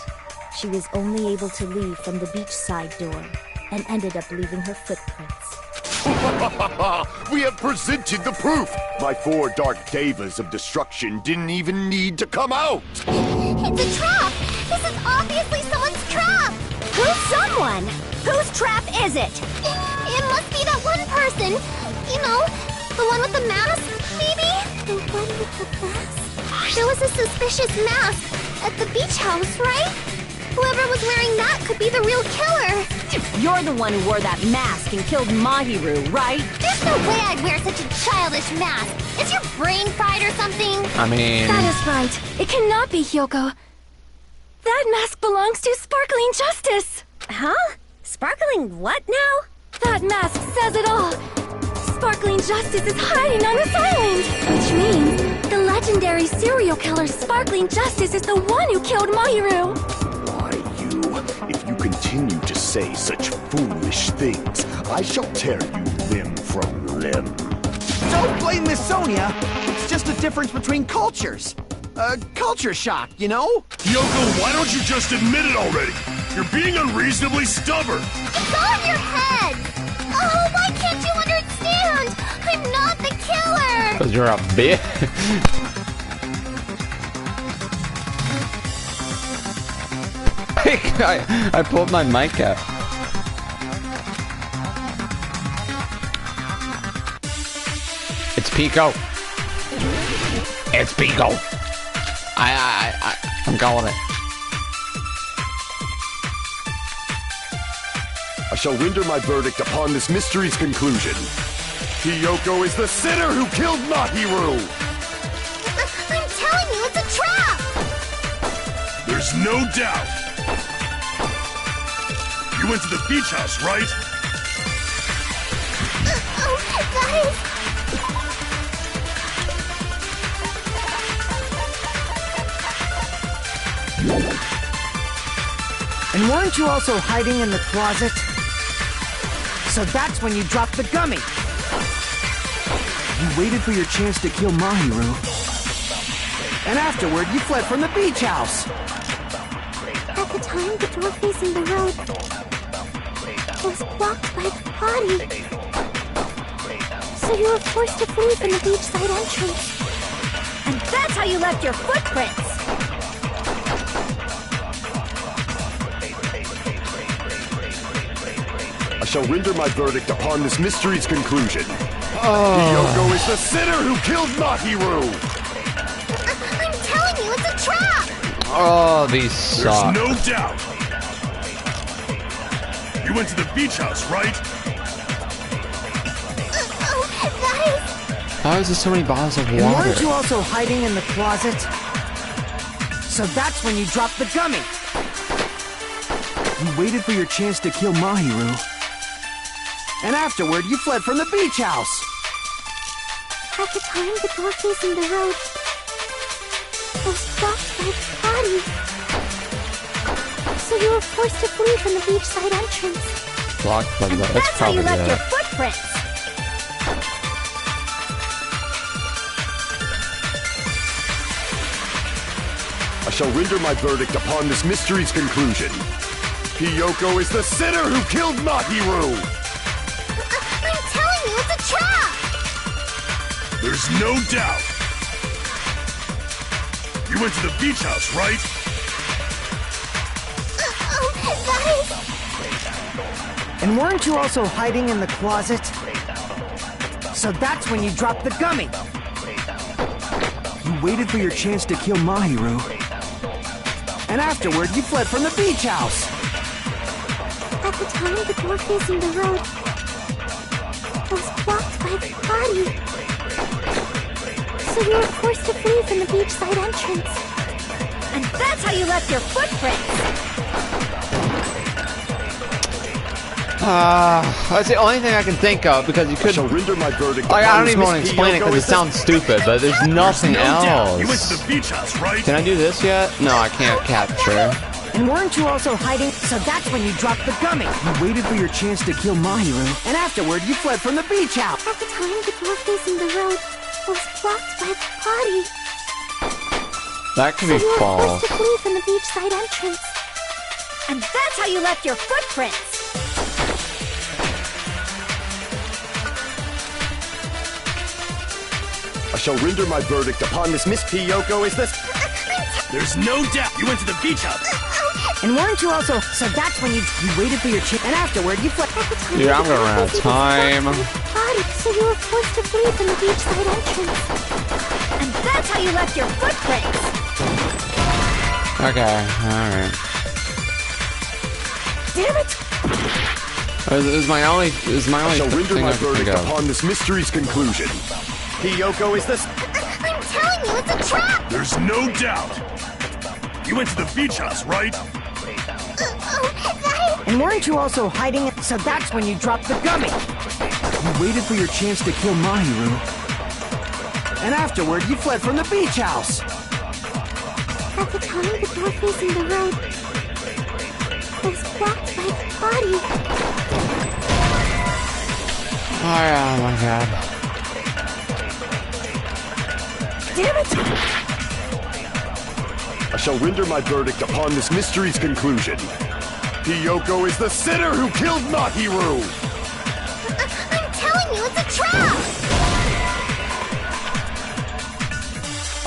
she was only able to leave from the beachside door and ended up leaving her footprints. We have presented the proof! My 4 dark devas of destruction didn't even need to come out! It's a trap! This is obviously someone's trap! Who's someone? Whose trap is it? It must be that one person! You know, the one with the mask, maybe? The one with the mask? There was a suspicious mask at the beach house, right? Whoever was wearing that could be the real killer! You're the one who wore that mask and killed Mahiru, right? There's no way I'd wear such a childish mask! Is your brain fried or something? I mean... That is right. It cannot be Hiyoko. That mask belongs to Sparkling Justice! Huh? Sparkling what now? That mask says it all! Sparkling Justice is hiding on this island! Which means the legendary serial killer Sparkling Justice is the one who killed Mahiru! Why, if you say such foolish things, I shall tear you limb from limb. Don't blame Miss Sonia. It's just a difference between cultures. Culture shock, you know? Kyoko, why don't you just admit it already? You're being unreasonably stubborn. It's all in your head! Oh, why can't you understand? I'm not the killer! Because you're a bitch. I pulled my mic out. It's Pico. It's Pico. I'm calling it. I shall render my verdict upon this mystery's conclusion. Kyoko is the sinner who killed Mahiru! I'm telling you, it's a trap! There's no doubt. You went to the beach house, right? Oh, that is... And weren't you also hiding in the closet? So that's when you dropped the gummy. You waited for your chance to kill Mahiru. And afterward, you fled from the beach house. At the time, the door facing the road was blocked by the body. So you were forced to flee from the beachside entrance. And that's how you left your footprints! I shall render my verdict upon this mystery's conclusion. Kyoko is the sinner who killed Mahiru! I'm telling you, it's a trap! Oh, these suck. There's no doubt. You went to the beach house, right? Oh, that is... Why is there so many bottles of And water? weren't you also hiding in the closet? So that's when you dropped the gummy. You waited for your chance to kill Mahiru. And afterward, you fled from the beach house. At the time, the door facing the road was blocked by the body. So you were forced to flee from the beachside entrance. Blocked by the... And That's that's how you probably left your it. footprints! I shall render my verdict upon this mystery's conclusion. Kyoko is the sinner who killed Mahiru! I'm telling you, it's a trap! There's no doubt. You went to the beach house, right? Oh, that is... And weren't you also hiding in the closet? So that's when you dropped the gummy. You waited for your chance to kill Mahiru. And afterward, you fled from the beach house. At the time, the door facing the road was blocked by the body. So you were forced to flee from the beachside entrance. And that's how you left your footprints! That's the only thing I can think of because you I could. shall render my verdict Like, I upon don't this even want to Miss explain it Kyoko because it is the- sounds stupid, but there's nothing No doubt. You went else. to the beach house, right? Can I do this yet? No, I can't capture. And weren't you also hiding? So that's when you dropped the gummy. You waited for your chance to kill Mahiru. And afterward, you fled from the beach house. At the time, the door facing the road was blocked by the body. That could So be you were false. forced to flee from the beachside entrance. And that's how you left your footprints! I shall render my verdict upon this Miss Kyoko is this... There's no doubt. You went to the beach house. And weren't you also? So that's when you waited for your chance. And afterward, you fled. At the time, Dude, I'm the gonna door run out of facing the time. body. So you were forced to flee from the beachside entrance. And that's how you left your footprints! Okay, alright. Damn it! It was my only. It was my I only shall render thing my I could think verdict of. upon this mystery's conclusion. Kyoko is this... I'm telling you, it's a trap! There's no doubt. You went to the beach house, right? And weren't you also hiding? So that's when you dropped the gummy. You waited for your chance to kill Mahiru. And afterward, you fled from the beach house. At the time, the door facing the road was blocked by the body. Oh my god. Damn it! I shall render my verdict upon this mystery's conclusion. Hiyoko is the sinner who killed Mahiru! I'm telling you, it's a trap!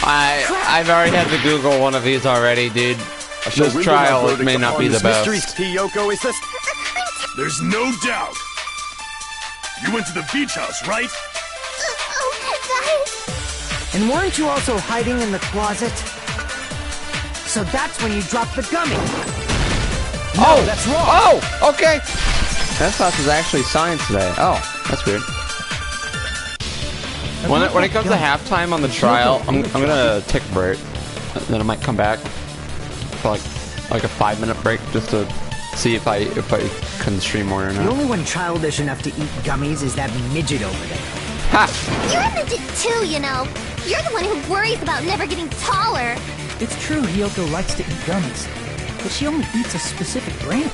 I've already had to Google one of these already, dude. This trial may not be the best. Hiyoko is the... There's no doubt. You went to the beach house, right? Oh, And weren't you also hiding in the closet? So that's when you dropped the gummy. No, that's wrong. Oh, okay. That class is actually science today. Oh, that's weird. When it comes to halftime on the trial, I'm gonna take a break. Then I might come back for like a 5-minute break just to see if I can stream more or not. The only one childish enough to eat gummies is that midget over there. Ha! You're a midget too, you know. You're the one who worries about never getting taller. It's true Hiyoko likes to eat gummies, but she only eats a specific brand.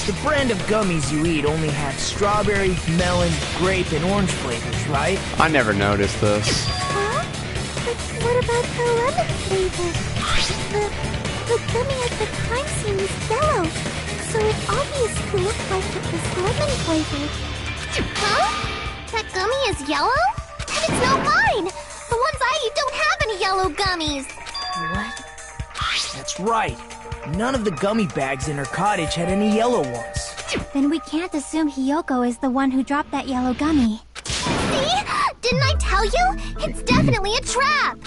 The brand of gummies you eat only have strawberry, melon, grape, and orange flavors, right? I never noticed this. Huh? But what about the lemon flavor? The gummy at the crime scene is yellow, so it obviously looked like it was lemon flavored. Huh? That gummy is yellow? And it's not mine! The ones I eat don't have any yellow gummies! What? That's right. None of the gummy bags in her cottage had any yellow ones. Then we can't assume Hiyoko is the one who dropped that yellow gummy. See? Didn't I tell you? It's definitely a trap!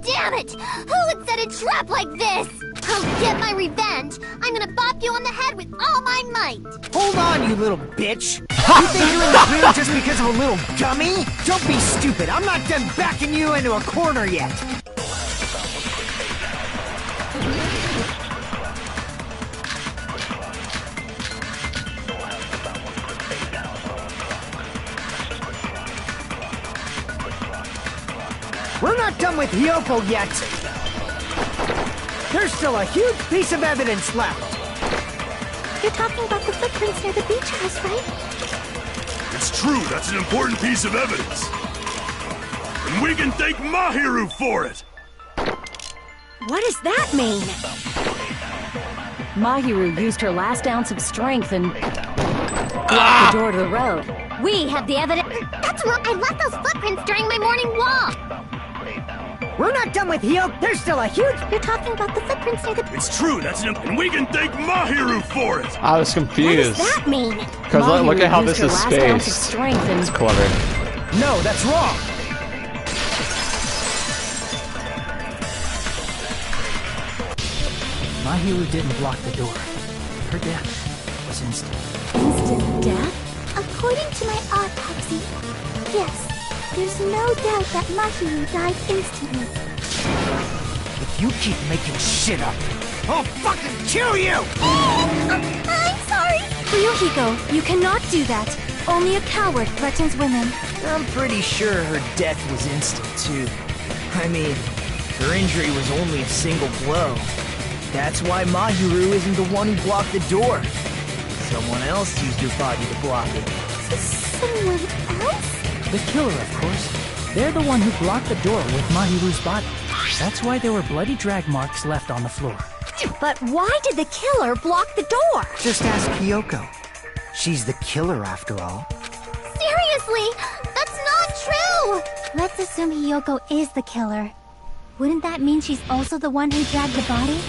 Damn it! Who would set a trap like this? I'll get my revenge! I'm gonna bop you on the head with all my might! Hold on, you little bitch! You think you're in the clear just because of a little gummy? Don't be stupid! I'm not done backing you into a corner yet! We're not done with Hiyoko yet! There's still a huge piece of evidence left! You're talking about the footprints near the beach house, right? It's true, that's an important piece of evidence. And we can thank Mahiru for it! What does that mean? Mahiru used her last ounce of strength and blocked the door to the road. We have the evidence. That's wrong. I left those footprints during my morning walk. We're not done with Hiyoko. There's still a huge... You're talking about the footprints near the... It's true, that's an... And we can thank Mahiru for it! I was confused. What does that mean? Because look at how this is spaced. It's clever. No, that's wrong! Mahiru didn't block the door. Her death was instant. Instant death? According to my autopsy, yes. There's no doubt that Mahiru died instantly. If you keep making shit up, I'll fucking kill you! I'm sorry! Ryuhiko, you cannot do that. Only a coward threatens women. I'm pretty sure her death was instant, too. I mean, her injury was only a single blow. That's why Mahiru isn't the one who blocked the door. Someone else used her body to block it. Someone else? The killer, of course. They're the one who blocked the door with Mahiru's body. That's why there were bloody drag marks left on the floor. But why did the killer block the door? Just ask Hiyoko. She's the killer, after all. Seriously? That's not true! Let's assume Hiyoko is the killer. Wouldn't that mean she's also the one who dragged the body?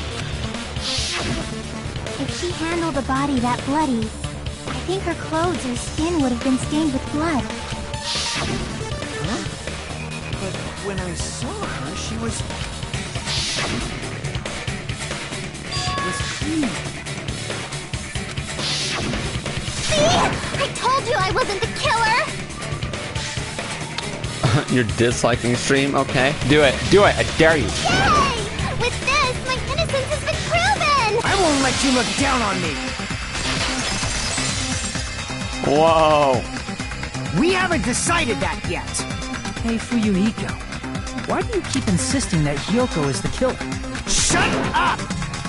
If she handled a body that bloody, I think her clothes or skin would have been stained with blood. Huh? But when I saw her, she was clean. See? I told you I wasn't the killer! You're disliking stream? Okay. Do it. Do it. I dare you. Yay! With this, my innocence has been proven! I won't let you look down on me! Whoa. We haven't decided that yet! Hey, Fuyuhiko. Why do you keep insisting that Hiyoko is the killer? Shut up!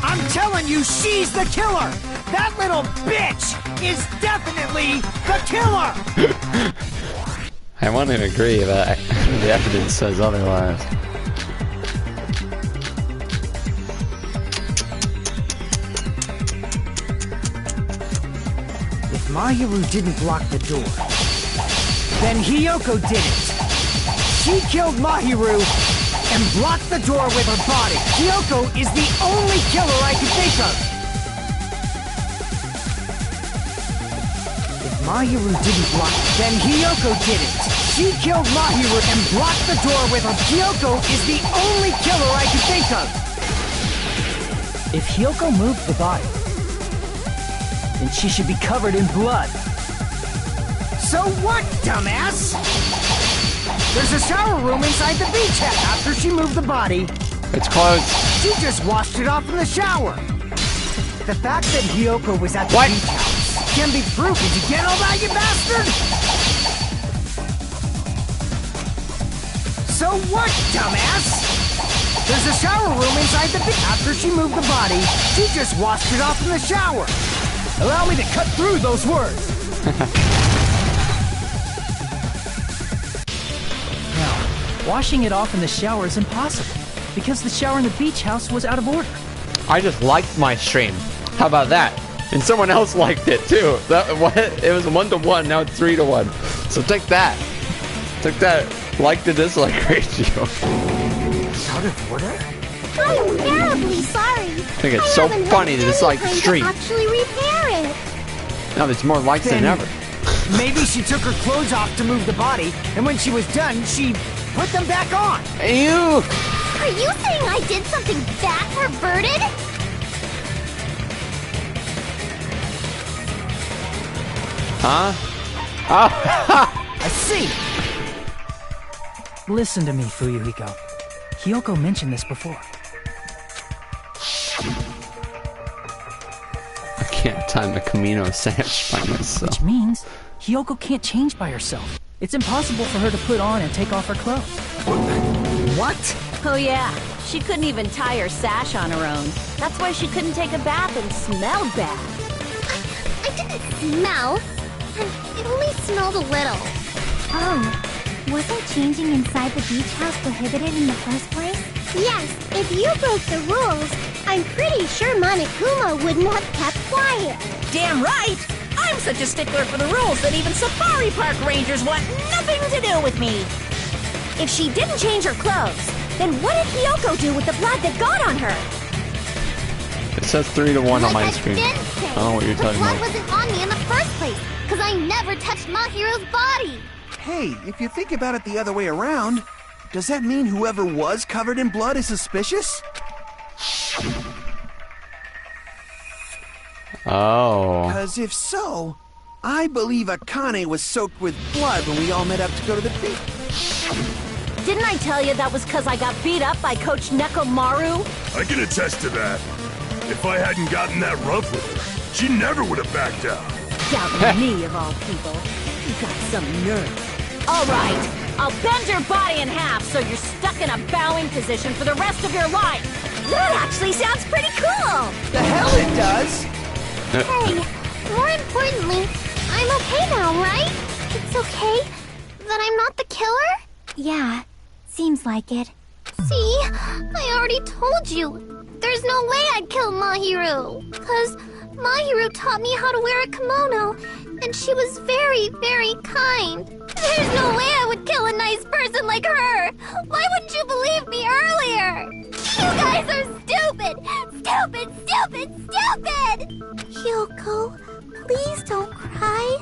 I'm telling you, she's the killer! That little bitch is definitely the killer! I want to agree, but the evidence says otherwise. If Mahiru didn't block the door, then Hiyoko did it. She killed Mahiru and blocked the door with her body. Hiyoko is the only killer I can think of. If Mahiru didn't block it, then Hiyoko did it. She killed Mahiru and blocked the door with her. Hiyoko is the only killer I can think of. If Hiyoko moved the body, then she should be covered in blood. So what, dumbass? There's a shower room inside the beach hut. After she moved the body, It's closed. she just washed it off in the shower. The fact that Hiyoko was at the What? beach house can be proof. Did you get all that, you bastard? So what, dumbass? There's a shower room inside the beach. After she moved the body, she just washed it off in the shower. Allow me to cut through those words. Now, washing it off in the shower is impossible, because the shower in the beach house was out of order. I just liked my stream. How about that? And someone else liked it too. What? It was 1-to-1. Now it's 3-to-1. So take that. Take that. Like to dislike ratio. Out of order? I'm terribly sorry. I think it's so funny to dislike the stream. Actually repair it. Now there's more likes than ever. Maybe she took her clothes off to move the body, and when she was done, she put them back on. Ew! Are you saying I did something that perverted? Huh? Oh! I see. Listen to me, Fuyuhiko. Hiyoko mentioned this before. I can't time the Camino sandwich by myself. Which means Hiyoko can't change by herself. It's impossible for her to put on and take off her clothes. What? Oh yeah, she couldn't even tie her sash on her own. That's why she couldn't take a bath and smelled bad. I didn't smell. It only smelled a little. Oh, wasn't changing inside the beach house prohibited in the first place? Yes, if you broke the rules, I'm pretty sure Monokuma wouldn't have kept quiet. Damn right! I'm such a stickler for the rules that even safari park rangers want nothing to do with me. If she didn't change her clothes, then what did Hiyoko do with the blood that got on her? It says 3-to-1 on my Like screen. I did I say, don't know what you're the talking blood about. wasn't on me in the first place, because I never touched Mahiro's body. Hey, if you think about it the other way around, does that mean whoever was covered in blood is suspicious? Oh. Because if so, I believe Akane was soaked with blood when we all met up to go to the beach. Didn't I tell you that was because I got beat up by Coach Nekomaru? I can attest to that. If I hadn't gotten that rough with her, she never would have backed down. Doubting me, of all people. You got some nerve. All right, I'll bend your body in half so you're stuck in a bowing position for the rest of your life. That actually sounds pretty cool. The hell it does! Hey, more importantly, I'm okay now, right? It's okay that I'm not the killer? Yeah, seems like it. See, I already told you. There's no way I'd kill Mahiru. Because Mahiru taught me how to wear a kimono, and she was very, very kind. There's no way I would kill a nice person like her. Why wouldn't you believe me earlier? You guys are stupid! Stupid, stupid, stupid! Hyoko, please don't cry.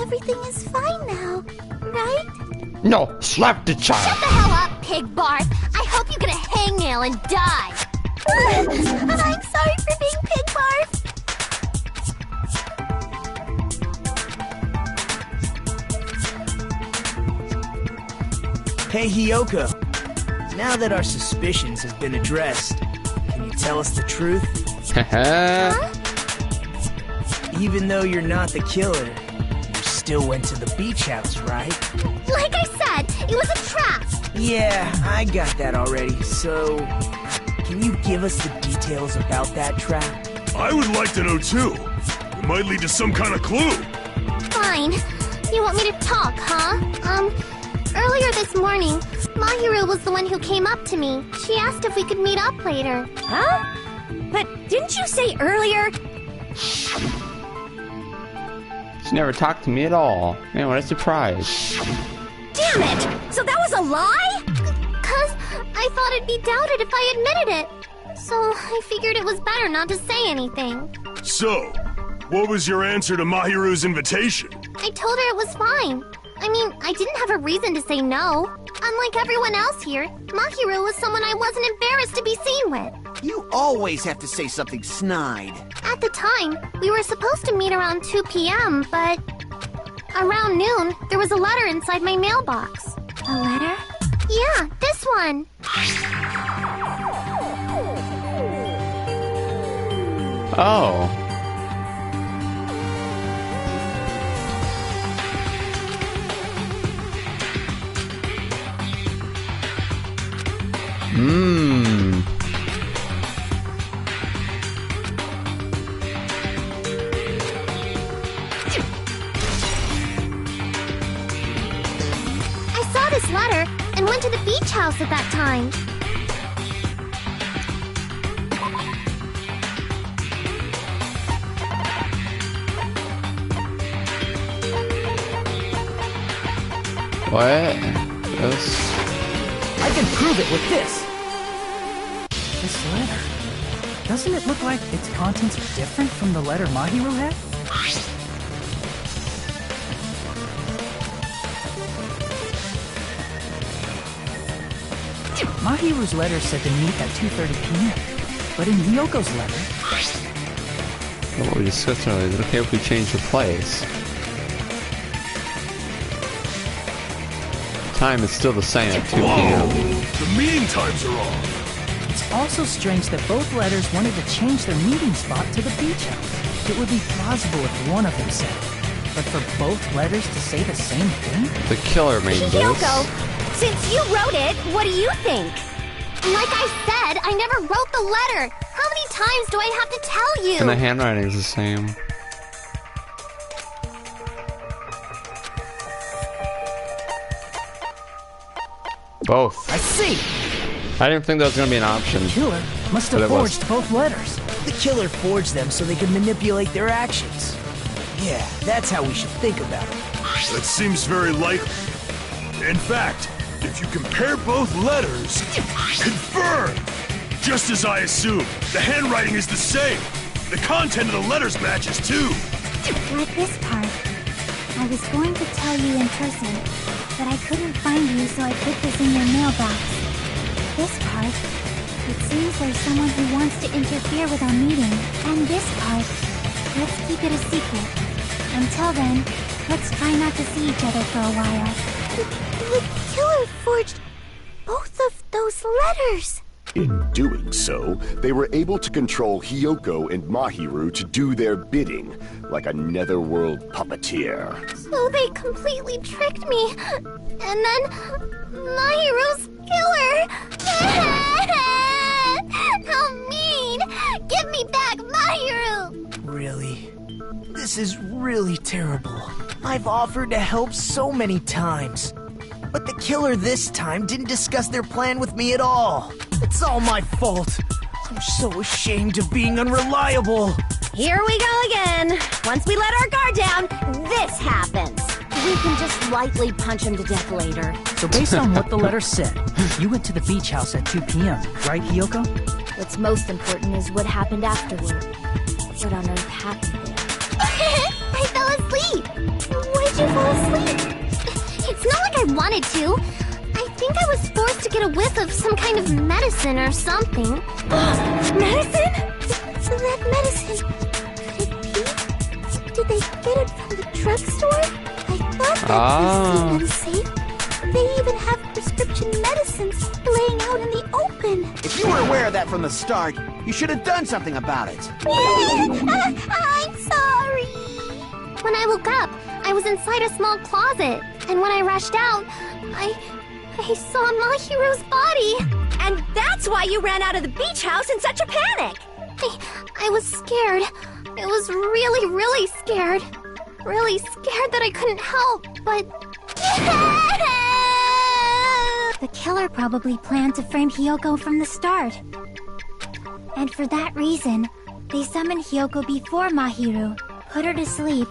Everything is fine now, right? No, slap the child. Shut the hell up, pig barf! I hope you get a hangnail and die! I'm sorry for being pig barf! Hey, Hiyoko. Now that our suspicions have been addressed, can you tell us the truth? Even though you're not the killer, you still went to the beach house, right? Like I said, it was a trap! Yeah, I got that already, so... Can you give us the details about that trap? I would like to know too. It might lead to some kind of clue. Fine. You want me to talk, huh? Earlier this morning, Mahiru was the one who came up to me. She asked if we could meet up later. Huh? But didn't you say earlier? She never talked to me at all. Man, what a surprise. Damn it! So that was a lie? 'Cause I thought it'd be doubted if I admitted it. So I figured it was better not to say anything. So, what was your answer to Mahiru's invitation? I told her it was fine. I mean, I didn't have a reason to say no. Unlike everyone else here, Mahiru was someone I wasn't embarrassed to be seen with. You always have to say something snide. At the time, we were supposed to meet around 2 p.m., but around noon, there was a letter inside my mailbox. A letter? Yeah, this one. Oh. I saw this letter and went to the beach house at that time. What? This... I can prove it with this. This letter. Doesn't it look like its contents are different from the letter Mahiru had? Mahiru's letter said to meet at 2:30 p.m. But in Hyoko's letter... What we discussed earlier, is it okay if we change the place? Time is still the same at 2 p.m. The meeting times are off. It's also strange that both letters wanted to change their meeting spot to the beach house. It would be plausible if one of them said it. But for both letters to say the same thing? The killer made this. Hyoko, since you wrote it, what do you think? Like I said, I never wrote the letter. How many times do I have to tell you? And the handwriting is the same. Both. I see. I didn't think that was going to be an option. The killer must have forged both letters. The killer forged them so they could manipulate their actions. Yeah, that's how we should think about it. That seems very likely. In fact, if you compare both letters, confirmed! Just as I assumed, the handwriting is the same. The content of the letters matches too. Like this part. I was going to tell you in person, but I couldn't find you, so I put this in your mailbox. This part. It seems there's someone who wants to interfere with our meeting. And this part. Let's keep it a secret. Until then, let's try not to see each other for a while. The killer forged both of those letters. In doing so, they were able to control Hyoko and Mahiru to do their bidding, like a netherworld puppeteer. So they completely tricked me. And then Mahiru's killer. How mean! Give me back Mahiru! Really? This is really terrible. I've offered to help so many times. But the killer this time didn't discuss their plan with me at all. It's all my fault. I'm so ashamed of being unreliable. Here we go again. Once we let our guard down, this happens. We can just lightly punch him to death later. So based on what the letter said, you went to the beach house at 2 p.m., right, Hyoko? What's most important is what happened afterward. What on earth happened there? I fell asleep. Why'd you fall asleep? It's not like I wanted to. I think I was forced to get a whiff of some kind of medicine or something. Medicine? That medicine. Could it be? Did they get it from the drugstore? I thought that was safe and safe. They even have prescription medicines laying out in the open. If you were aware of that from the start, you should have done something about it. I'm sorry. When I woke up, I was inside a small closet. And when I rushed out, I saw Mahiru's body. And that's why you ran out of the beach house in such a panic. I was scared. I was really, really scared. Really scared that I couldn't help, but... The killer probably planned to frame Hiyoko from the start. And for that reason, they summoned Hiyoko before Mahiru, put her to sleep,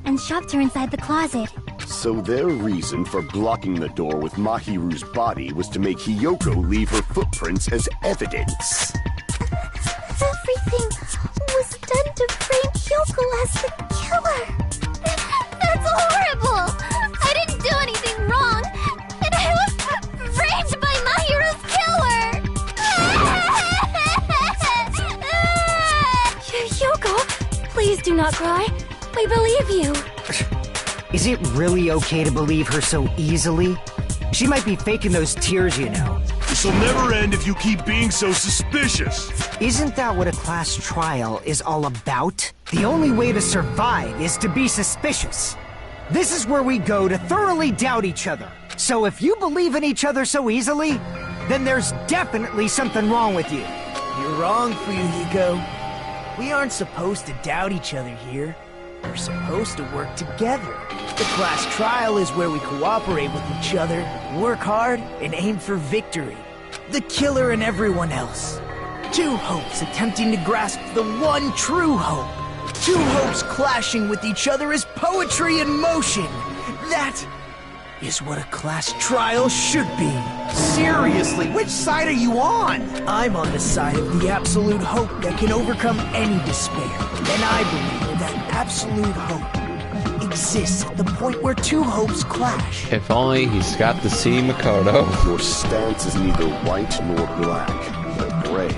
and shoved her inside the closet. So their reason for blocking the door with Mahiru's body was to make Hiyoko leave her footprints as evidence. Everything was done to frame Hiyoko as the killer. That's horrible! I didn't do anything wrong, and I was framed by Mahiru's killer! Hiyoko, please do not cry. We believe you. Is it really okay to believe her so easily? She might be faking those tears, you know. This'll never end if you keep being so suspicious. Isn't that what a class trial is all about? The only way to survive is to be suspicious. This is where we go to thoroughly doubt each other. So if you believe in each other so easily, then there's definitely something wrong with you. You're wrong, Fuyuhiko. We aren't supposed to doubt each other here. We're supposed to work together. The class trial is where we cooperate with each other, work hard, and aim for victory. The killer and everyone else. Two hopes attempting to grasp the one true hope. Two hopes clashing with each other is poetry in motion. That is what a class trial should be. Seriously, which side are you on? I'm on the side of the absolute hope that can overcome any despair. And I believe that absolute hope exists at the point where two hopes clash. If only he's got the C Makoto. Your stance is neither white nor black, but gray,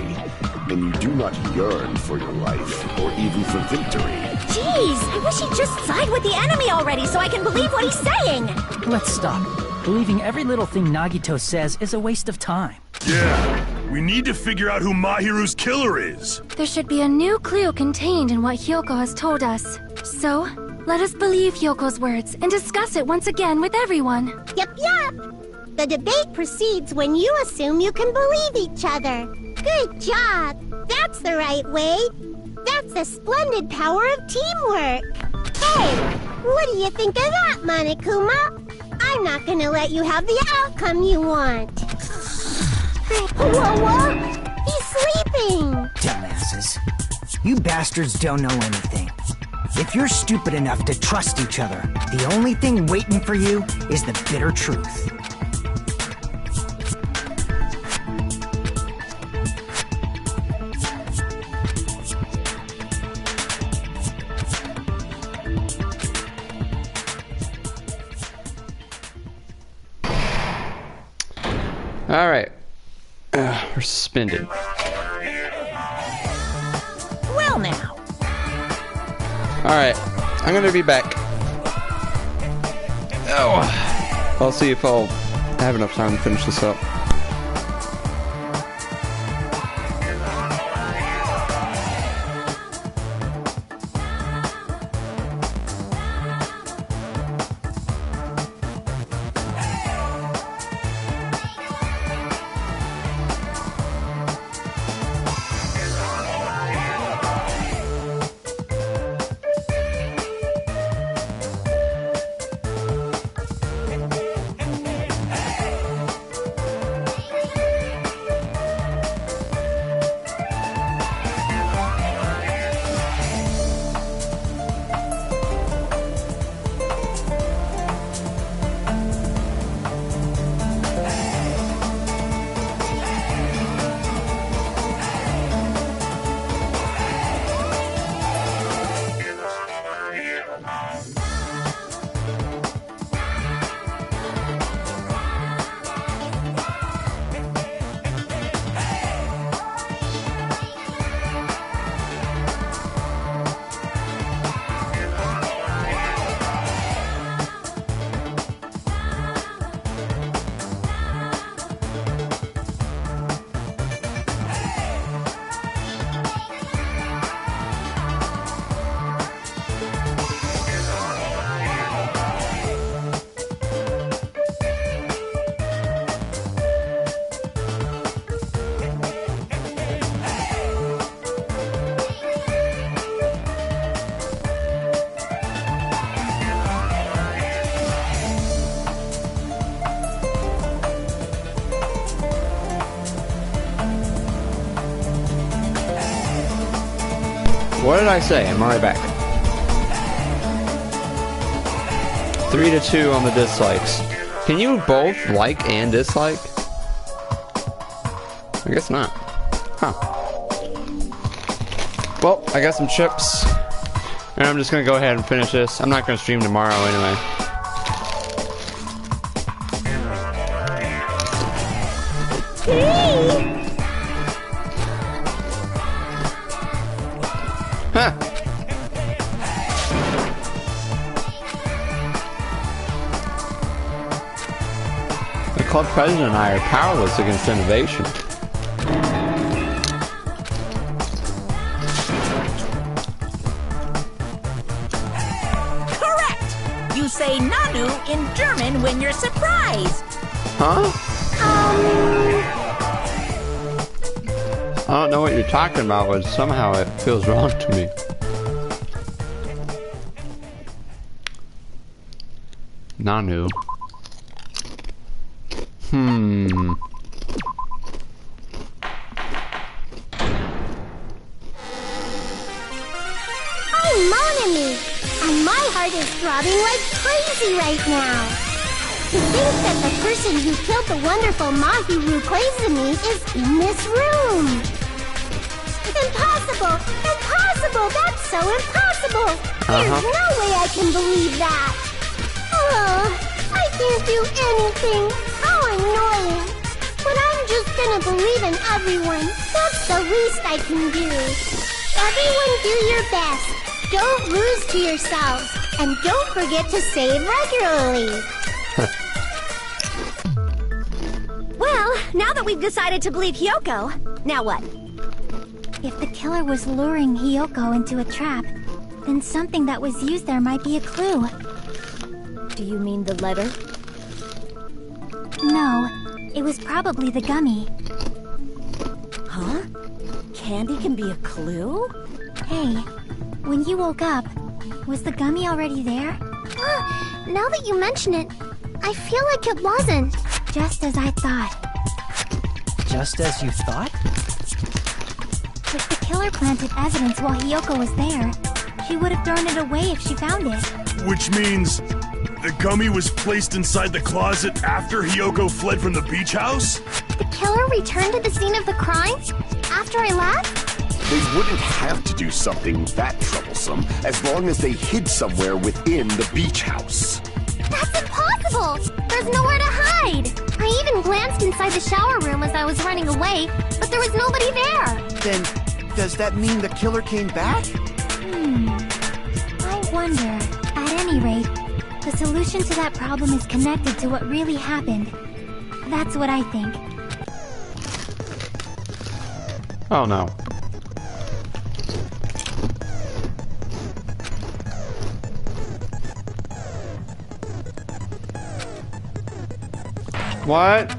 and you do not yearn for your life, or even for victory. Jeez, I wish he'd just side with the enemy already so I can believe what he's saying! Let's stop. Believing every little thing Nagito says is a waste of time. Yeah, we need to figure out who Mahiru's killer is. There should be a new clue contained in what Hiyoko has told us. So, let us believe Hyoko's words and discuss it once again with everyone. Yup, yup. The debate proceeds when you assume you can believe each other. Good job. That's the right way. That's the splendid power of teamwork. Hey, what do you think of that, Monokuma? I'm not gonna let you have the outcome you want. Whoa, he's sleeping! Dumbasses. You bastards don't know anything. If you're stupid enough to trust each other, the only thing waiting for you is the bitter truth. Alright. We're suspended. Well now. Alright. I'm gonna be back. Oh. I'll see if I'll have enough time to finish this up. What did I say? I'm right back. 3-2 on the dislikes. Can you both like and dislike? I guess not. Huh. Well, I got some chips. And I'm just gonna go ahead and finish this. I'm not gonna stream tomorrow anyway. Huh. The club president and I are powerless against innovation. Correct! You say Nanu in German when you're surprised. Huh? I don't know what you're talking about, but somehow it feels wrong to me. Nanu. I'm Mon Ami, and my heart is throbbing like crazy right now. To think that the person who killed the wonderful Mahiru Koizumi is in this room. Impossible! Impossible! That's so impossible! There's no way I can believe that! Oh, I can't do anything! How annoying! But I'm just gonna believe in everyone. That's the least I can do. Everyone do your best. Don't lose to yourselves. And don't forget to save regularly. Well, now that we've decided to believe Hyoko, now what? If the killer was luring Hyoko into a trap, then something that was used there might be a clue. Do you mean the letter? No, it was probably the gummy. Huh? Candy can be a clue? Hey, when you woke up, was the gummy already there? Now that you mention it, I feel like it wasn't. Just as I thought. Just as you thought? If the killer planted evidence while Hyoko was there, she would have thrown it away if she found it. Which means the gummy was placed inside the closet after Hyoko fled from the beach house? The killer returned to the scene of the crime? After I left? They wouldn't have to do something that troublesome as long as they hid somewhere within the beach house. That's impossible! There's nowhere to hide! I even glanced inside the shower room as I was running away, but there was nobody there! Then, does that mean the killer came back? I wonder. At any rate, the solution to that problem is connected to what really happened. That's what I think. Oh no. What?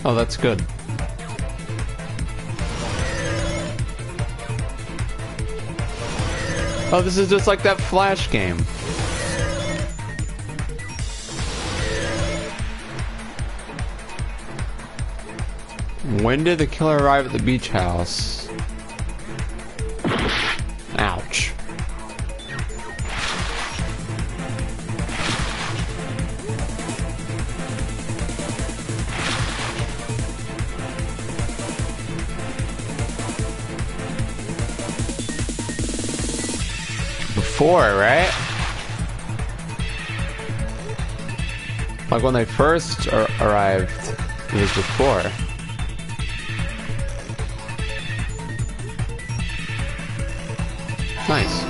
Oh, that's good. Oh, this is just like that Flash game. When did the killer arrive at the beach house? before, right? Like when they first arrived, it was before. Nice.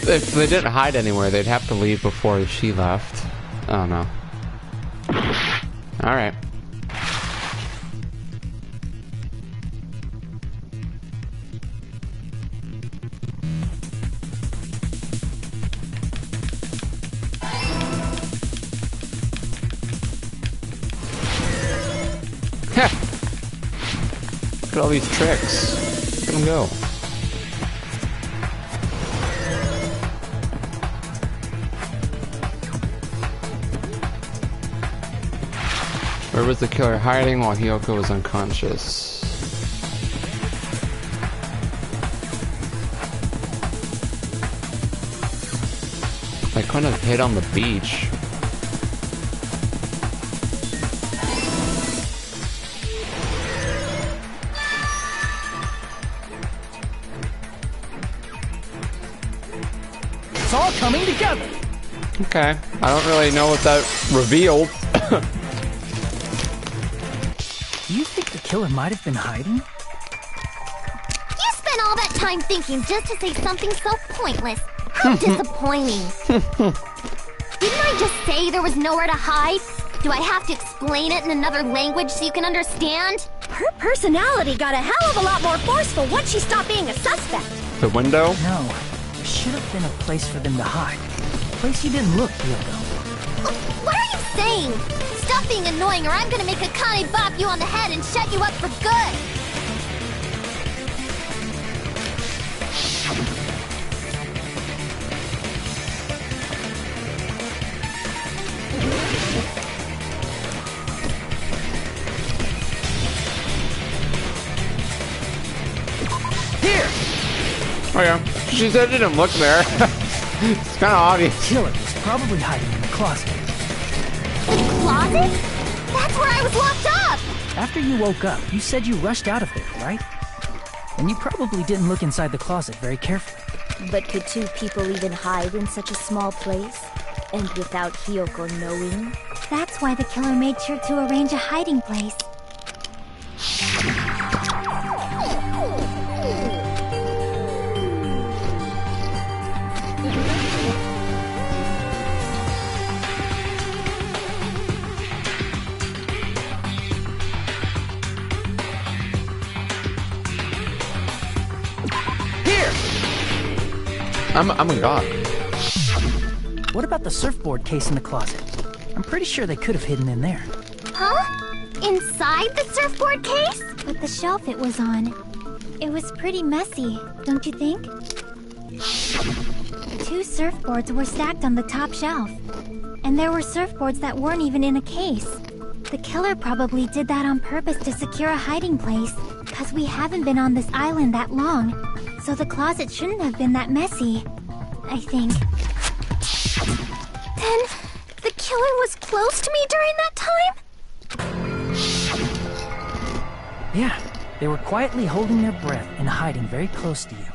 If they didn't hide anywhere, they'd have to leave before she left. Oh no. Alright. Look at all these tricks. Let them go. Where was the killer hiding while Hiyoko was unconscious? I couldn't have hid on the beach. It's all coming together. Okay. I don't really know what that revealed. Do you think the killer might have been hiding? You spent all that time thinking just to say something so pointless. How disappointing. Didn't I just say there was nowhere to hide? Do I have to explain it in another language so you can understand? Her personality got a hell of a lot more forceful once she stopped being a suspect. The window? No. There should have been a place for them to hide. A place you didn't look, Hiyoko. What are you saying? Stop being annoying or I'm gonna make Akane bop you on the head and shut you up for good! Here! Oh yeah. She said it didn't look there. It's kind of obvious. The killer was probably hiding in the closet. The closet? That's where I was locked up! After you woke up, you said you rushed out of there, right? And you probably didn't look inside the closet very carefully. But could two people even hide in such a small place? And without Hiyoko knowing? That's why the killer made sure to arrange a hiding place. I'm a god. What about the surfboard case in the closet? I'm pretty sure they could have hidden in there. Huh? Inside the surfboard case? But the shelf it was on. It was pretty messy, don't you think? 2 surfboards were stacked on the top shelf. And there were surfboards that weren't even in a case. The killer probably did that on purpose to secure a hiding place. Because we haven't been on this island that long. So the closet shouldn't have been that messy, I think. Then, the killer was close to me during that time? Yeah, they were quietly holding their breath and hiding very close to you.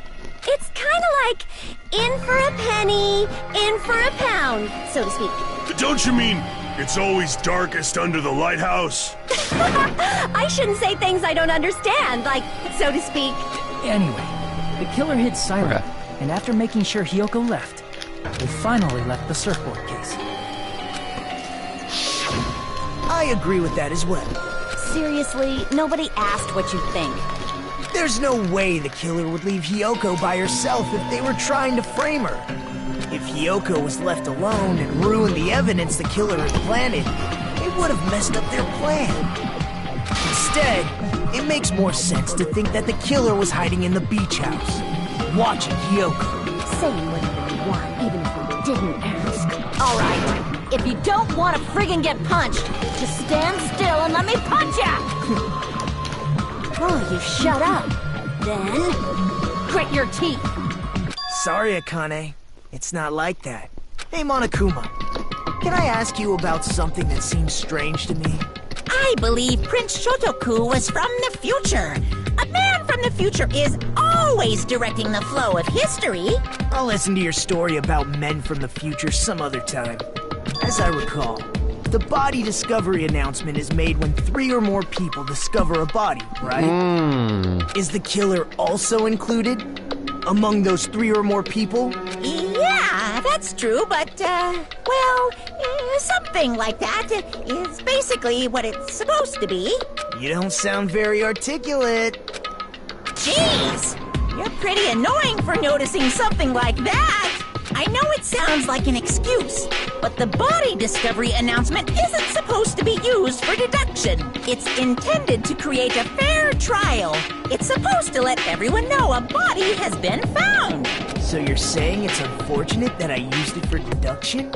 It's kind of like in for a penny, in for a pound, so to speak. Don't you mean it's always darkest under the lighthouse? I shouldn't say things I don't understand, like, so to speak. Anyway, the killer hid silently, and after making sure Hiyoko left, they finally left the surfboard case. I agree with that as well. Seriously, nobody asked what you think. There's no way the killer would leave Hiyoko by herself if they were trying to frame her. If Hiyoko was left alone and ruined the evidence the killer had planted, it would have messed up their plan. Instead, It makes more sense to think that the killer was hiding in the beach house, watching Hiyoko. Saying whatever you want, even if we didn't ask. Alright, if you don't want to friggin' get punched, just stand still and let me punch ya! Oh, you shut up. Then, grit your teeth. Sorry, Akane. It's not like that. Hey, Monokuma. Can I ask you about something that seems strange to me? I believe Prince Shotoku was from the future. A man from the future is always directing the flow of history. I'll listen to your story about men from the future some other time. As I recall, the body discovery announcement is made when 3 or more people discover a body, right? Is the killer also included among those 3 or more people? Yeah, that's true, but, well, something like that is basically what it's supposed to be. You don't sound very articulate. Jeez, you're pretty annoying for noticing something like that. I know it sounds like an excuse, but the body discovery announcement isn't supposed to be used for deduction. It's intended to create a fair trial. It's supposed to let everyone know a body has been found. So you're saying it's unfortunate that I used it for deduction?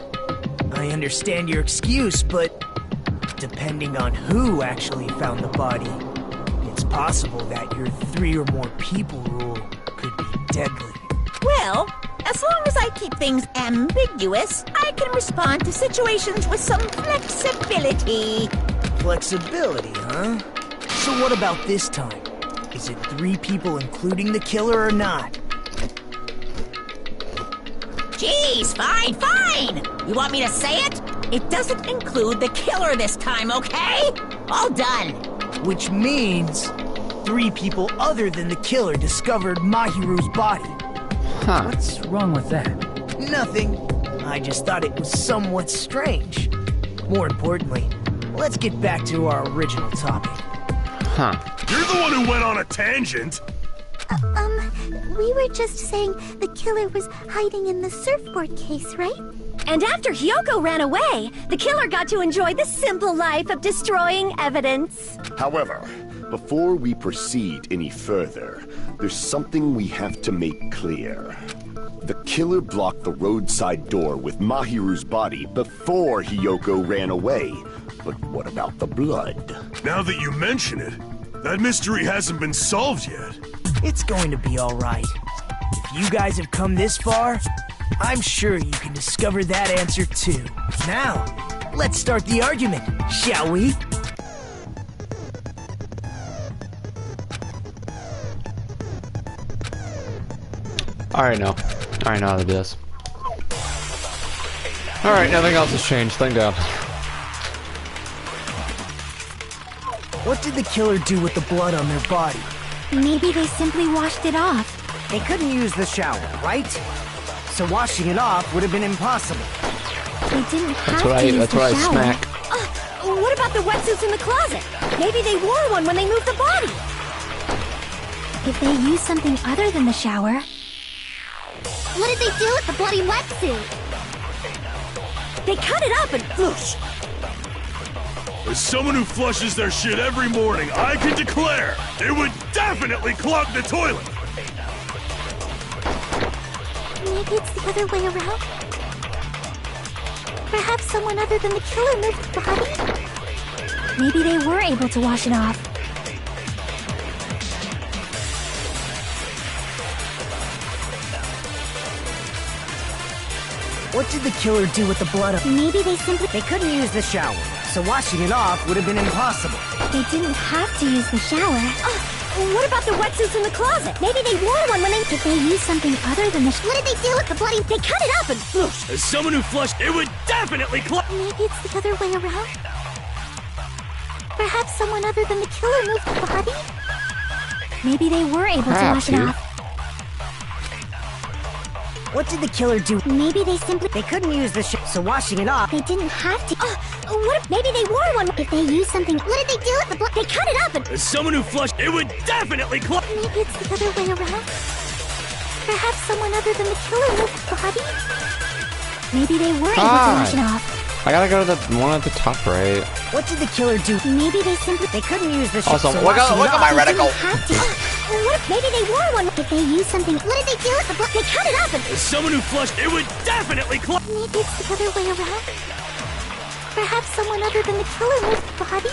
I understand your excuse, but depending on who actually found the body, it's possible that your 3 or more people rule could be deadly. Well, as long as I keep things ambiguous, I can respond to situations with some flexibility. Flexibility, huh? So what about this time? Is it 3 people including the killer or not? Jeez, fine! You want me to say it? It doesn't include the killer this time, okay? All done. Which means 3 people other than the killer discovered Mahiru's body. Huh. What's wrong with that? Nothing. I just thought it was somewhat strange. More importantly, let's get back to our original topic. Huh. You're the one who went on a tangent. We were just saying the killer was hiding in the surfboard case, right? And after Hiyoko ran away, the killer got to enjoy the simple life of destroying evidence. However, before we proceed any further, there's something we have to make clear. The killer blocked the roadside door with Mahiru's body before Hiyoko ran away. But what about the blood? Now that you mention it, that mystery hasn't been solved yet. It's going to be all right. If you guys have come this far, I'm sure you can discover that answer too. Now, let's start the argument, shall we? I know how to do this. Alright, nothing else has changed, thank God. What did the killer do with the blood on their body? Maybe they simply washed it off. They couldn't use the shower, right? So washing it off would have been impossible. They didn't have That's what I smack. What about the wetsuits in the closet? Maybe they wore one when they moved the body. If they used something other than the shower... What did they do with the bloody wetsuit? They cut it up and whoosh. As someone who flushes their shit every morning, I can declare it would definitely clog the toilet. Maybe it's the other way around? Perhaps someone other than the killer moved the body? Maybe they were able to wash it off. What did the killer do with the blood? Maybe they simply... They couldn't use the shower, so washing it off would have been impossible. They didn't have to use the shower. What about the wetsuits in the closet? Maybe they wore one when they... Did they use something other than the... What did they do with the bloody... They cut it up and whoosh. As someone who flushed, it would definitely clog... Maybe it's the other way around? Perhaps someone other than the killer moved the body? Maybe they were able to wash it off. What did the killer do? Maybe they simply... They couldn't use the shower, so washing it off... They didn't have to... What if maybe they wore one? If they used something... What did they do with the blood? They cut it up and... As someone who flushed, it would definitely clog... Maybe it's the other way around? Perhaps someone other than the killer moved the body? Maybe they were able to wash it off. I gotta go to the one at the top right. What did the killer do? Maybe they simply... They couldn't use the ship. Also, so look at my They reticle. didn't have to. What if maybe they wore one? If they used something... What did they do with the book? They cut it up and... As someone who flushed, it would definitely close. Maybe it's the other way around. Perhaps someone other than the killer moved the body?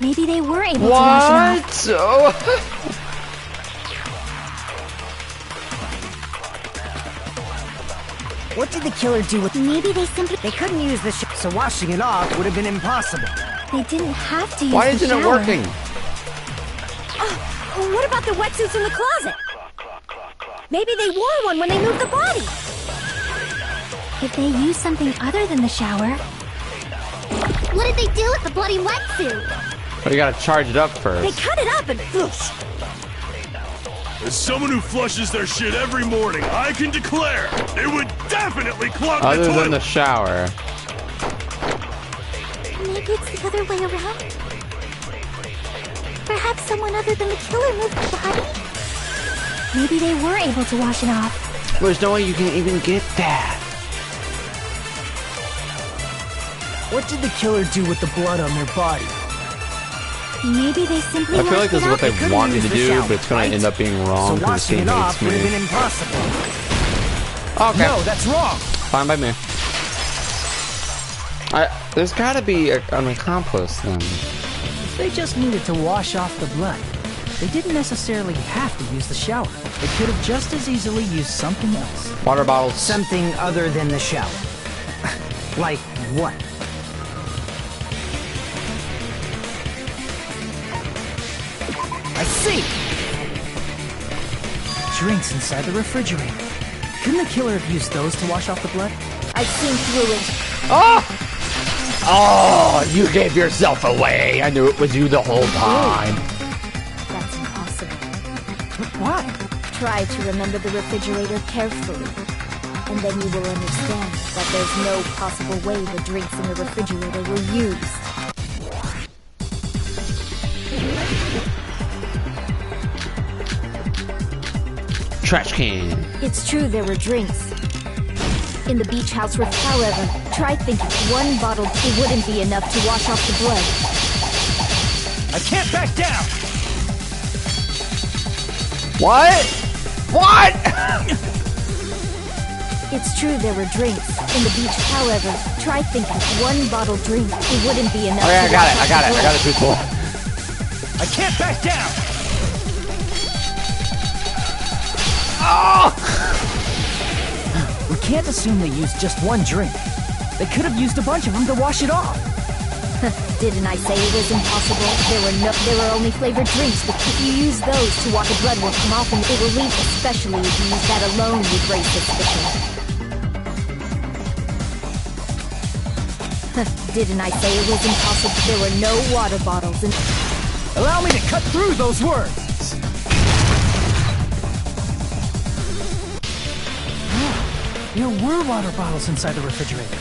Maybe they were able to wash it off. What? What did the killer do with... Maybe they simply... They couldn't use the ship, so washing it off would have been impossible. They didn't have to use Why the isn't it shower. working? Oh, what about the wetsuits in the closet? Maybe they wore one when they moved the body. If they used something other than the shower... What did they do with the bloody wetsuit? Well, you gotta charge it up They first. cut it up and whoosh. As someone who flushes their shit every morning, I can declare it would definitely clog the Other toilet. than the shower. Maybe it's the other way around. Perhaps someone other than the killer moved the body? Maybe they were able to wash it off. There's no way you can even get that. What did the killer do with the blood on their body? Maybe they simply I feel like washed this it is what off. they want me to use the do, shower, but it's gonna right? end up being wrong So because washing the it team off hates would have me. been impossible. Okay. No, that's wrong. Fine by me. There's gotta be an accomplice then. If they just needed to wash off the blood, they didn't necessarily have to use the shower. They could have just as easily used something else. Water bottles. Something other than the shower. Like what? I see! Drinks inside the refrigerator. Couldn't the killer have used those to wash off the blood? I've seen through it. Oh! Oh, you gave yourself away. I knew it was you the whole time. That's impossible. Why? Try to remember the refrigerator carefully, and then you will understand that there's no possible way the drinks in the refrigerator were used. Trash can. It's true there were drinks in the beach house. However, try thinking. One bottle, it wouldn't be enough to wash off the blood. I can't back down! What? What? It's true there were drinks in the beach. However, try thinking. One bottle drink, it wouldn't be enough. Okay, I to got wash it. I off got the it. I blood. got it, people. I can't back down! We can't assume they used just one drink. They could have used a bunch of them to wash it off. Didn't I say it was impossible? There were only flavored drinks, but if you use those to wash, the blood will come off and it will leave. Especially if you use that alone would raise suspicion. Didn't I say it was impossible? There were no water bottles and... Allow me to cut through those words! There were water bottles inside the refrigerator.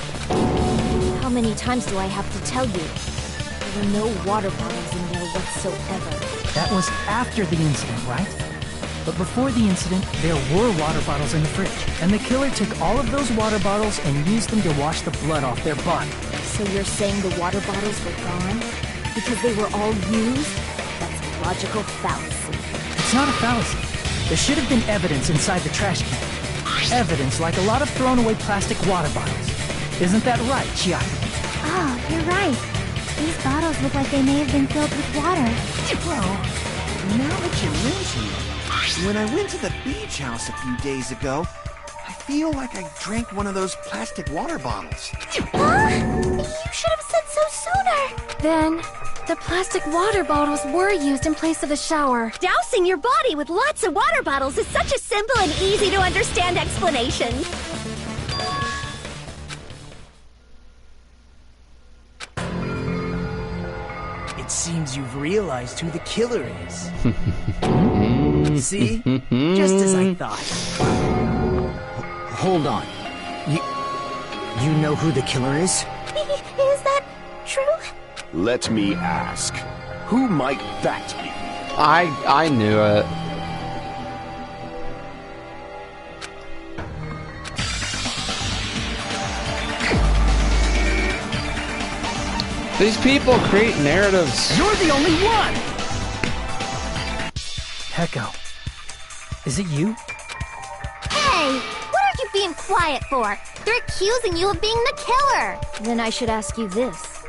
How many times do I have to tell you? There were no water bottles in there whatsoever. That was after the incident, right? But before the incident, there were water bottles in the fridge. And the killer took all of those water bottles and used them to wash the blood off their body. So you're saying the water bottles were gone? Because they were all used? That's a logical fallacy. It's not a fallacy. There should have been evidence inside the trash can. Evidence like a lot of thrown away plastic water bottles. Isn't that right, Chiaki? Oh, you're right. These bottles look like they may have been filled with water. Well, now that you mention it, when I went to the beach house a few days ago, I feel like I drank one of those plastic water bottles. Huh? You should have said so sooner. Then, the plastic water bottles were used in place of the shower. Dousing your body with lots of water bottles is such a simple and easy to understand explanation. It seems you've realized who the killer is. See? Just as I thought. Hold on. You know who the killer is? Is that true? Let me ask, who might that be? I knew it. These people create narratives. You're the only one! Peko, is it you? Hey, what are you being quiet for? They're accusing you of being the killer. Then I should ask you this.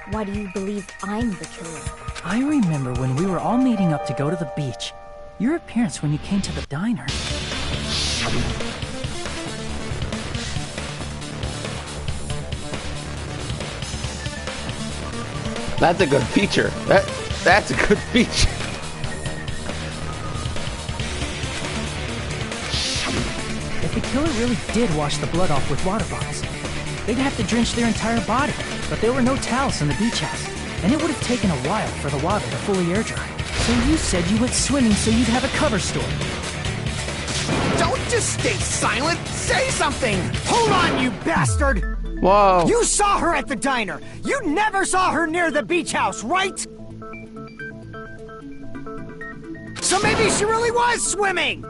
Why do you believe I'm the killer? I remember when we were all meeting up to go to the beach. Your appearance when you came to the diner. That's a good feature. That's a good feature. If the killer really did wash the blood off with water bottles, they'd have to drench their entire body. But there were no towels in the beach house, and it would have taken a while for the water to fully air dry. So you said you went swimming so you'd have a cover story. Don't just stay silent! Say something! Hold on, you bastard! Whoa. You saw her at the diner! You never saw her near the beach house, right? So maybe she really was swimming!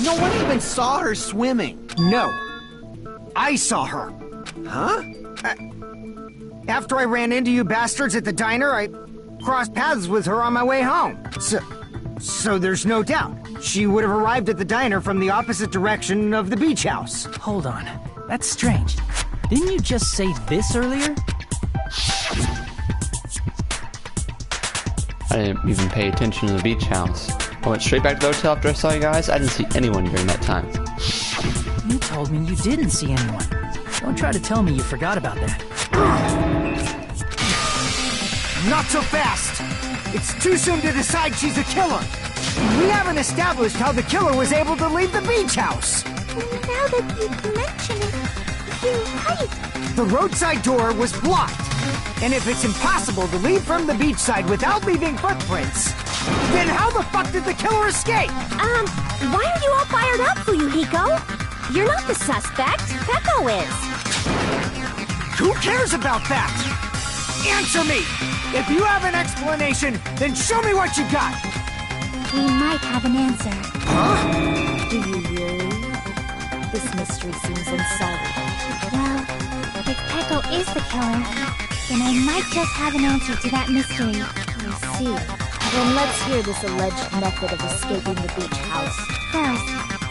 No one even saw her swimming. No. I saw her. Huh? After I ran into you bastards at the diner, I crossed paths with her on my way home. So there's no doubt. She would have arrived at the diner from the opposite direction of the beach house. Hold on. That's strange. Didn't you just say this earlier? I didn't even pay attention to the beach house. I went straight back to the hotel after I saw you guys. I didn't see anyone during that time. You told me you didn't see anyone. Don't try to tell me you forgot about that. Not so fast! It's too soon to decide she's a killer! We haven't established how the killer was able to leave the beach house! Now that you mention it, you're right. The roadside door was blocked. And if it's impossible to leave from the beachside without leaving footprints, then how the fuck did the killer escape? Why are you all fired up, Fuyuhiko? You're not the suspect. Peko is. Who cares about that? Answer me! If you have an explanation, then show me what you got! We might have an answer. Huh? Do you really? This mystery seems unsolvable. Well, if Peko is the killer, then I might just have an answer to that mystery. I see. Then let's hear this alleged method of escaping the beach house. First,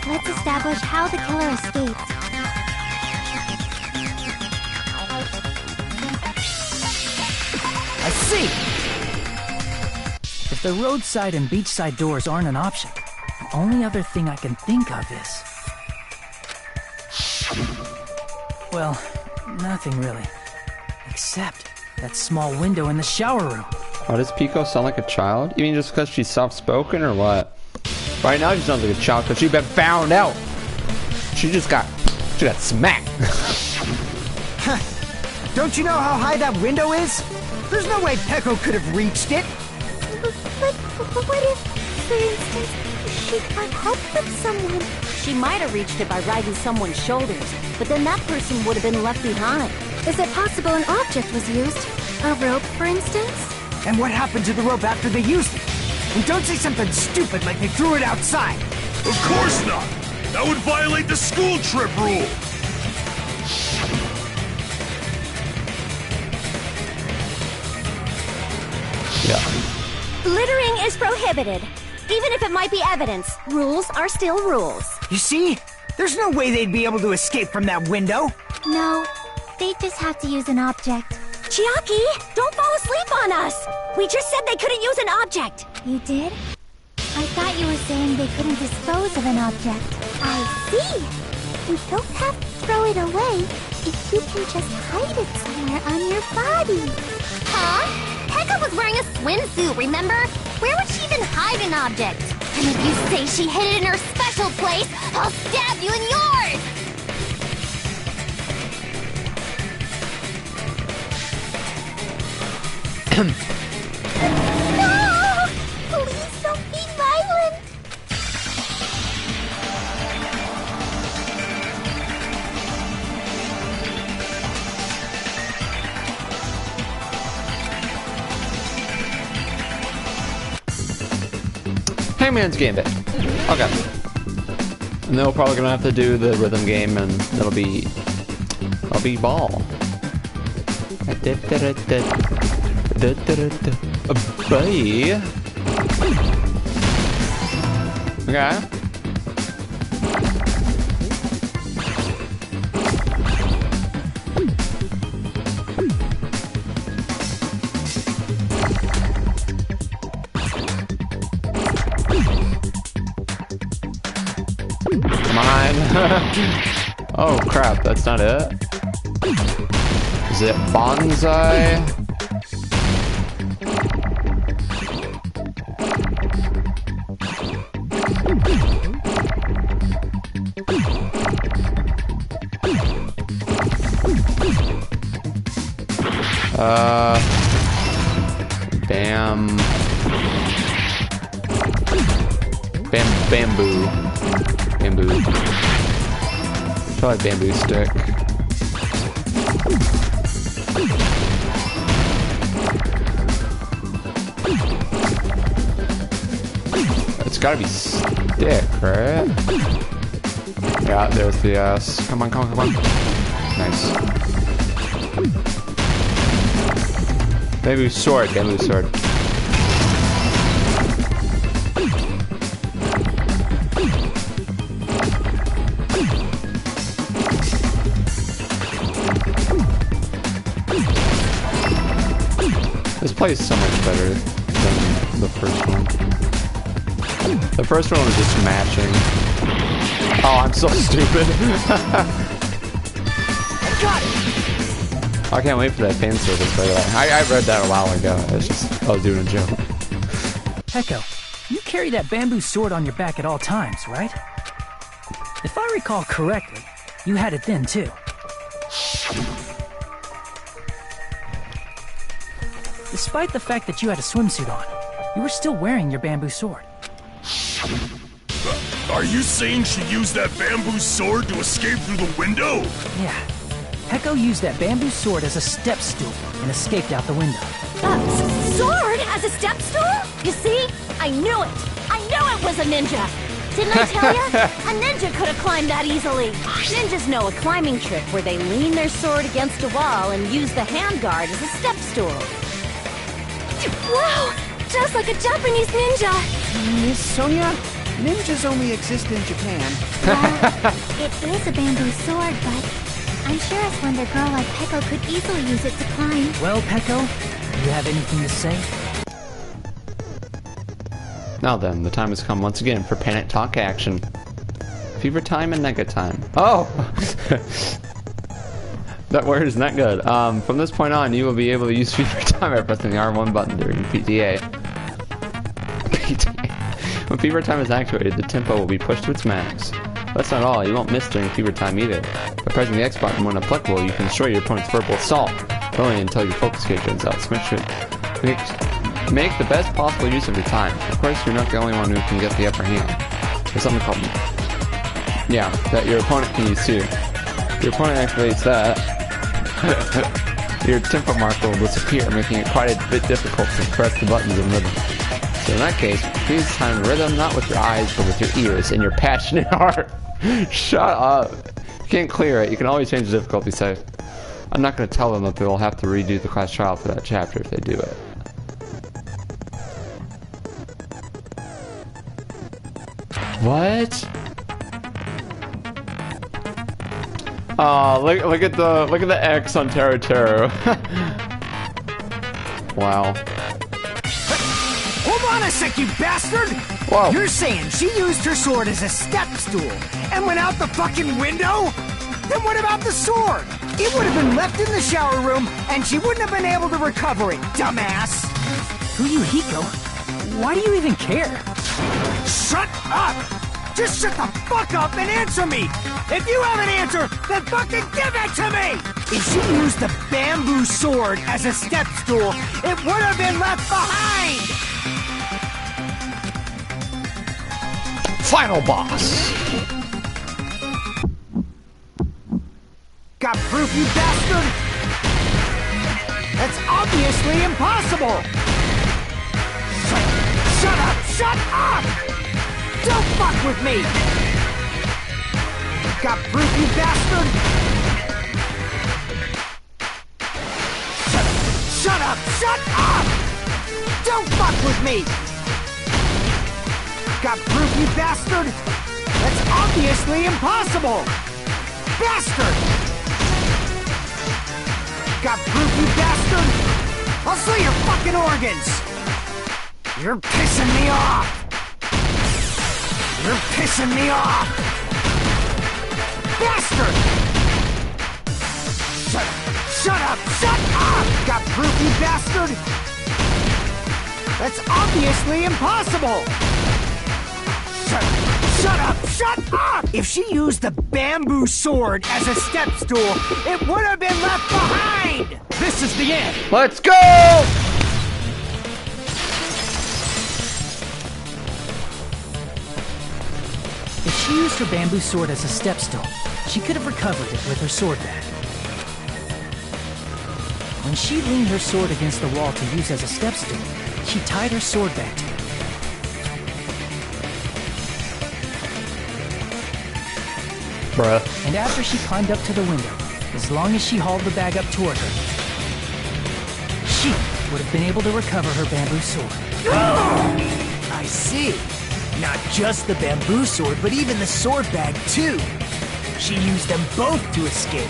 let's establish how the killer escaped. I see! If the roadside and beachside doors aren't an option, the only other thing I can think of is... Well, nothing really. Except that small window in the shower room. Oh, does Pico sound like a child? You mean just because she's soft-spoken or what? Right now she sounds like a child because she's been found out. She got smacked. Don't you know how high that window is? There's no way Peko could have reached it. But what if, for instance, she got help from someone? She might have reached it by riding someone's shoulders, but then that person would have been left behind. Is it possible an object was used? A rope, for instance? And what happened to the rope after they used it? And don't say something stupid like they threw it outside. Of course not! That would violate the school trip rule! Yeah. Littering is prohibited. Even if it might be evidence, rules are still rules. You see? There's no way they'd be able to escape from that window. No, they just have to use an object. Chiaki, don't fall asleep on us! We just said they couldn't use an object! You did? I thought you were saying they couldn't dispose of an object. I see. We don't have to throw it away if you can just hide it somewhere on your body. Huh? Pekka was wearing a swimsuit, remember? Where would she even hide an object? And if you say she hid it in her special place, I'll stab you in yours! No! Please don't be violent! Hangman's Gambit. Okay. And then we're probably gonna have to do the rhythm game, and that'll be ball. Bye. Okay. Mine. Oh crap, that's not it. Is it bonsai? Bamboo. Probably bamboo stick. It's gotta be stick, right? Yeah, there's the S. Come on. Nice. Bamboo sword. This plays so much better than the first one. The first one was just matching. Oh, I'm so stupid. I can't wait for that fan service, by the way. I read that a while ago. I was doing a joke. Peko, you carry that bamboo sword on your back at all times, right? If I recall correctly, you had it then too. Despite the fact that you had a swimsuit on, you were still wearing your bamboo sword. Are you saying she used that bamboo sword to escape through the window? Yeah. Peko used that bamboo sword as a step stool and escaped out the window. Sword as a step stool? You see? I knew it! I knew it was a ninja! Didn't I tell you? A ninja could have climbed that easily. Ninjas know a climbing trick where they lean their sword against a wall and use the handguard as a step stool. Wow! Just like a Japanese ninja! Miss Sonia, ninjas only exist in Japan. Well, it is a bamboo sword, but I'm sure a slender girl like Peko could easily use it to climb. Well, Peko, you have anything to say? Now then, the time has come once again for Panic Talk action. Fever time and Nega time. Oh! That word is not good. From this point on, you will be able to use Fever time by pressing the R1 button during PTA. When Fever time is activated, the tempo will be pushed to its max. That's not all, you won't miss during Fever time either. By pressing the X button when applicable, you can destroy your opponent's verbal assault, but only until your focus gauge runs out. So make the best possible use of your time. Of course, you're not the only one who can get the upper hand. There's something called... yeah, that your opponent can use too. If your opponent activates that, your tempo marker will disappear, making it quite a bit difficult to press the buttons in rhythm. So in that case, please time rhythm not with your eyes, but with your ears and your passionate heart. Shut up. You can't clear it. You can always change the difficulty setting. I'm not going to tell them that they'll have to redo the class trial for that chapter if they do it. What? Oh, look at the X on Teru. Wow. Hold on a sec, you bastard! Whoa. You're saying she used her sword as a step stool and went out the fucking window? Then what about the sword? It would have been left in the shower room and she wouldn't have been able to recover it, dumbass! Fuyuhiko, why do you even care? Shut up! Just shut the fuck up and answer me! If you have an answer, then fucking give it to me! If she used the bamboo sword as a step stool, it would have been left behind! Final boss! Got proof, you bastard? That's obviously impossible! Shut up! Shut up! Don't fuck with me! Got proof, you bastard? Shut Shut up! Shut up! Don't fuck with me! Got proof, you bastard? That's obviously impossible! Bastard! Got proof, you bastard? I'll sell your fucking organs! You're pissing me off! You're pissing me off! Bastard! Shut up! Shut up! Shut up! Got proof, you bastard? That's obviously impossible! Shut up! Shut up! If she used the bamboo sword as a step stool, it would have been left behind! This is the end! Let's go! If she used her bamboo sword as a step stool, she could have recovered it with her sword back. When she leaned her sword against the wall to use as a step stool, she tied her sword back to it. Bruh. And after she climbed up to the window, as long as she hauled the bag up toward her, she would have been able to recover her bamboo sword. I see. Not just the bamboo sword, but even the sword bag, too. She used them both to escape.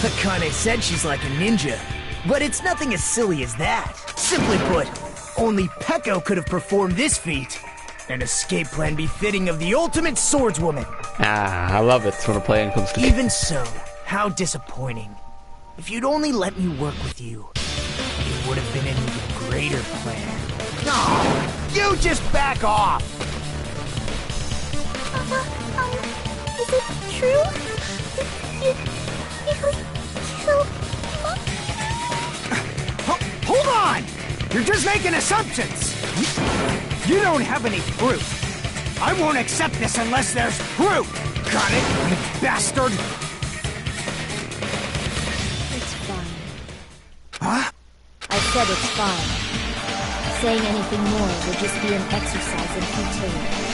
Akane said she's like a ninja, but it's nothing as silly as that. Simply put, only Peko could have performed this feat. An escape plan befitting of the ultimate swordswoman. Ah, I love it when a plan comes to Even so, how disappointing. If you'd only let me work with you, it would have been an even greater plan. No, you just back off! Is it true? You killed Hold on! You're just making assumptions! You don't have any proof. I won't accept this unless there's proof! Got it, you bastard? It's fine. Huh? I said it's fine. Saying anything more would just be an exercise in futility.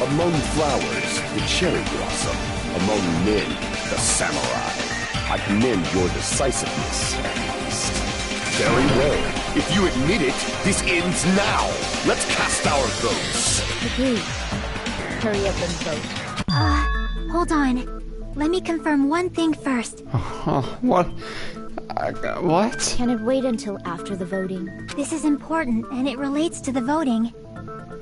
Among flowers, the cherry blossom. Among men, the samurai. I commend your decisiveness, at least. Very well. If you admit it, this ends now. Let's cast our votes. Agreed. Hurry up and vote. Hold on. Let me confirm one thing first. What? What? Can it wait until after the voting? This is important, and it relates to the voting.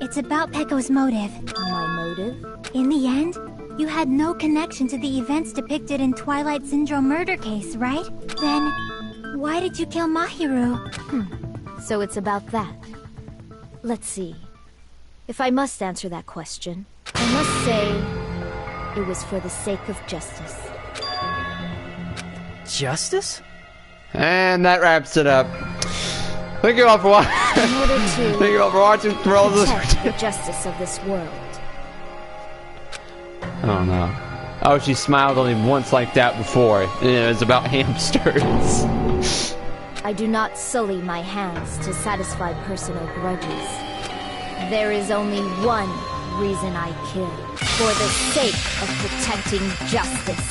It's about Peko's motive. My motive? In the end, you had no connection to the events depicted in Twilight Syndrome murder case, right? Then, why did you kill Mahiru? So it's about that. Let's see. If I must answer that question, I must say it was for the sake of justice. Justice? And that wraps it up. Thank you all for watching. In order to Thank you all for watching. protect the justice of this world. Oh no. Oh, she smiled only once like that before. And it was about hamsters. I do not sully my hands to satisfy personal grudges. There is only one reason I kill. For the sake of protecting justice.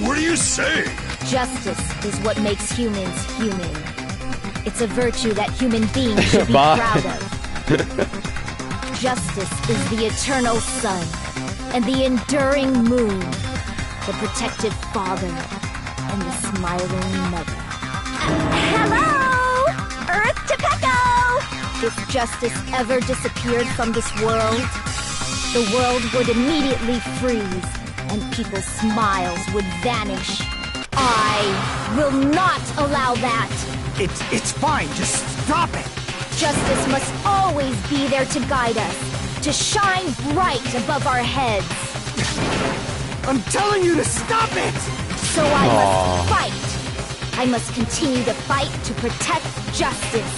What are you saying? Justice is what makes humans human. It's a virtue that human beings should be proud of. Justice is the eternal sun and the enduring moon, the protective father and the smiling mother. Hello! Earth to Peko! If justice ever disappeared from this world, the world would immediately freeze and people's smiles would vanish. I will not allow that! It's fine, just stop it! Justice must always be there to guide us, to shine bright above our heads. I'm telling you to stop it! So I must fight. I must continue to fight to protect justice.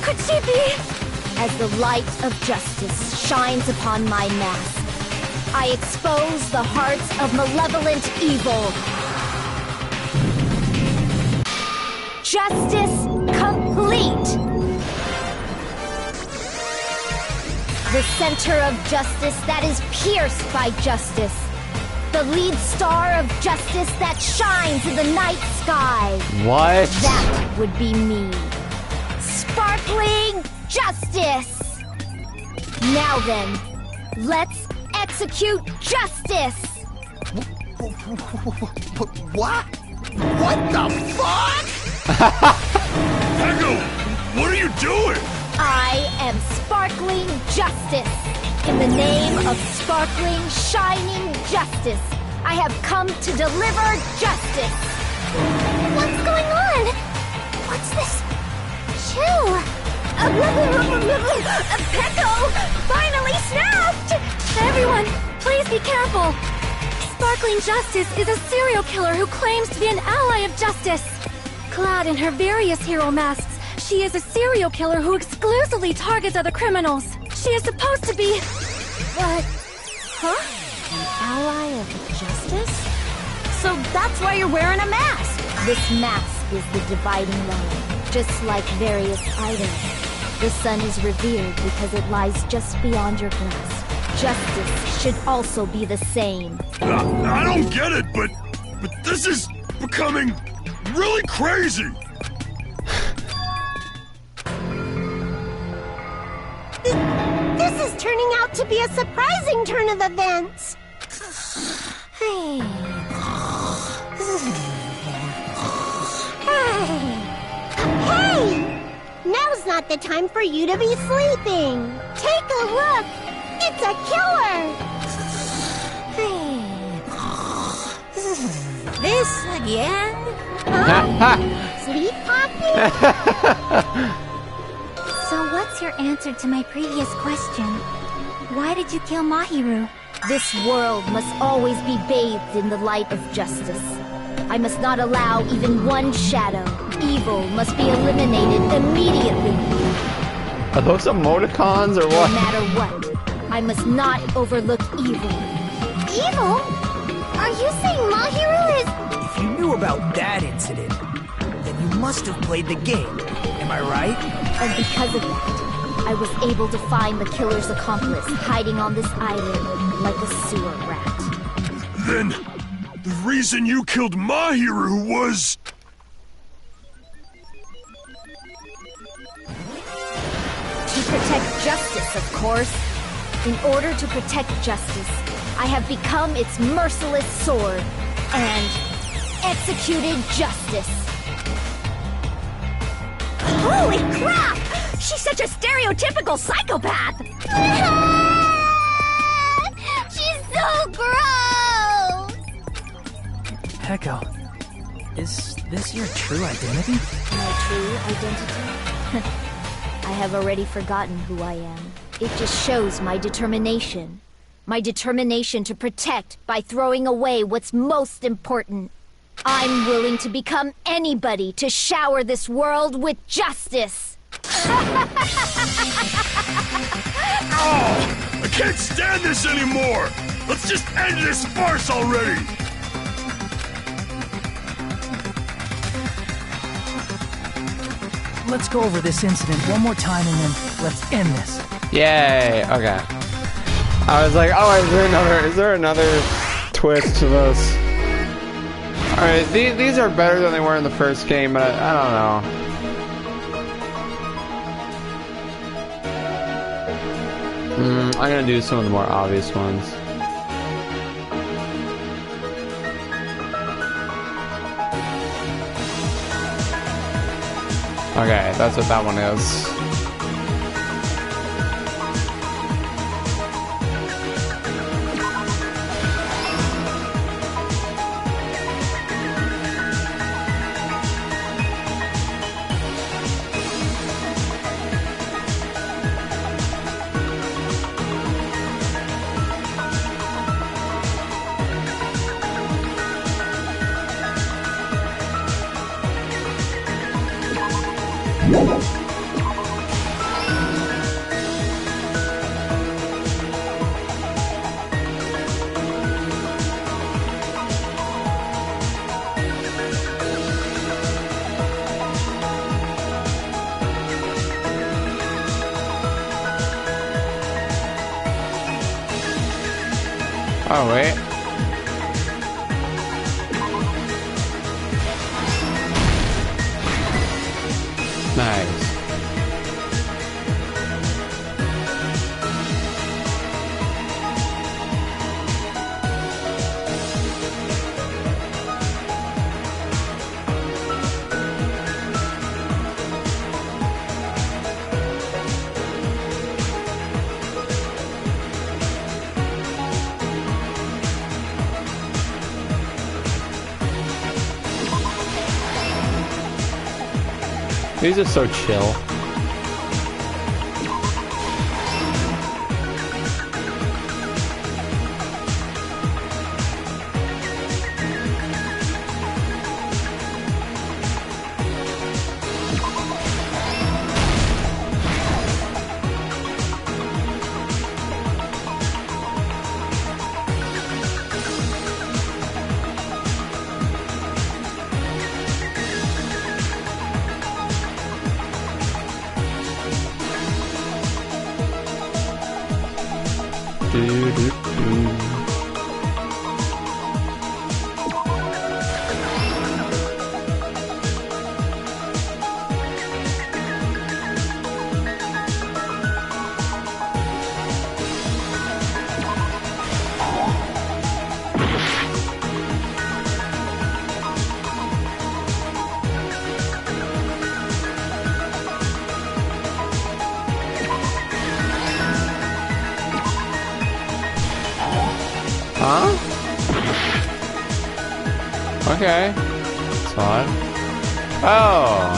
Could she be? As the light of justice shines upon my mask, I expose the hearts of malevolent evil. Justice complete! The center of justice that is pierced by justice. The lead star of justice that shines in the night sky. What? That would be me. Sparkling justice! Now then, let's execute justice! What? What the fuck? Echo, what are you doing? I am sparkling justice. In the name of sparkling, shining justice, I have come to deliver justice. What's going on? What's this? Chill. Pecco finally snapped! Everyone, please be careful. Sparkling Justice is a serial killer who claims to be an ally of justice. Clad in her various hero masks, she is a serial killer who exclusively targets other criminals. She is supposed to be... What? Huh? An ally of justice? So that's why you're wearing a mask! This mask is the dividing line, just like various items. The sun is revered because it lies just beyond your grasp. Justice should also be the same. I don't get it, but this is becoming really crazy. This is turning out to be a surprising turn of events. Hey. Hey! Now's not the time for you to be sleeping. Take a look. It's a killer. This again? Sleepwalking? So what's your answer to my previous question? Why did you kill Mahiru? This world must always be bathed in the light of justice. I must not allow even one shadow. Evil must be eliminated immediately. Are those emoticons or what? No matter what, I must not overlook evil. Evil? Are you saying Mahiru is... If you knew about that incident, then you must have played the game. Am I right? And because of that, I was able to find the killer's accomplice hiding on this island like a sewer rat. Then, the reason you killed Mahiru was... To protect justice, of course. In order to protect justice, I have become its merciless sword and executed justice. Holy crap! She's such a stereotypical psychopath! She's so gross! Echo, is this your true identity? My true identity? I have already forgotten who I am. It just shows my determination. My determination to protect by throwing away what's most important. I'm willing to become anybody to shower this world with justice. Oh, I can't stand this anymore! Let's just end this farce already! Let's go over this incident one more time and then let's end this. Yay! Okay. I was like, oh, is there another twist to this? Alright, these are better than they were in the first game, but I don't know. I'm gonna do some of the more obvious ones. Okay, that's what that one is. Oh, wait. Nice. These are so chill. Huh? Okay. It's odd. Oh.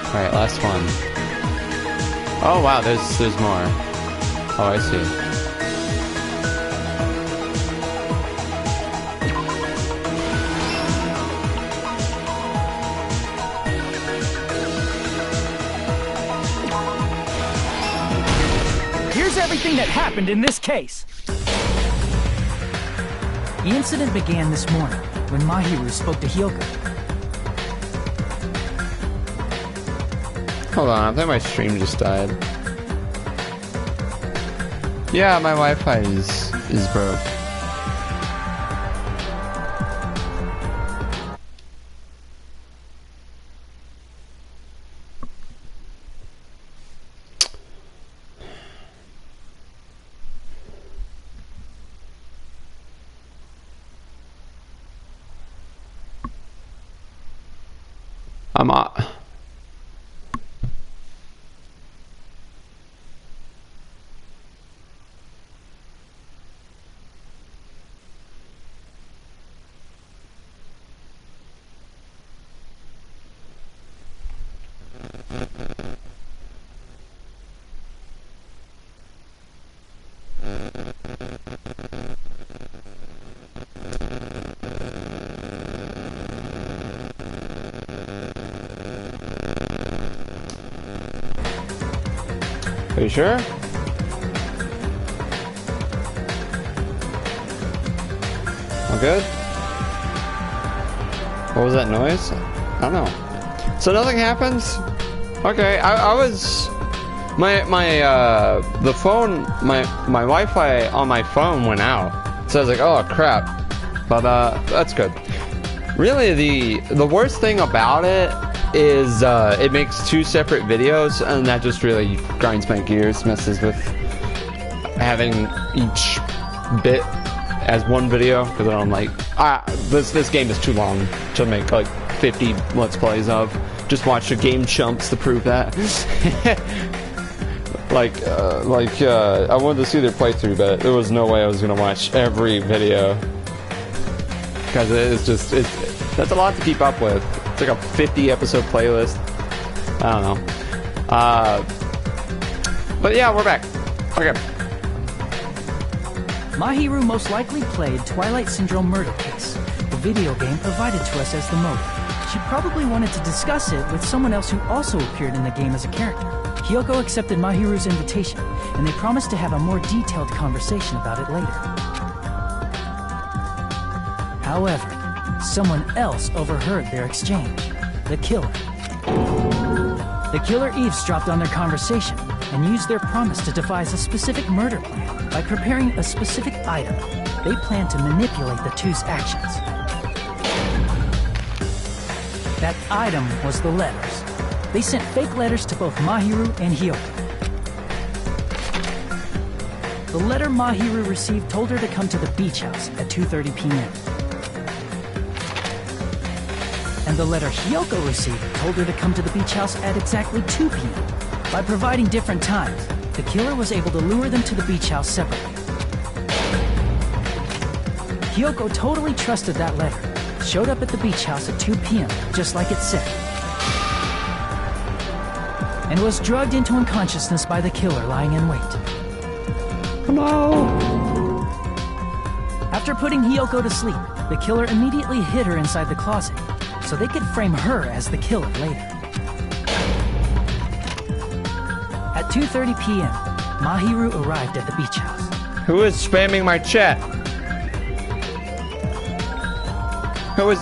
Alright, last one. Oh wow, there's more. Oh, I see. Everything that happened in this case. The incident began this morning when Mahiru spoke to Hyoko. Hold on, I think my stream just died. Yeah, my Wi-Fi is broke. I'm Are you sure? All good? What was that noise? I don't know. So nothing happens? Okay, I was... the phone, my Wi-Fi on my phone went out. So I was like, oh crap. But that's good. Really, the worst thing about it is it makes two separate videos, and that just really grinds my gears, messes with having each bit as one video, because I'm like, this game is too long to make like 50 Let's Plays of. Just watch the game chunks to prove that. I wanted to see their playthrough, but there was no way I was gonna watch every video, because that's a lot to keep up with. It's like a 50 episode playlist. I don't know. But yeah, we're back. Okay. Mahiru most likely played Twilight Syndrome Murder Case, the video game provided to us as the motive. She probably wanted to discuss it with someone else who also appeared in the game as a character. Hyoko accepted Mahiru's invitation, and they promised to have a more detailed conversation about it later. However, someone else overheard their exchange. The killer. The killer eavesdropped on their conversation and used their promise to devise a specific murder plan. By preparing a specific item, they planned to manipulate the two's actions. That item was the letters. They sent fake letters to both Mahiru and Hyoko. The letter Mahiru received told her to come to the beach house at 2:30 p.m. And the letter Hyoko received told her to come to the beach house at exactly 2 p.m. By providing different times, the killer was able to lure them to the beach house separately. Hyoko totally trusted that letter, showed up at the beach house at 2 p.m., just like it said, and was drugged into unconsciousness by the killer lying in wait. No! After putting Hyoko to sleep, the killer immediately hid her inside the closet, so they could frame her as the killer later. At 2:30 p.m., Mahiru arrived at the beach house. Who is spamming my chat? Who is...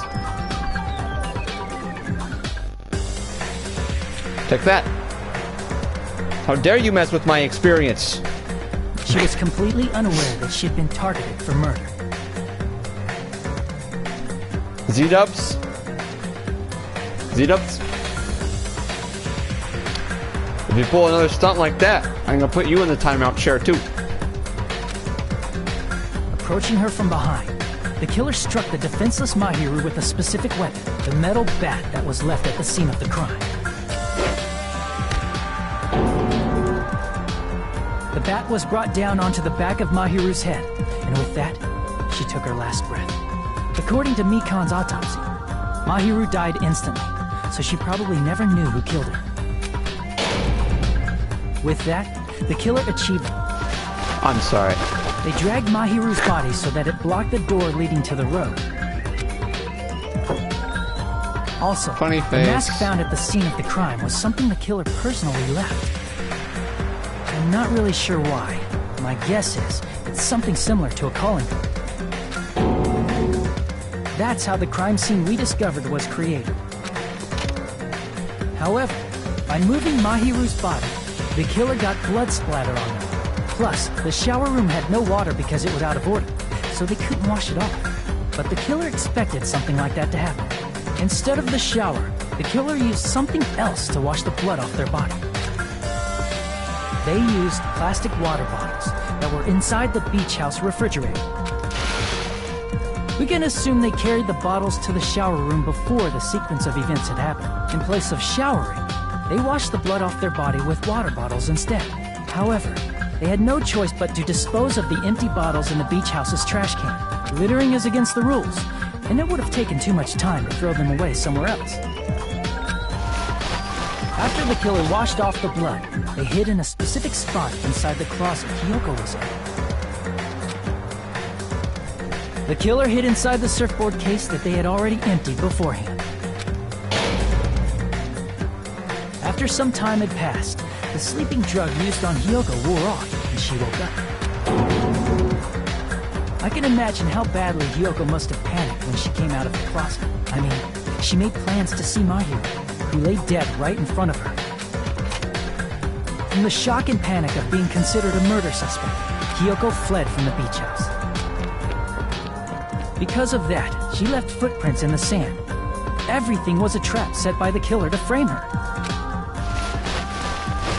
Take that. How dare you mess with my experience? She was completely unaware that she'd been targeted for murder. Z-dubs? Z-dubs? If you pull another stunt like that, I'm gonna put you in the timeout chair too. Approaching her from behind, the killer struck the defenseless Mahiru with a specific weapon, the metal bat that was left at the scene of the crime. The bat was brought down onto the back of Mahiru's head, and with that, she took her last breath. According to Mikan's autopsy, Mahiru died instantly, so she probably never knew who killed her. With that, the killer achieved... I'm sorry. They dragged Mahiru's body so that it blocked the door leading to the road. Also, Funny the face. mask found at the scene of the crime was something the killer personally left. I'm not really sure why. My guess is it's something similar to a calling card. That's how the crime scene we discovered was created. However, by moving Mahiru's body, the killer got blood splatter on them. Plus, the shower room had no water because it was out of order, so they couldn't wash it off. But the killer expected something like that to happen. Instead of the shower, the killer used something else to wash the blood off their body. They used plastic water bottles that were inside the beach house refrigerator. We can assume they carried the bottles to the shower room before the sequence of events had happened. In place of showering, they washed the blood off their body with water bottles instead. However, they had no choice but to dispose of the empty bottles in the beach house's trash can. Littering is against the rules, and it would have taken too much time to throw them away somewhere else. After the killer washed off the blood, they hid in a specific spot inside the closet Hyoko was in. The killer hid inside the surfboard case that they had already emptied beforehand. After some time had passed, the sleeping drug used on Hyoko wore off, and she woke up. I can imagine how badly Hyoko must have panicked when she came out of the closet. I mean, she made plans to see Mahiru, who lay dead right in front of her. From the shock and panic of being considered a murder suspect, Hyoko fled from the beach house. Because of that, she left footprints in the sand. Everything was a trap set by the killer to frame her.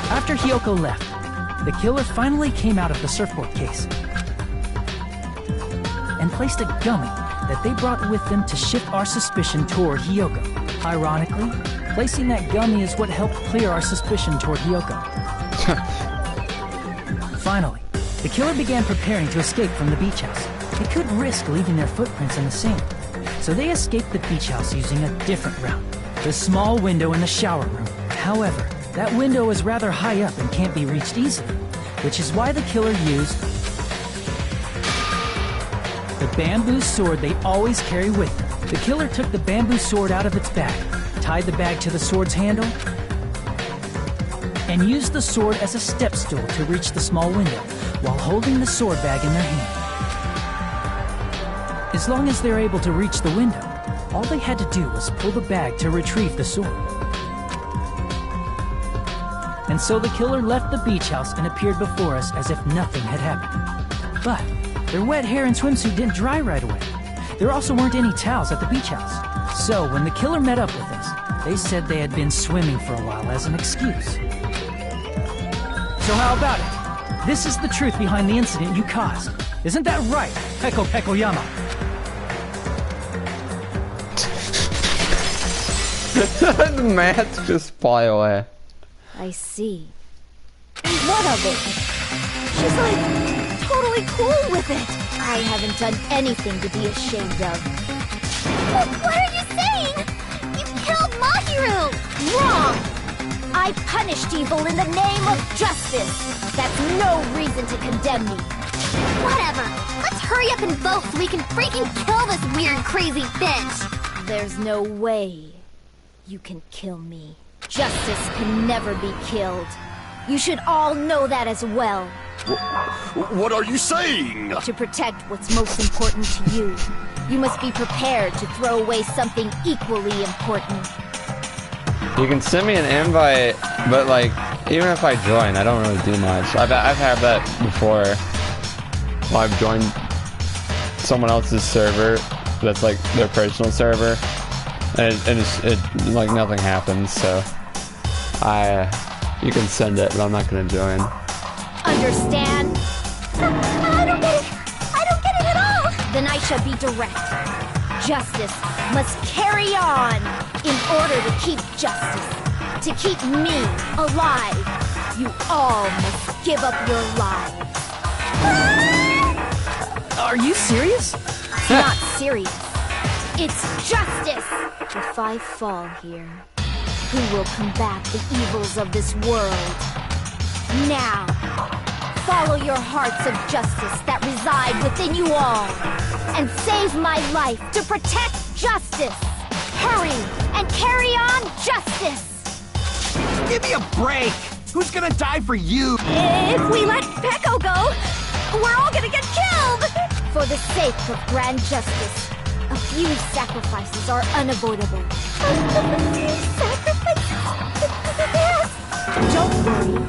After Hyoko left, the killer finally came out of the surfboard case and placed a gummy that they brought with them to shift our suspicion toward Hyoko. Ironically, placing that gummy is what helped clear our suspicion toward Hyoko. Finally, the killer began preparing to escape from the beach house. They couldn't risk leaving their footprints in the sand, so they escaped the beach house using a different route. The small window in the shower room. However, that window is rather high up and can't be reached easily, which is why the killer used the bamboo sword they always carry with them. The killer took the bamboo sword out of its bag, tied the bag to the sword's handle, and used the sword as a step stool to reach the small window while holding the sword bag in their hand. As long as they're able to reach the window, all they had to do was pull the bag to retrieve the sword. And and so the killer left the beach house and appeared before us as if nothing had happened. But their wet hair and swimsuit didn't dry right away. There also weren't any towels at the beach house. So when the killer met up with us, they said they had been swimming for a while as an excuse. So how about it? This is the truth behind the incident you caused. Isn't that right, Peko Pekoyama? The math just fly away. I see. What of it? She's like totally cool with it. I haven't done anything to be ashamed of. What are you saying? You killed Mahiru! Wrong! I punished evil in the name of justice. That's no reason to condemn me. Whatever. Let's hurry up and vote so we can freaking kill this weird, crazy bitch. There's no way you can kill me. Justice can never be killed. You should all know that as well. What are you saying? To protect what's most important to you, you must be prepared to throw away something equally important. You can send me an invite, but like, even if I join, I don't really do much. I've had that before. Well, I've joined someone else's server that's like their personal server, and it like nothing happens. So you can send it, but I'm not gonna join. Understand? I don't get it. I don't get it at all. Then I shall be direct. Justice must carry on in order to keep justice. To keep me alive, you all must give up your lives. Are you serious? It's not serious. It's justice. If I fall here, who will combat the evils of this world? Now, follow your hearts of justice that reside within you all, and save my life to protect justice. Hurry and carry on justice. Give me a break. Who's gonna die for you? If we let Peko go, we're all gonna get killed. For the sake of grand justice, a few sacrifices are unavoidable. Yes. Don't worry.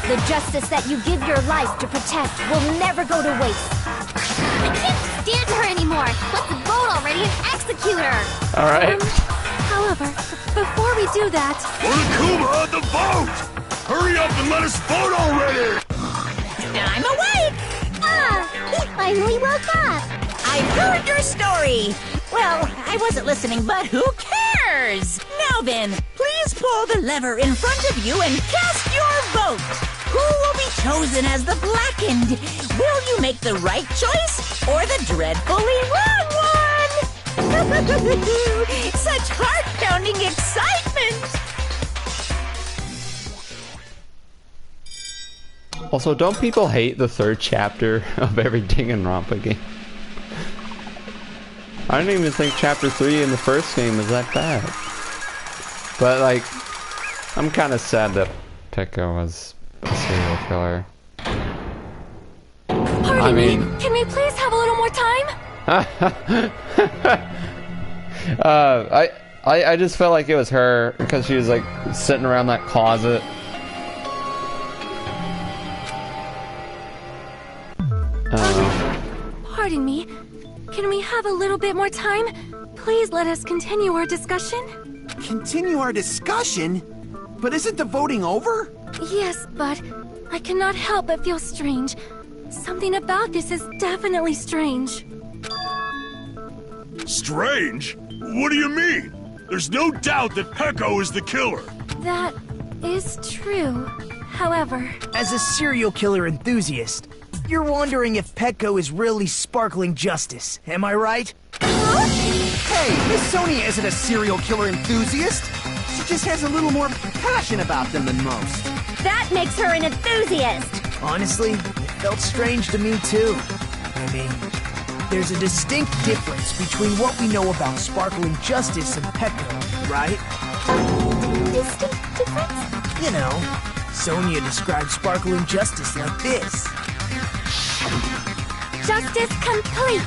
The justice that you give your life to protect will never go to waste. I can't stand her anymore. Let's vote already and execute her. All right. However, before we do that... Monokuma, the vote! Hurry up and let us vote already! I'm awake! He finally woke up. I heard your story! Well, I wasn't listening, but who cares? Now then, please pull the lever in front of you and cast your vote! Who will be chosen as the blackened? Will you make the right choice or the dreadfully wrong one? Such heart-pounding excitement! Also, don't people hate the third chapter of every Danganronpa game? I don't even think chapter 3 in the first game was that bad. But like, I'm kind of sad that Peko was a serial killer. Pardon me, can we please have a little more time? I just felt like it was her because she was like sitting around that closet. Pardon me, can we have a little bit more time? Please let us continue our discussion. Continue our discussion? But isn't the voting over? Yes, but I cannot help but feel strange. Something about this is definitely strange. Strange? What do you mean? There's no doubt that Peko is the killer. That is true. However... As a serial killer enthusiast, you're wondering if Peko is really sparkling justice, am I right? Hey, Miss Sonia isn't a serial killer enthusiast. She just has a little more passion about them than most. That makes her an enthusiast! Honestly, it felt strange to me too. I mean, there's a distinct difference between what we know about sparkling justice and Peko, right? Distinct difference? You know, Sonia described sparkling justice like this. Justice complete!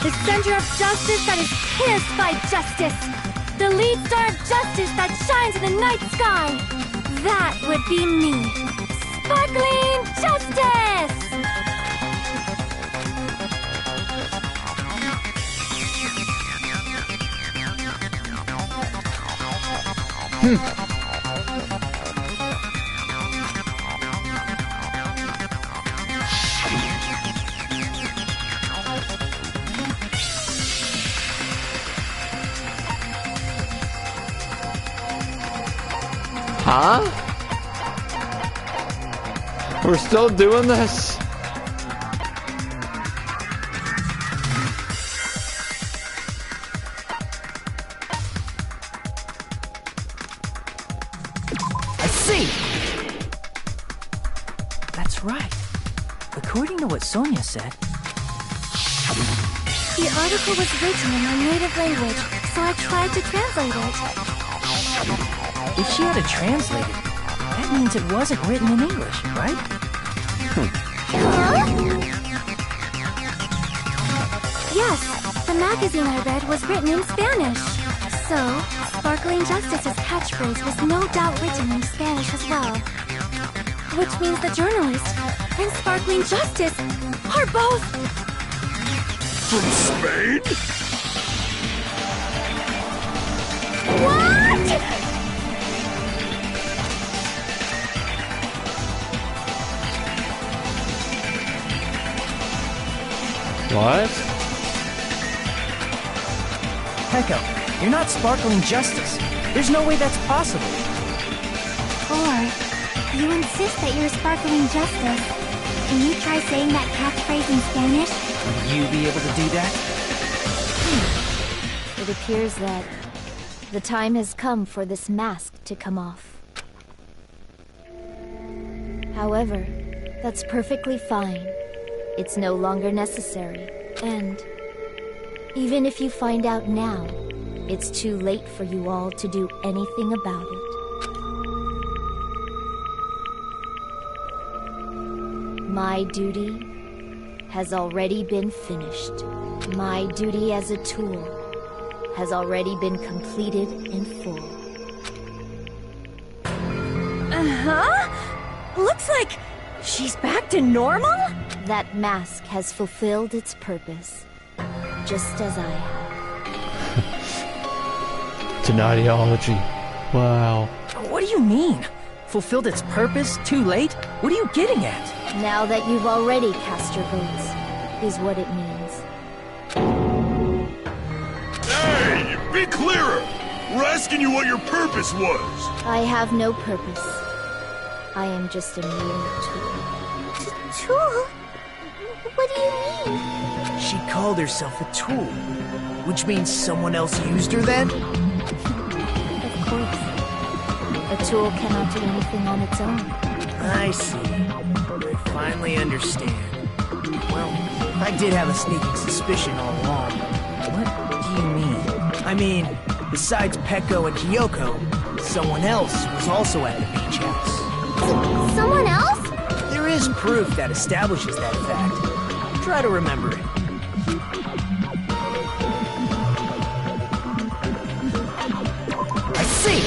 The center of justice that is pierced by justice! The lead star of justice that shines in the night sky! That would be me. Sparkling Justice! Huh? We're still doing this? I see! That's right. According to what Sonia said, The article was written in my native language, so I tried to translate it. if she had it translated, that means it wasn't written in English, right? Yes, the magazine I read was written in Spanish. So, Sparkling Justice's catchphrase was no doubt written in Spanish as well. Which means the journalist and Sparkling Justice are both... From Spain? What?! What? Peko, you're not Sparkling Justice. There's no way that's possible. Or, you insist that you're Sparkling Justice. Can you try saying that catchphrase in Spanish? Would you be able to do that? It appears that the time has come for this mask to come off. However, that's perfectly fine. It's no longer necessary. And even if you find out now, it's too late for you all to do anything about it. My duty has already been finished. My duty as a tool has already been completed in full. Uh-huh? Looks like she's back to normal? That mask has fulfilled its purpose, just as I have. It's an ideology. Wow. What do you mean? Fulfilled its purpose? Too late? What are you getting at? Now that you've already cast your votes, is what it means. Hey, be clearer! We're asking you what your purpose was! I have no purpose. I am just a mere tool. Tool? What do you mean? She called herself a tool, which means someone else used her then? Of course. A tool cannot do anything on its own. I see. I finally understand. Well, I did have a sneaking suspicion all along. What do you mean? I mean, besides Peko and Kyoko, someone else was also at the beach house. Someone else? There is proof that establishes that fact. Try to remember it. I see!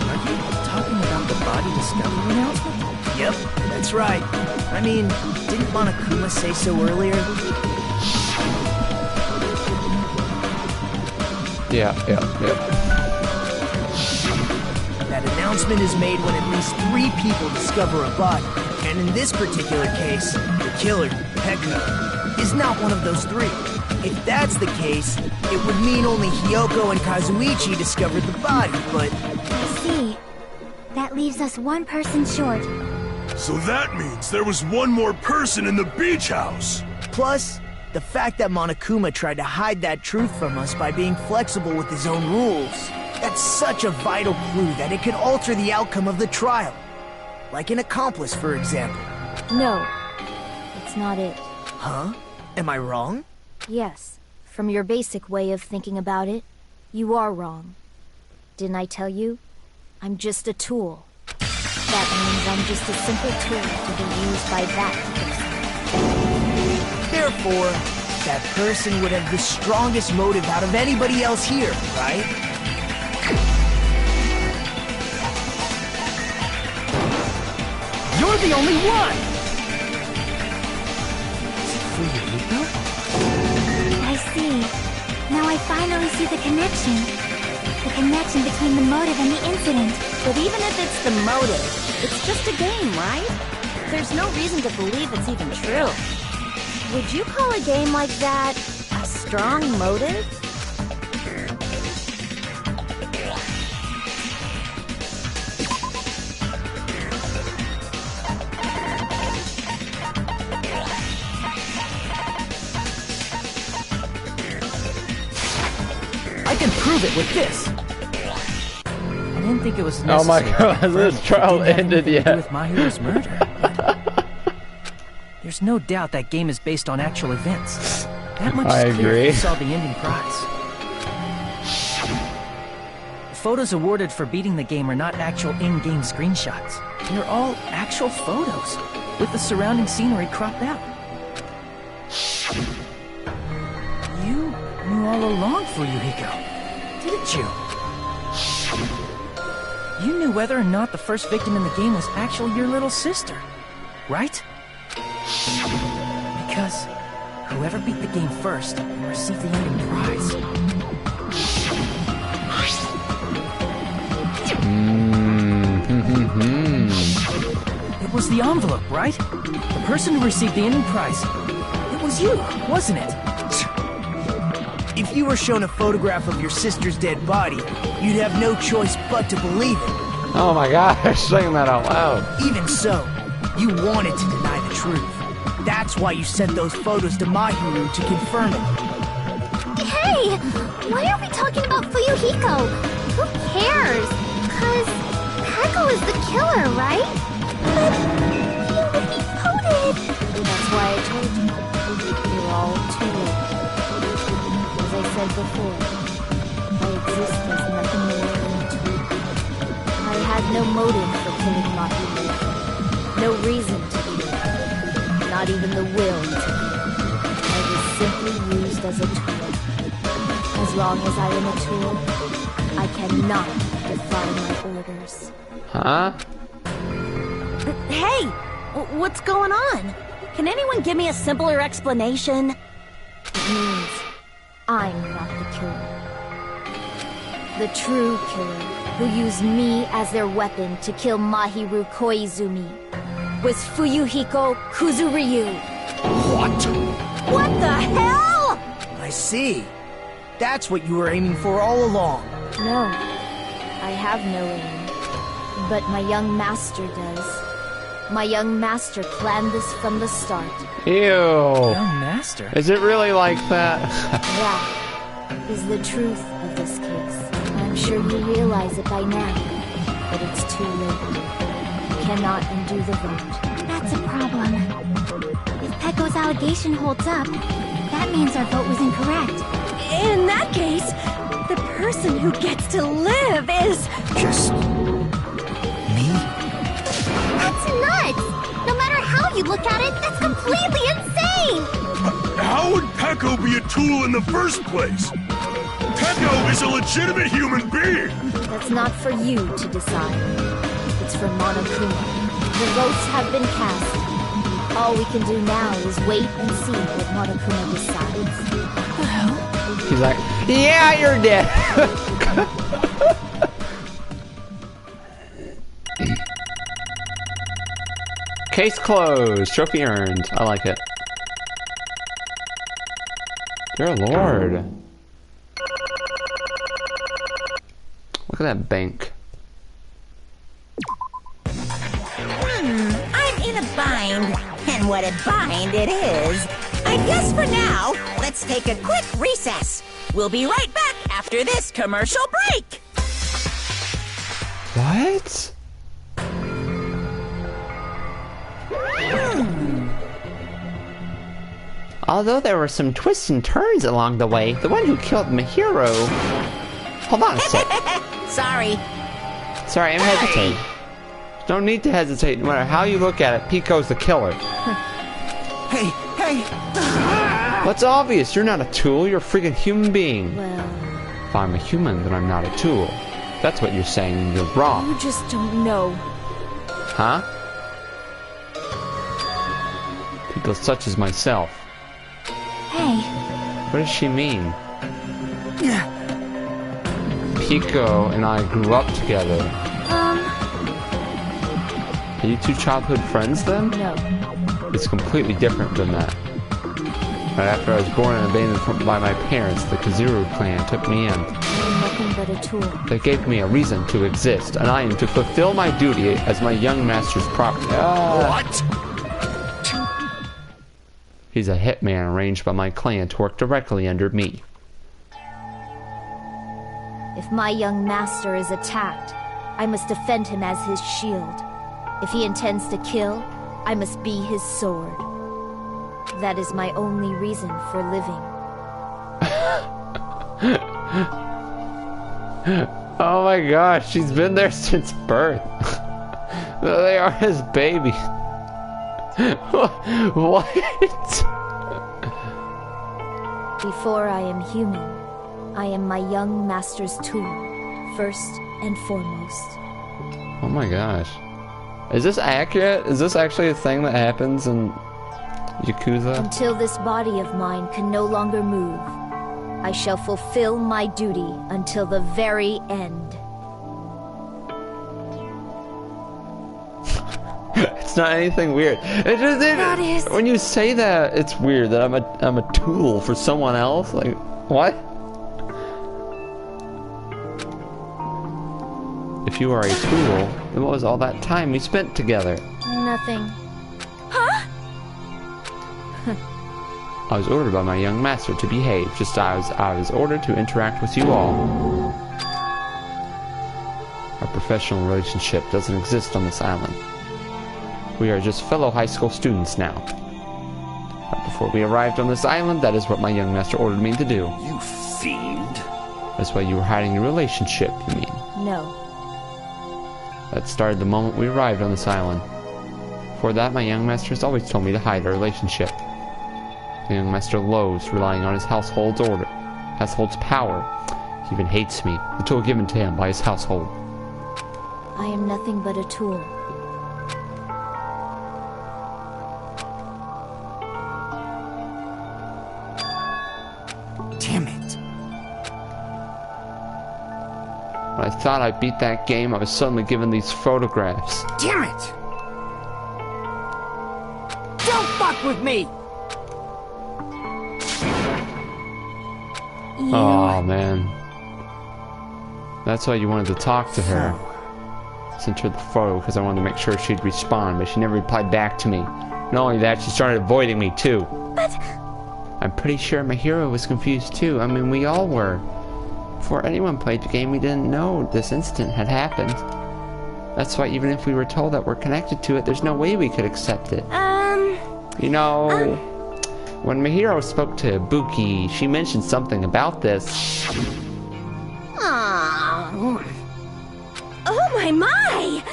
Are you talking about the body discovery announcement? Yep, that's right. I mean, didn't Monokuma say so earlier? Yeah. That announcement is made when at least 3 people discover a body. And in this particular case, the killer, Peko, is not one of those 3. If that's the case, it would mean only Hyoko and Kazuichi discovered the body, but... I see. That leaves us one person short. So that means there was one more person in the beach house! Plus, the fact that Monokuma tried to hide that truth from us by being flexible with his own rules. That's such a vital clue that it could alter the outcome of the trial. Like an accomplice, for example. No, it's not it. Huh? Am I wrong? Yes, from your basic way of thinking about it, you are wrong. Didn't I tell you? I'm just a tool. That means I'm just a simple tool to be used by that person. Therefore, that person would have the strongest motive out of anybody else here, right? You're the only one! Is it Fuyuhiko? I see. Now I finally see the connection. The connection between the motive and the incident. But even if it's the motive, it's just a game, right? There's no reason to believe it's even true. Would you call a game like that a strong motive? I can prove it with this. I didn't think it was necessary. Oh my god, this trial ended yet. With Mahiru's murder. There's no doubt that game is based on actual events. That much I is clear agree. if you saw the ending prize. Photos awarded for beating the game are not actual in-game screenshots. They're all actual photos, with the surrounding scenery cropped out. You knew all along, Fuyuhiko, didn't you? You knew whether or not the first victim in the game was actually your little sister, right? Because whoever beat the game first will receive the ending prize. It was the envelope, right? The person who received the ending prize. It was you, wasn't it? If you were shown a photograph of your sister's dead body, you'd have no choice but to believe it. Oh my gosh, saying that out loud. Even so, you wanted to deny the truth. That's why you sent those photos to Mahiru to confirm it. Hey! Why are we talking about Fuyuhiko? Who cares? 'Cause Peko is the killer, right? But he already voted! That's why I told you. You're all too late. As I said before, I exist as nothing more than a tool. I had no motive for killing Mahiru. No reason to do it. Not even the will to. I was simply used as a tool. As long as I am a tool, I cannot defy my orders. Huh? Hey! What's going on? Can anyone give me a simpler explanation? It means I'm not the killer. The true killer who used me as their weapon to kill Mahiru Koizumi was Fuyuhiko Kuzuryu. What? What the hell? I see. That's what you were aiming for all along. No, I have no aim. But my young master does. My young master planned this from the start. Ew. Young master? Is it really like that? That is the truth of this case. I'm sure you realize it by now, but it's too late. You cannot undo the vote. That's a problem. If Peko's allegation holds up, that means our vote was incorrect. In that case, the person who gets to live is... Just... me? That's nuts! No matter how you look at it, that's completely insane! How would Peko be a tool in the first place? Peko is a legitimate human being! That's not for you to decide. It's for Monokuma. The votes have been cast. All we can do now is wait and see what Monokuma decides. What the hell? He's like, yeah, you're dead. Case closed. Trophy earned. I like it. Dear Lord. Look at that bank. I'm in a bind. And what a bind it is. I guess for now, let's take a quick recess. We'll be right back after this commercial break. What? Although there were some twists and turns along the way, the one who killed Mahiro... Hold on a sec. Sorry. Sorry, I'm hesitating. Don't need to hesitate. No matter how you look at it, Pico's the killer. Hey, hey! What's obvious? You're not a tool. You're a freaking human being. Well, If I'm a human, then I'm not a tool. That's what you're saying. You're wrong. you just don't know. Huh? People such as myself. Hey. What does she mean? Pico and I grew up together. Are you two childhood friends then? No. It's completely different than that. Right after I was born and abandoned by my parents, the Kazuru clan took me in. I'm nothing but a tool. They gave me a reason to exist, and I am to fulfill my duty as my young master's property. What? He's a hitman arranged by my clan to work directly under me. If my young master is attacked, I must defend him as his shield. If he intends to kill, I must be his sword. That is my only reason for living. Oh my gosh, she's been there since birth. They are his baby. What? Before I am human, I am my young master's tool, first and foremost. Oh my gosh. Is this accurate? Is this actually a thing that happens in Yakuza? Until this body of mine can no longer move, I shall fulfill my duty until the very end. It's not anything weird. That is... When you say that, it's weird that I'm a tool for someone else. Like, what? If you are a tool, then what was all that time we spent together? Nothing. Huh? I was ordered by my young master to behave, just as I was ordered to interact with you all. Our professional relationship doesn't exist on this island. We are just fellow high school students now. But before we arrived on this island, that is what my young master ordered me to do. You fiend. That's why you were hiding your relationship, you mean? No. That started the moment we arrived on this island. Before that, my young master has always told me to hide our relationship. The young master loathes relying on his household's power. He even hates me, the tool given to him by his household. I am nothing but a tool. Damn it. When I thought I beat that game, I was suddenly given these photographs. Damn it! Don't fuck with me! Oh man. That's why you wanted to talk to her. Sent her the photo because I wanted to make sure she'd respond, but she never replied back to me. Not only that, she started avoiding me too. But... I'm pretty sure my hero was confused too. I mean, we all were. Before anyone played the game, we didn't know this incident had happened. That's why even if we were told that we're connected to it, there's no way we could accept it. You know, when Mahiro spoke to Ibuki, she mentioned something about this. Oh my!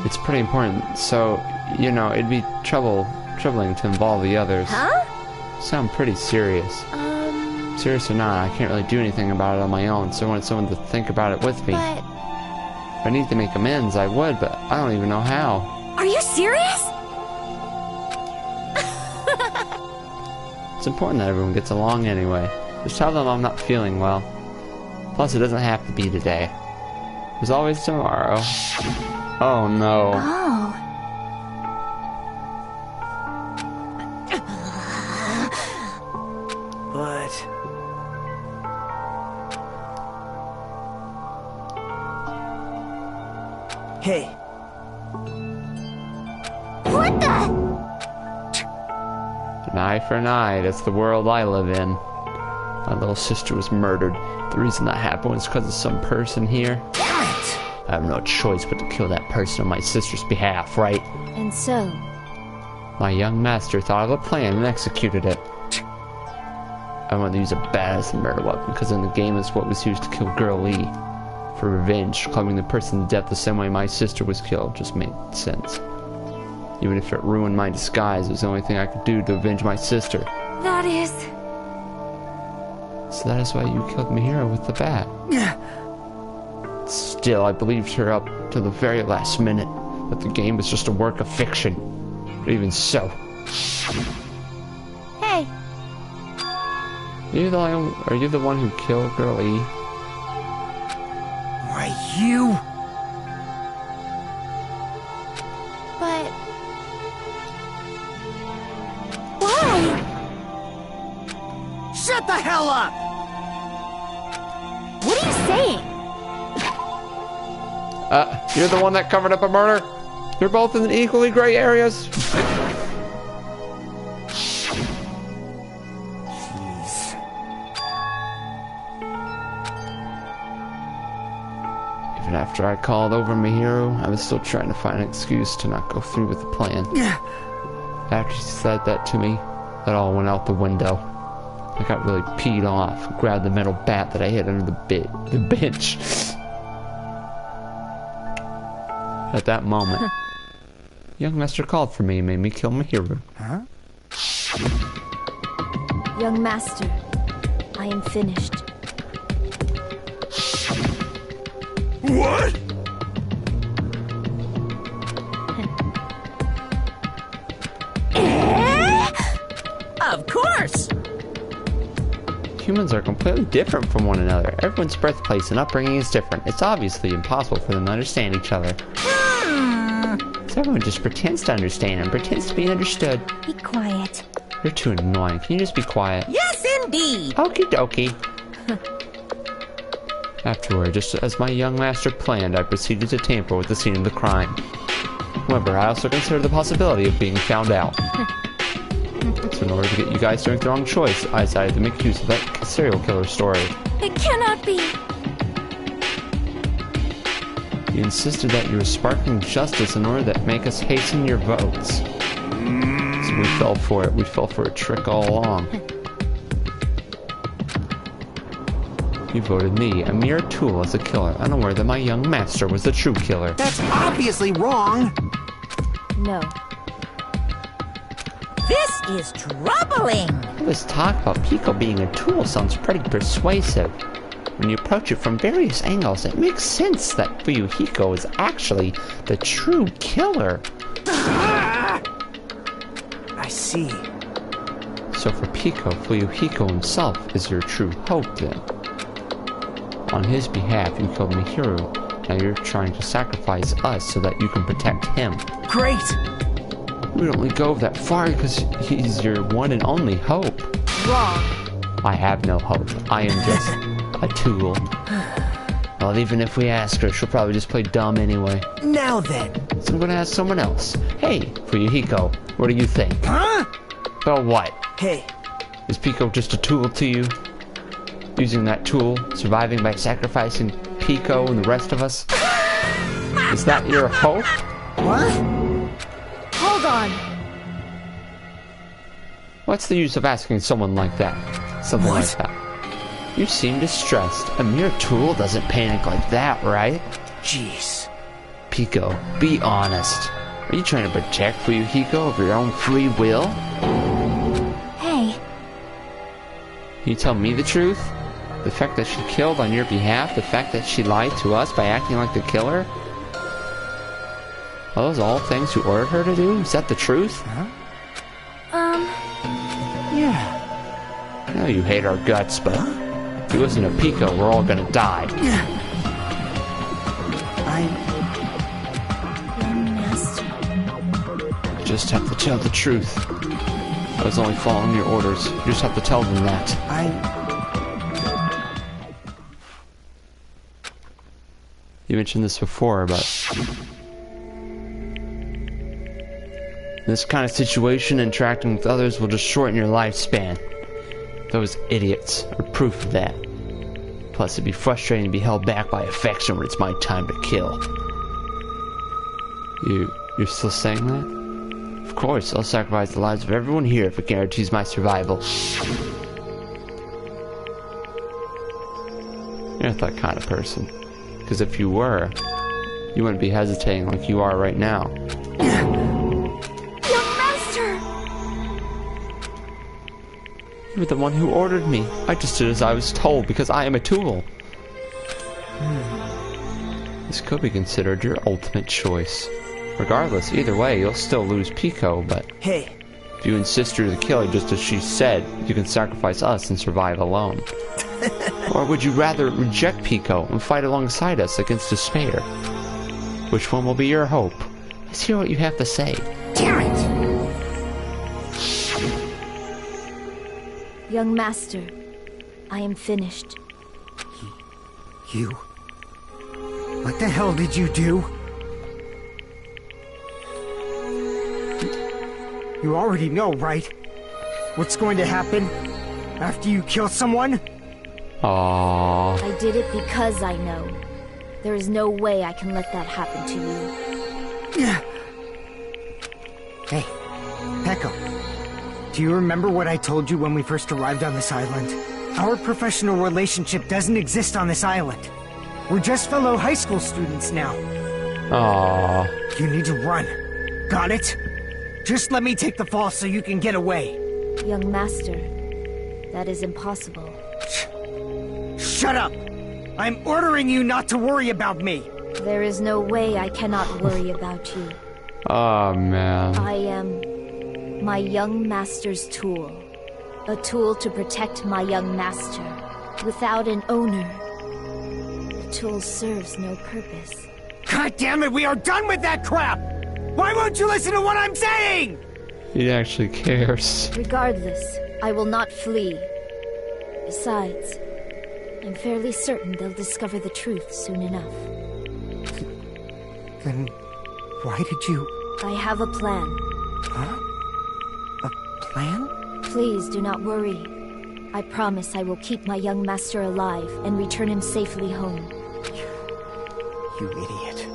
It's pretty important, so, you know, it'd be troubling to involve the others. Huh? Sound pretty serious. Serious or not, I can't really do anything about it on my own, so I wanted someone to think about it with me. But... If I need to make amends, I would, but I don't even know how. Are you serious? It's important that everyone gets along anyway. Just tell them I'm not feeling well. Plus, it doesn't have to be today. There's always tomorrow. Oh no. Oh. But... Hey. What the? An eye for an eye, that's the world I live in. My little sister was murdered. The reason that happened was because of some person here. Damn it! I have no choice but to kill that person on my sister's behalf, right? And so, My young master thought of a plan and executed it. I wanted to use a badass murder weapon because in the game is what was used to kill Girl E. For revenge, clubbing the person to death the same way my sister was killed just made sense. Even if it ruined my disguise, it was the only thing I could do to avenge my sister. That is... So that is why you killed Mahiro with the bat. Still, I believed her up to the very last minute. that the game was just a work of fiction. But even so. Hey. Are you the one who killed Girl E? Why, you? But... why? Shut the hell up! What are you saying? You're the one that covered up a murder? You're both in equally gray areas? Even after I called over Mihiru, I was still trying to find an excuse to not go through with the plan. After she said that to me, that all went out the window. I got really peed off and grabbed the metal bat that I hid under the bench. At that moment, young master called for me and made me kill Mihiru. Huh? Young master, I am finished. What? Of course! Humans are completely different from one another. Everyone's birthplace and upbringing is different. It's obviously impossible for them to understand each other. So everyone just pretends to understand and pretends to be understood. Be quiet. You're too annoying. Can you just be quiet? Yes, indeed! Okie dokie. Afterward, just as my young master planned, I proceeded to tamper with the scene of the crime. However, I also considered the possibility of being found out. So in order to get you guys to make the wrong choice, I decided to make use of that serial killer story. It cannot be. You insisted that you were sparking justice in order to make us hasten your votes. So we fell for it. We fell for a trick all along. You voted me, a mere tool, as a killer, unaware that my young master was the true killer. That's obviously wrong! No. This is troubling! This talk about Pico being a tool sounds pretty persuasive. When you approach it from various angles, it makes sense that Fuyuhiko is actually the true killer. I see. So for Pico, Fuyuhiko himself is your true hope then. On his behalf, you killed Mihiru. Now you're trying to sacrifice us so that you can protect him. Great! We'd only go that far because he's your one and only hope. Wrong. I have no hope. I am just a tool. Well, even if we ask her, she'll probably just play dumb anyway. Now then. So I'm gonna ask someone else. Hey, Fuyuhiko, what do you think? Huh? Well, what? Hey. Is Pico just a tool to you? Using that tool, surviving by sacrificing Pico and the rest of us? Is that your hope? What? Hold on. What's the use of asking someone like that? Something like that. You seem distressed. A mere tool doesn't panic like that, right? Jeez. Pico, be honest. Are you trying to protect Fuyuhiko of your own free will? Hey. Can you tell me the truth? The fact that she killed on your behalf? The fact that she lied to us by acting like the killer? Are those all things you ordered her to do? Is that the truth? Huh? Yeah. I know you hate our guts, but if you listen to Pico, we're all gonna die. Young master. You just have to tell the truth. I was only following your orders. You just have to tell them that. You mentioned this before, but this kind of situation, interacting with others will just shorten your lifespan. Those idiots are proof of that. Plus, it'd be frustrating to be held back by affection when it's my time to kill. You're still saying that? Of course, I'll sacrifice the lives of everyone here if it guarantees my survival. You're not that kind of person. Because if you were, you wouldn't be hesitating like you are right now. Young master! You were the one who ordered me. I just did as I was told because I am a tool. This could be considered your ultimate choice. Regardless, either way, you'll still lose Pico, but Hey, if you insist you're the killer just as she said, you can sacrifice us and survive alone. Or would you rather reject Pico and fight alongside us against despair? Which one will be your hope? Let's hear what you have to say. damn it! Young master, I am finished. You? What the hell did you do? You already know, right? What's going to happen after you kill someone? Aww. I did it because I know. There is no way I can let that happen to you. Hey, Peko. Do you remember what I told you when we first arrived on this island? Our professional relationship doesn't exist on this island. We're just fellow high school students now. Aww. You need to run. Got it? Just let me take the fall so you can get away. Young master, that is impossible. Shut up! I'm ordering you not to worry about me. There is no way I cannot worry about you. Oh, man. I am my young master's tool. A tool to protect my young master. Without an owner, the tool serves no purpose. God damn it, we are done with that crap! Why won't you listen to what I'm saying? He actually cares. Regardless, I will not flee. Besides, I'm fairly certain they'll discover the truth soon enough. Then why did you... I have a plan. Huh? A plan? Please do not worry. I promise I will keep my young master alive and return him safely home. You idiot.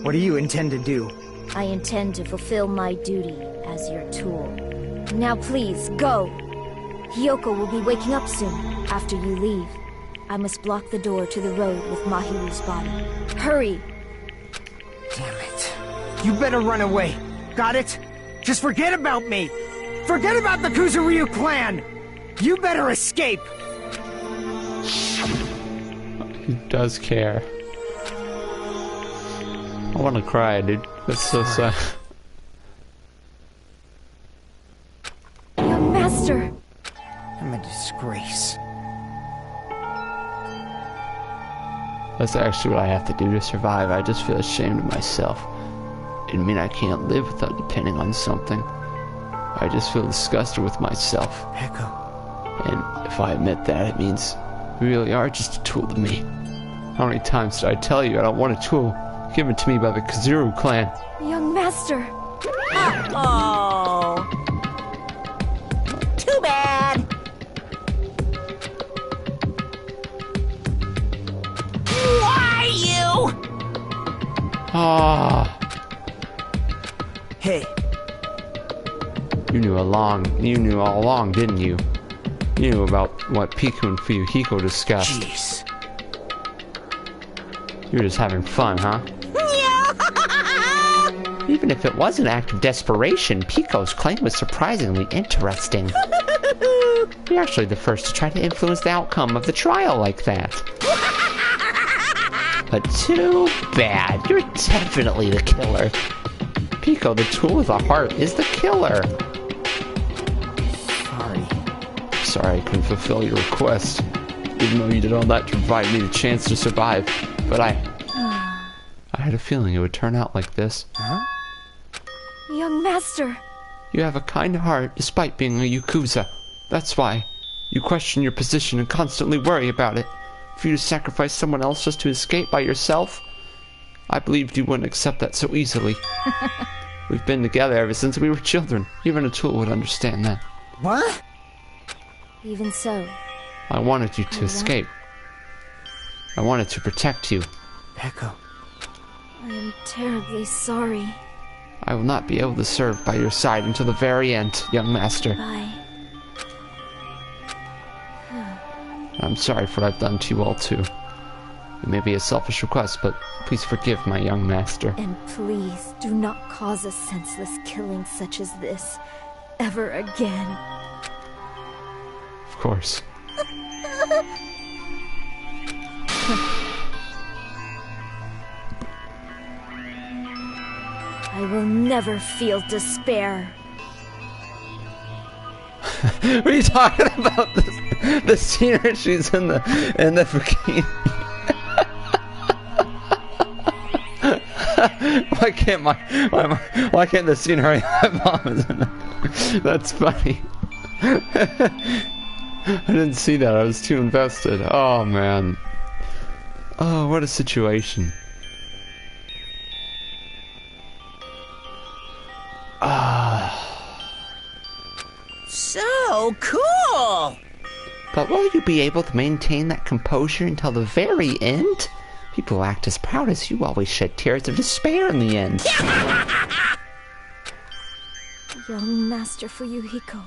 What do you intend to do? I intend to fulfill my duty as your tool. Now please, go! Hiyoko will be waking up soon, after you leave. I must block the door to the road with Mahiru's body. Hurry! Damn it. You better run away. Got it? Just forget about me! Forget about the Kuzuryu clan! You better escape! He does care. I want to cry, dude. That's so sad. Young master! I'm a disgrace. That's actually what I have to do to survive. I just feel ashamed of myself. It means I can't live without depending on something. I just feel disgusted with myself. Peko. And if I admit that, it means you really are just a tool to me. How many times did I tell you I don't want a tool given to me by the Kuzuru clan? Young master. Oh. Too bad. Why you? Ah. Hey. You knew all along, didn't you? You knew about what Piku and Fuyuhiko discussed. Jeez. You were just having fun, huh? Even if it was an act of desperation, Pico's claim was surprisingly interesting. You're actually the first to try to influence the outcome of the trial like that. But too bad. You're definitely the killer. Pico, the tool with a heart, is the killer. Sorry I couldn't fulfill your request, even though you did all that to provide me the chance to survive. But I had a feeling it would turn out like this. Huh? Young master. You have a kind heart despite being a Yakuza. That's why you question your position and constantly worry about it. For you to sacrifice someone else just to escape by yourself? I believed you wouldn't accept that so easily. We've been together ever since we were children. Even a tool would understand that. What? Even so. I wanted you to escape. I wanted to protect you. Peko. I am terribly sorry. I will not be able to serve by your side until the very end, young master. Bye. I'm sorry for what I've done to you all too. It may be a selfish request, but please forgive my young master. And please do not cause a senseless killing such as this ever again. Of course. I I will never feel despair. What are you talking about? The scene where she's in the bikini. Why can't the scene where my mom is in it? That's funny. I didn't see that. I was too invested. Oh man. Oh, what a situation. So cool! But will you be able to maintain that composure until the very end? People act as proud as you always shed tears of despair in the end. Young Master Fuyuhiko.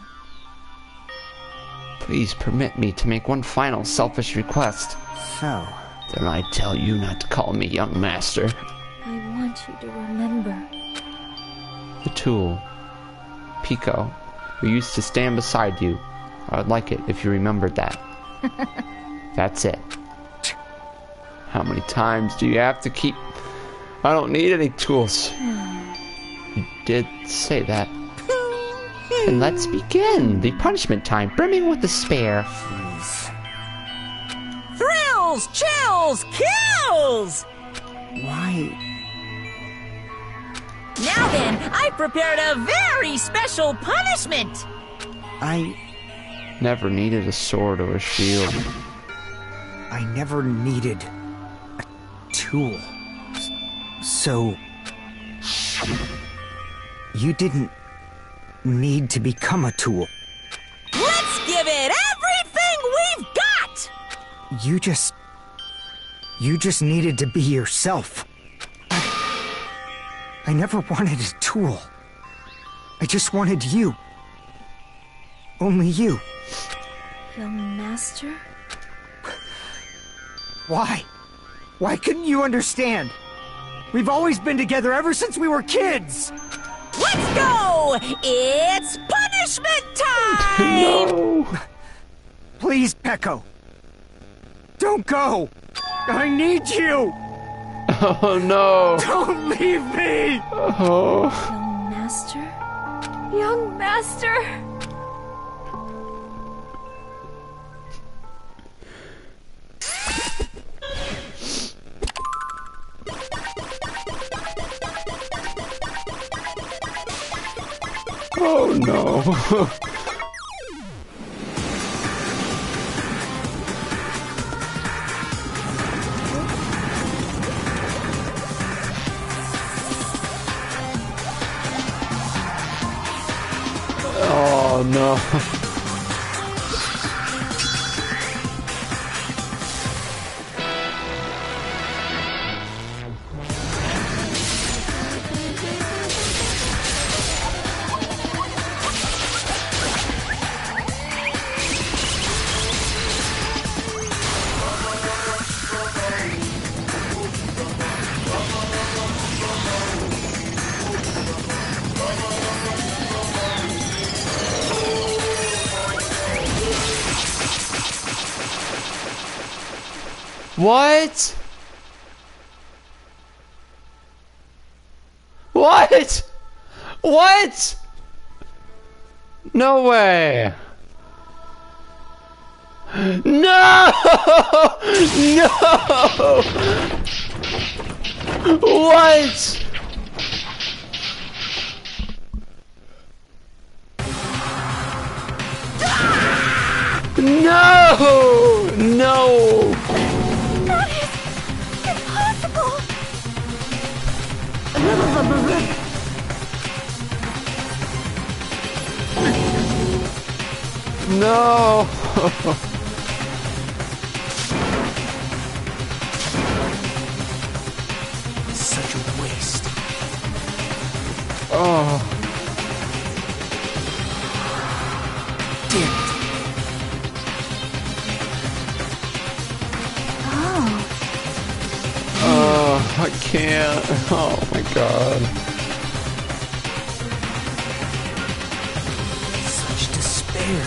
Please permit me to make one final selfish request. So, Then I tell you not to call me young master. I want you to remember. The tool, Pico, who used to stand beside you. I would like it if you remembered that. That's it. How many times do you have to keep... I don't need any tools. You did say that. And let's begin. The punishment time, brimming with despair. Thrills, chills, kills! why? Now then, I've prepared a very special punishment! I Never needed a sword or a shield. never needed a tool. So, you didn't need to become a tool. Let's give it everything we've got! You just needed to be yourself. I never wanted a tool. I just wanted you. Only you. Young Master? Why? Why couldn't you understand? We've always been together ever since we were kids! Let's go! It's punishment time! No! Please, Pecco. Don't go! I need you! Oh no! Don't leave me! Oh. Young Master? Young Master! Oh no! Oh no! What? What? What? No way. No! No! What? No! No! That is impossible! No! Such a waste. Oh. Damn it. Oh, I can't. Oh my god. Such despair.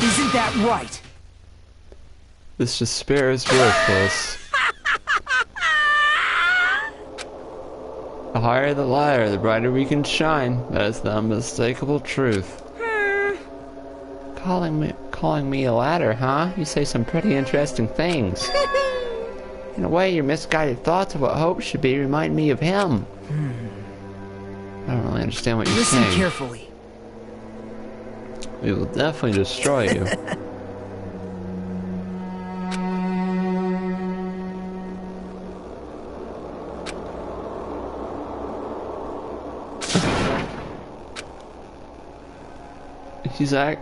Isn't that right? This despair is worthless. higher the ladder, the brighter we can shine. That is the unmistakable truth. Calling me a ladder, huh? You say some pretty interesting things. In a way, your misguided thoughts of what hope should be remind me of him. I don't really understand what you're saying. Listen carefully. We will definitely destroy you.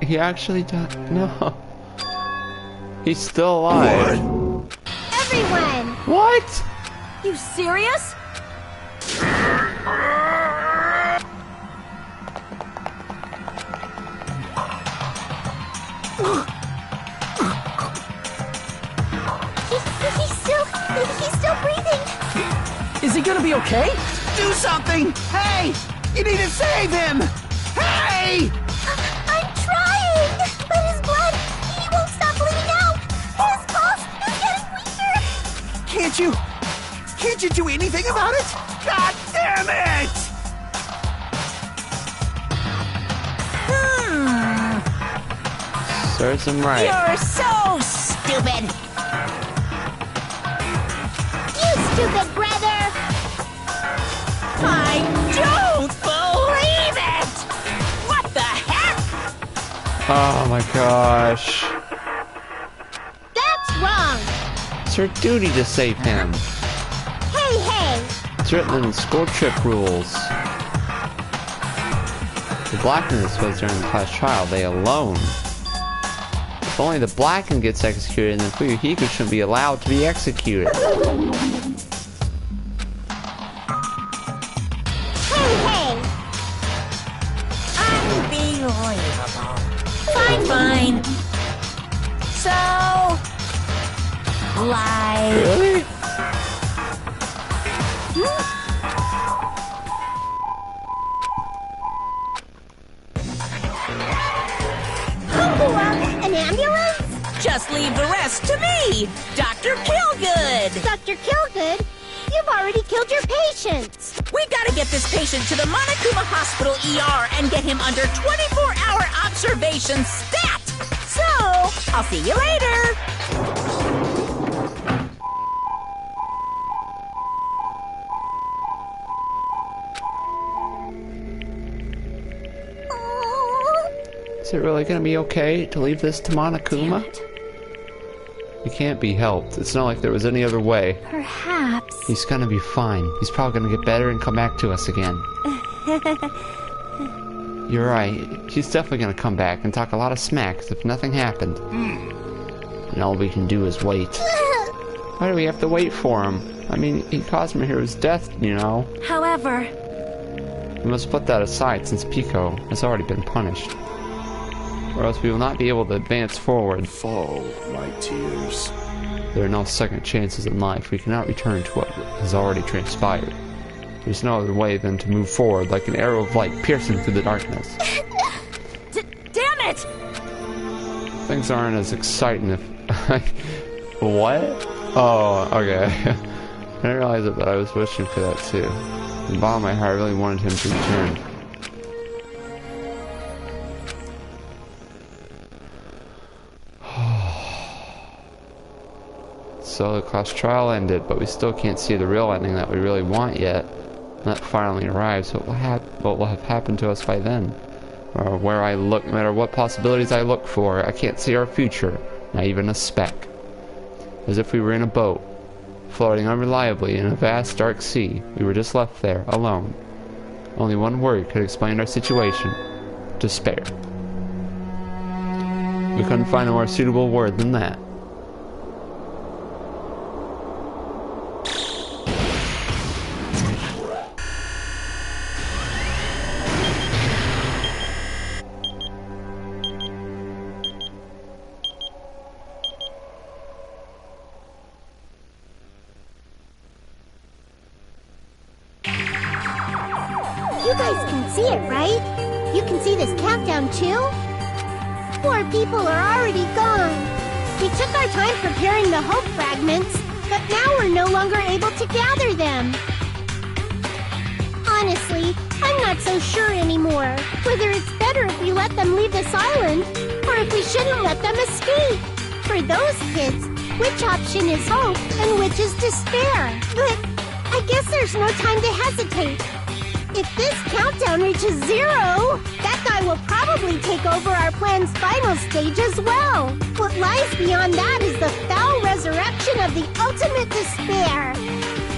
He actually died. No. He's still alive. Everyone! What? You serious? He's still breathing. Is he gonna be okay? Do something! Hey! You need to save him! Hey! I'm trying! But his blood, he won't stop bleeding out! His pulse is getting weaker! Can't you do anything about it? God damn it! Serves him right. You're so stupid. You stupid brother! I don't believe it! What the heck? Oh my gosh. That's wrong! It's her duty to save him. Hey! It's written in school trip rules. The Blackness was during the class trial, they alone. If only the Blackened gets executed, then Fuyuhiko shouldn't be allowed to be executed. Hey! Unbelievable. Fine. So, like... Really? An ambulance? Just leave the rest to me, Dr. Killgood. Dr. Killgood? You've already killed your patients! We gotta get this patient to the Monokuma Hospital ER and get him under 24-hour observation stat! So, I'll see you later! Is it really gonna be okay to leave this to Monokuma? He can't be helped. It's not like there was any other way. Perhaps. He's gonna be fine. He's probably gonna get better and come back to us again. You're right. He's definitely gonna come back and talk a lot of smack as if nothing happened. And all we can do is wait. Why do we have to wait for him? I mean, he caused Mihiru's death, you know. However... We must put that aside since Pico has already been punished. Or else we will not be able to advance forward. Fall, my tears. There are no second chances in life. We cannot return to what has already transpired. There's no other way than to move forward like an arrow of light piercing through the darkness. Damn it! Things aren't as exciting if... What? Oh, okay. I didn't realize it, but I was wishing for that too. In the bottom of my heart, I really wanted him to return. So the class trial ended, but we still can't see the real ending that we really want yet. When that finally arrives, what will have happened to us by then? Or where I look, no matter what possibilities I look for, I can't see our future, not even a speck. As if we were in a boat, floating unreliably in a vast dark sea, we were just left there, alone. Only one word could explain our situation: despair. We couldn't find a more suitable word than that. You guys can see it, right? You can see this countdown too? 4 people are already gone. We took our time preparing the hope fragments, but now we're no longer able to gather them. Honestly, I'm not so sure anymore. Whether it's better if we let them leave this island, or if we shouldn't let them escape. For those kids, which option is hope and which is despair? But I guess there's no time to hesitate. If this countdown reaches 0, that guy will probably take over our plan's final stage as well. What lies beyond that is the foul resurrection of the ultimate despair.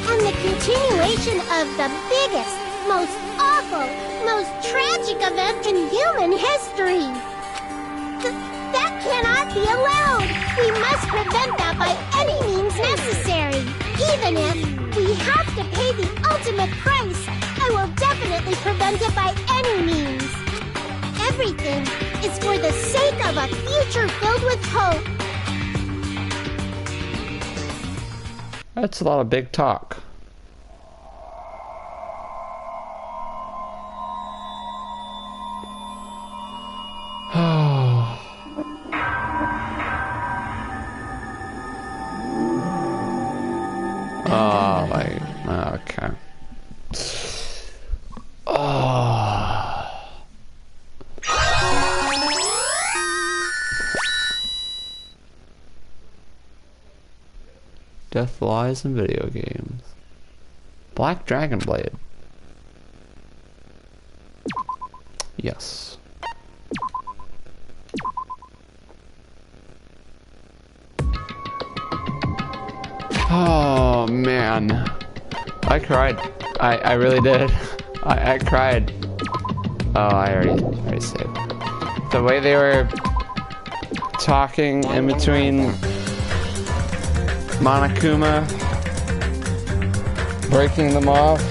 And the continuation of the biggest, most awful, most tragic event in human history. That cannot be allowed. We must prevent that by any means necessary. Even if we have to pay the ultimate price, I will definitely prevent it by any means. Everything is for the sake of a future filled with hope. That's a lot of big talk. Oh, like, okay. Oh. Death lies in video games. Black Dragon Blade. Yes. Oh man, I cried. I really did. I cried. Oh, I already saved. The way they were talking in between Monokuma breaking them off,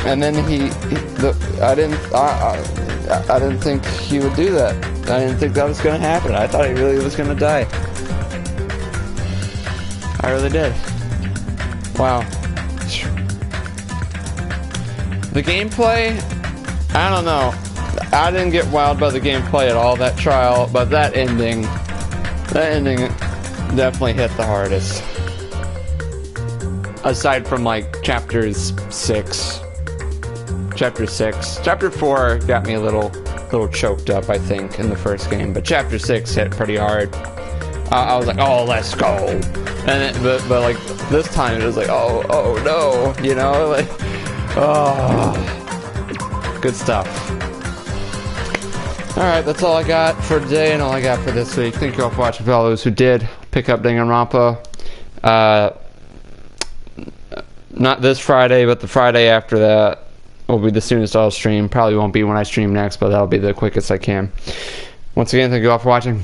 and then I didn't think he would do that. I didn't think that was gonna happen. I thought he really was gonna die. I really did. Wow. The gameplay, I don't know. I didn't get wowed by the gameplay at all, that trial, but that ending definitely hit the hardest. Aside from like chapter 6. Chapter 4 got me a little choked up, I think, in the first game, but chapter 6 hit pretty hard. I was like, oh, let's go. And but like this time it was like, oh no, you know, like, oh, good stuff. All right, that's all I got for today and all I got for this week. Thank you all for watching. For all those who did pick up Danganronpa, not this Friday, but the Friday after that will be the soonest I'll stream. Probably won't be when I stream next, but that'll be the quickest I can. Once again, thank you all for watching.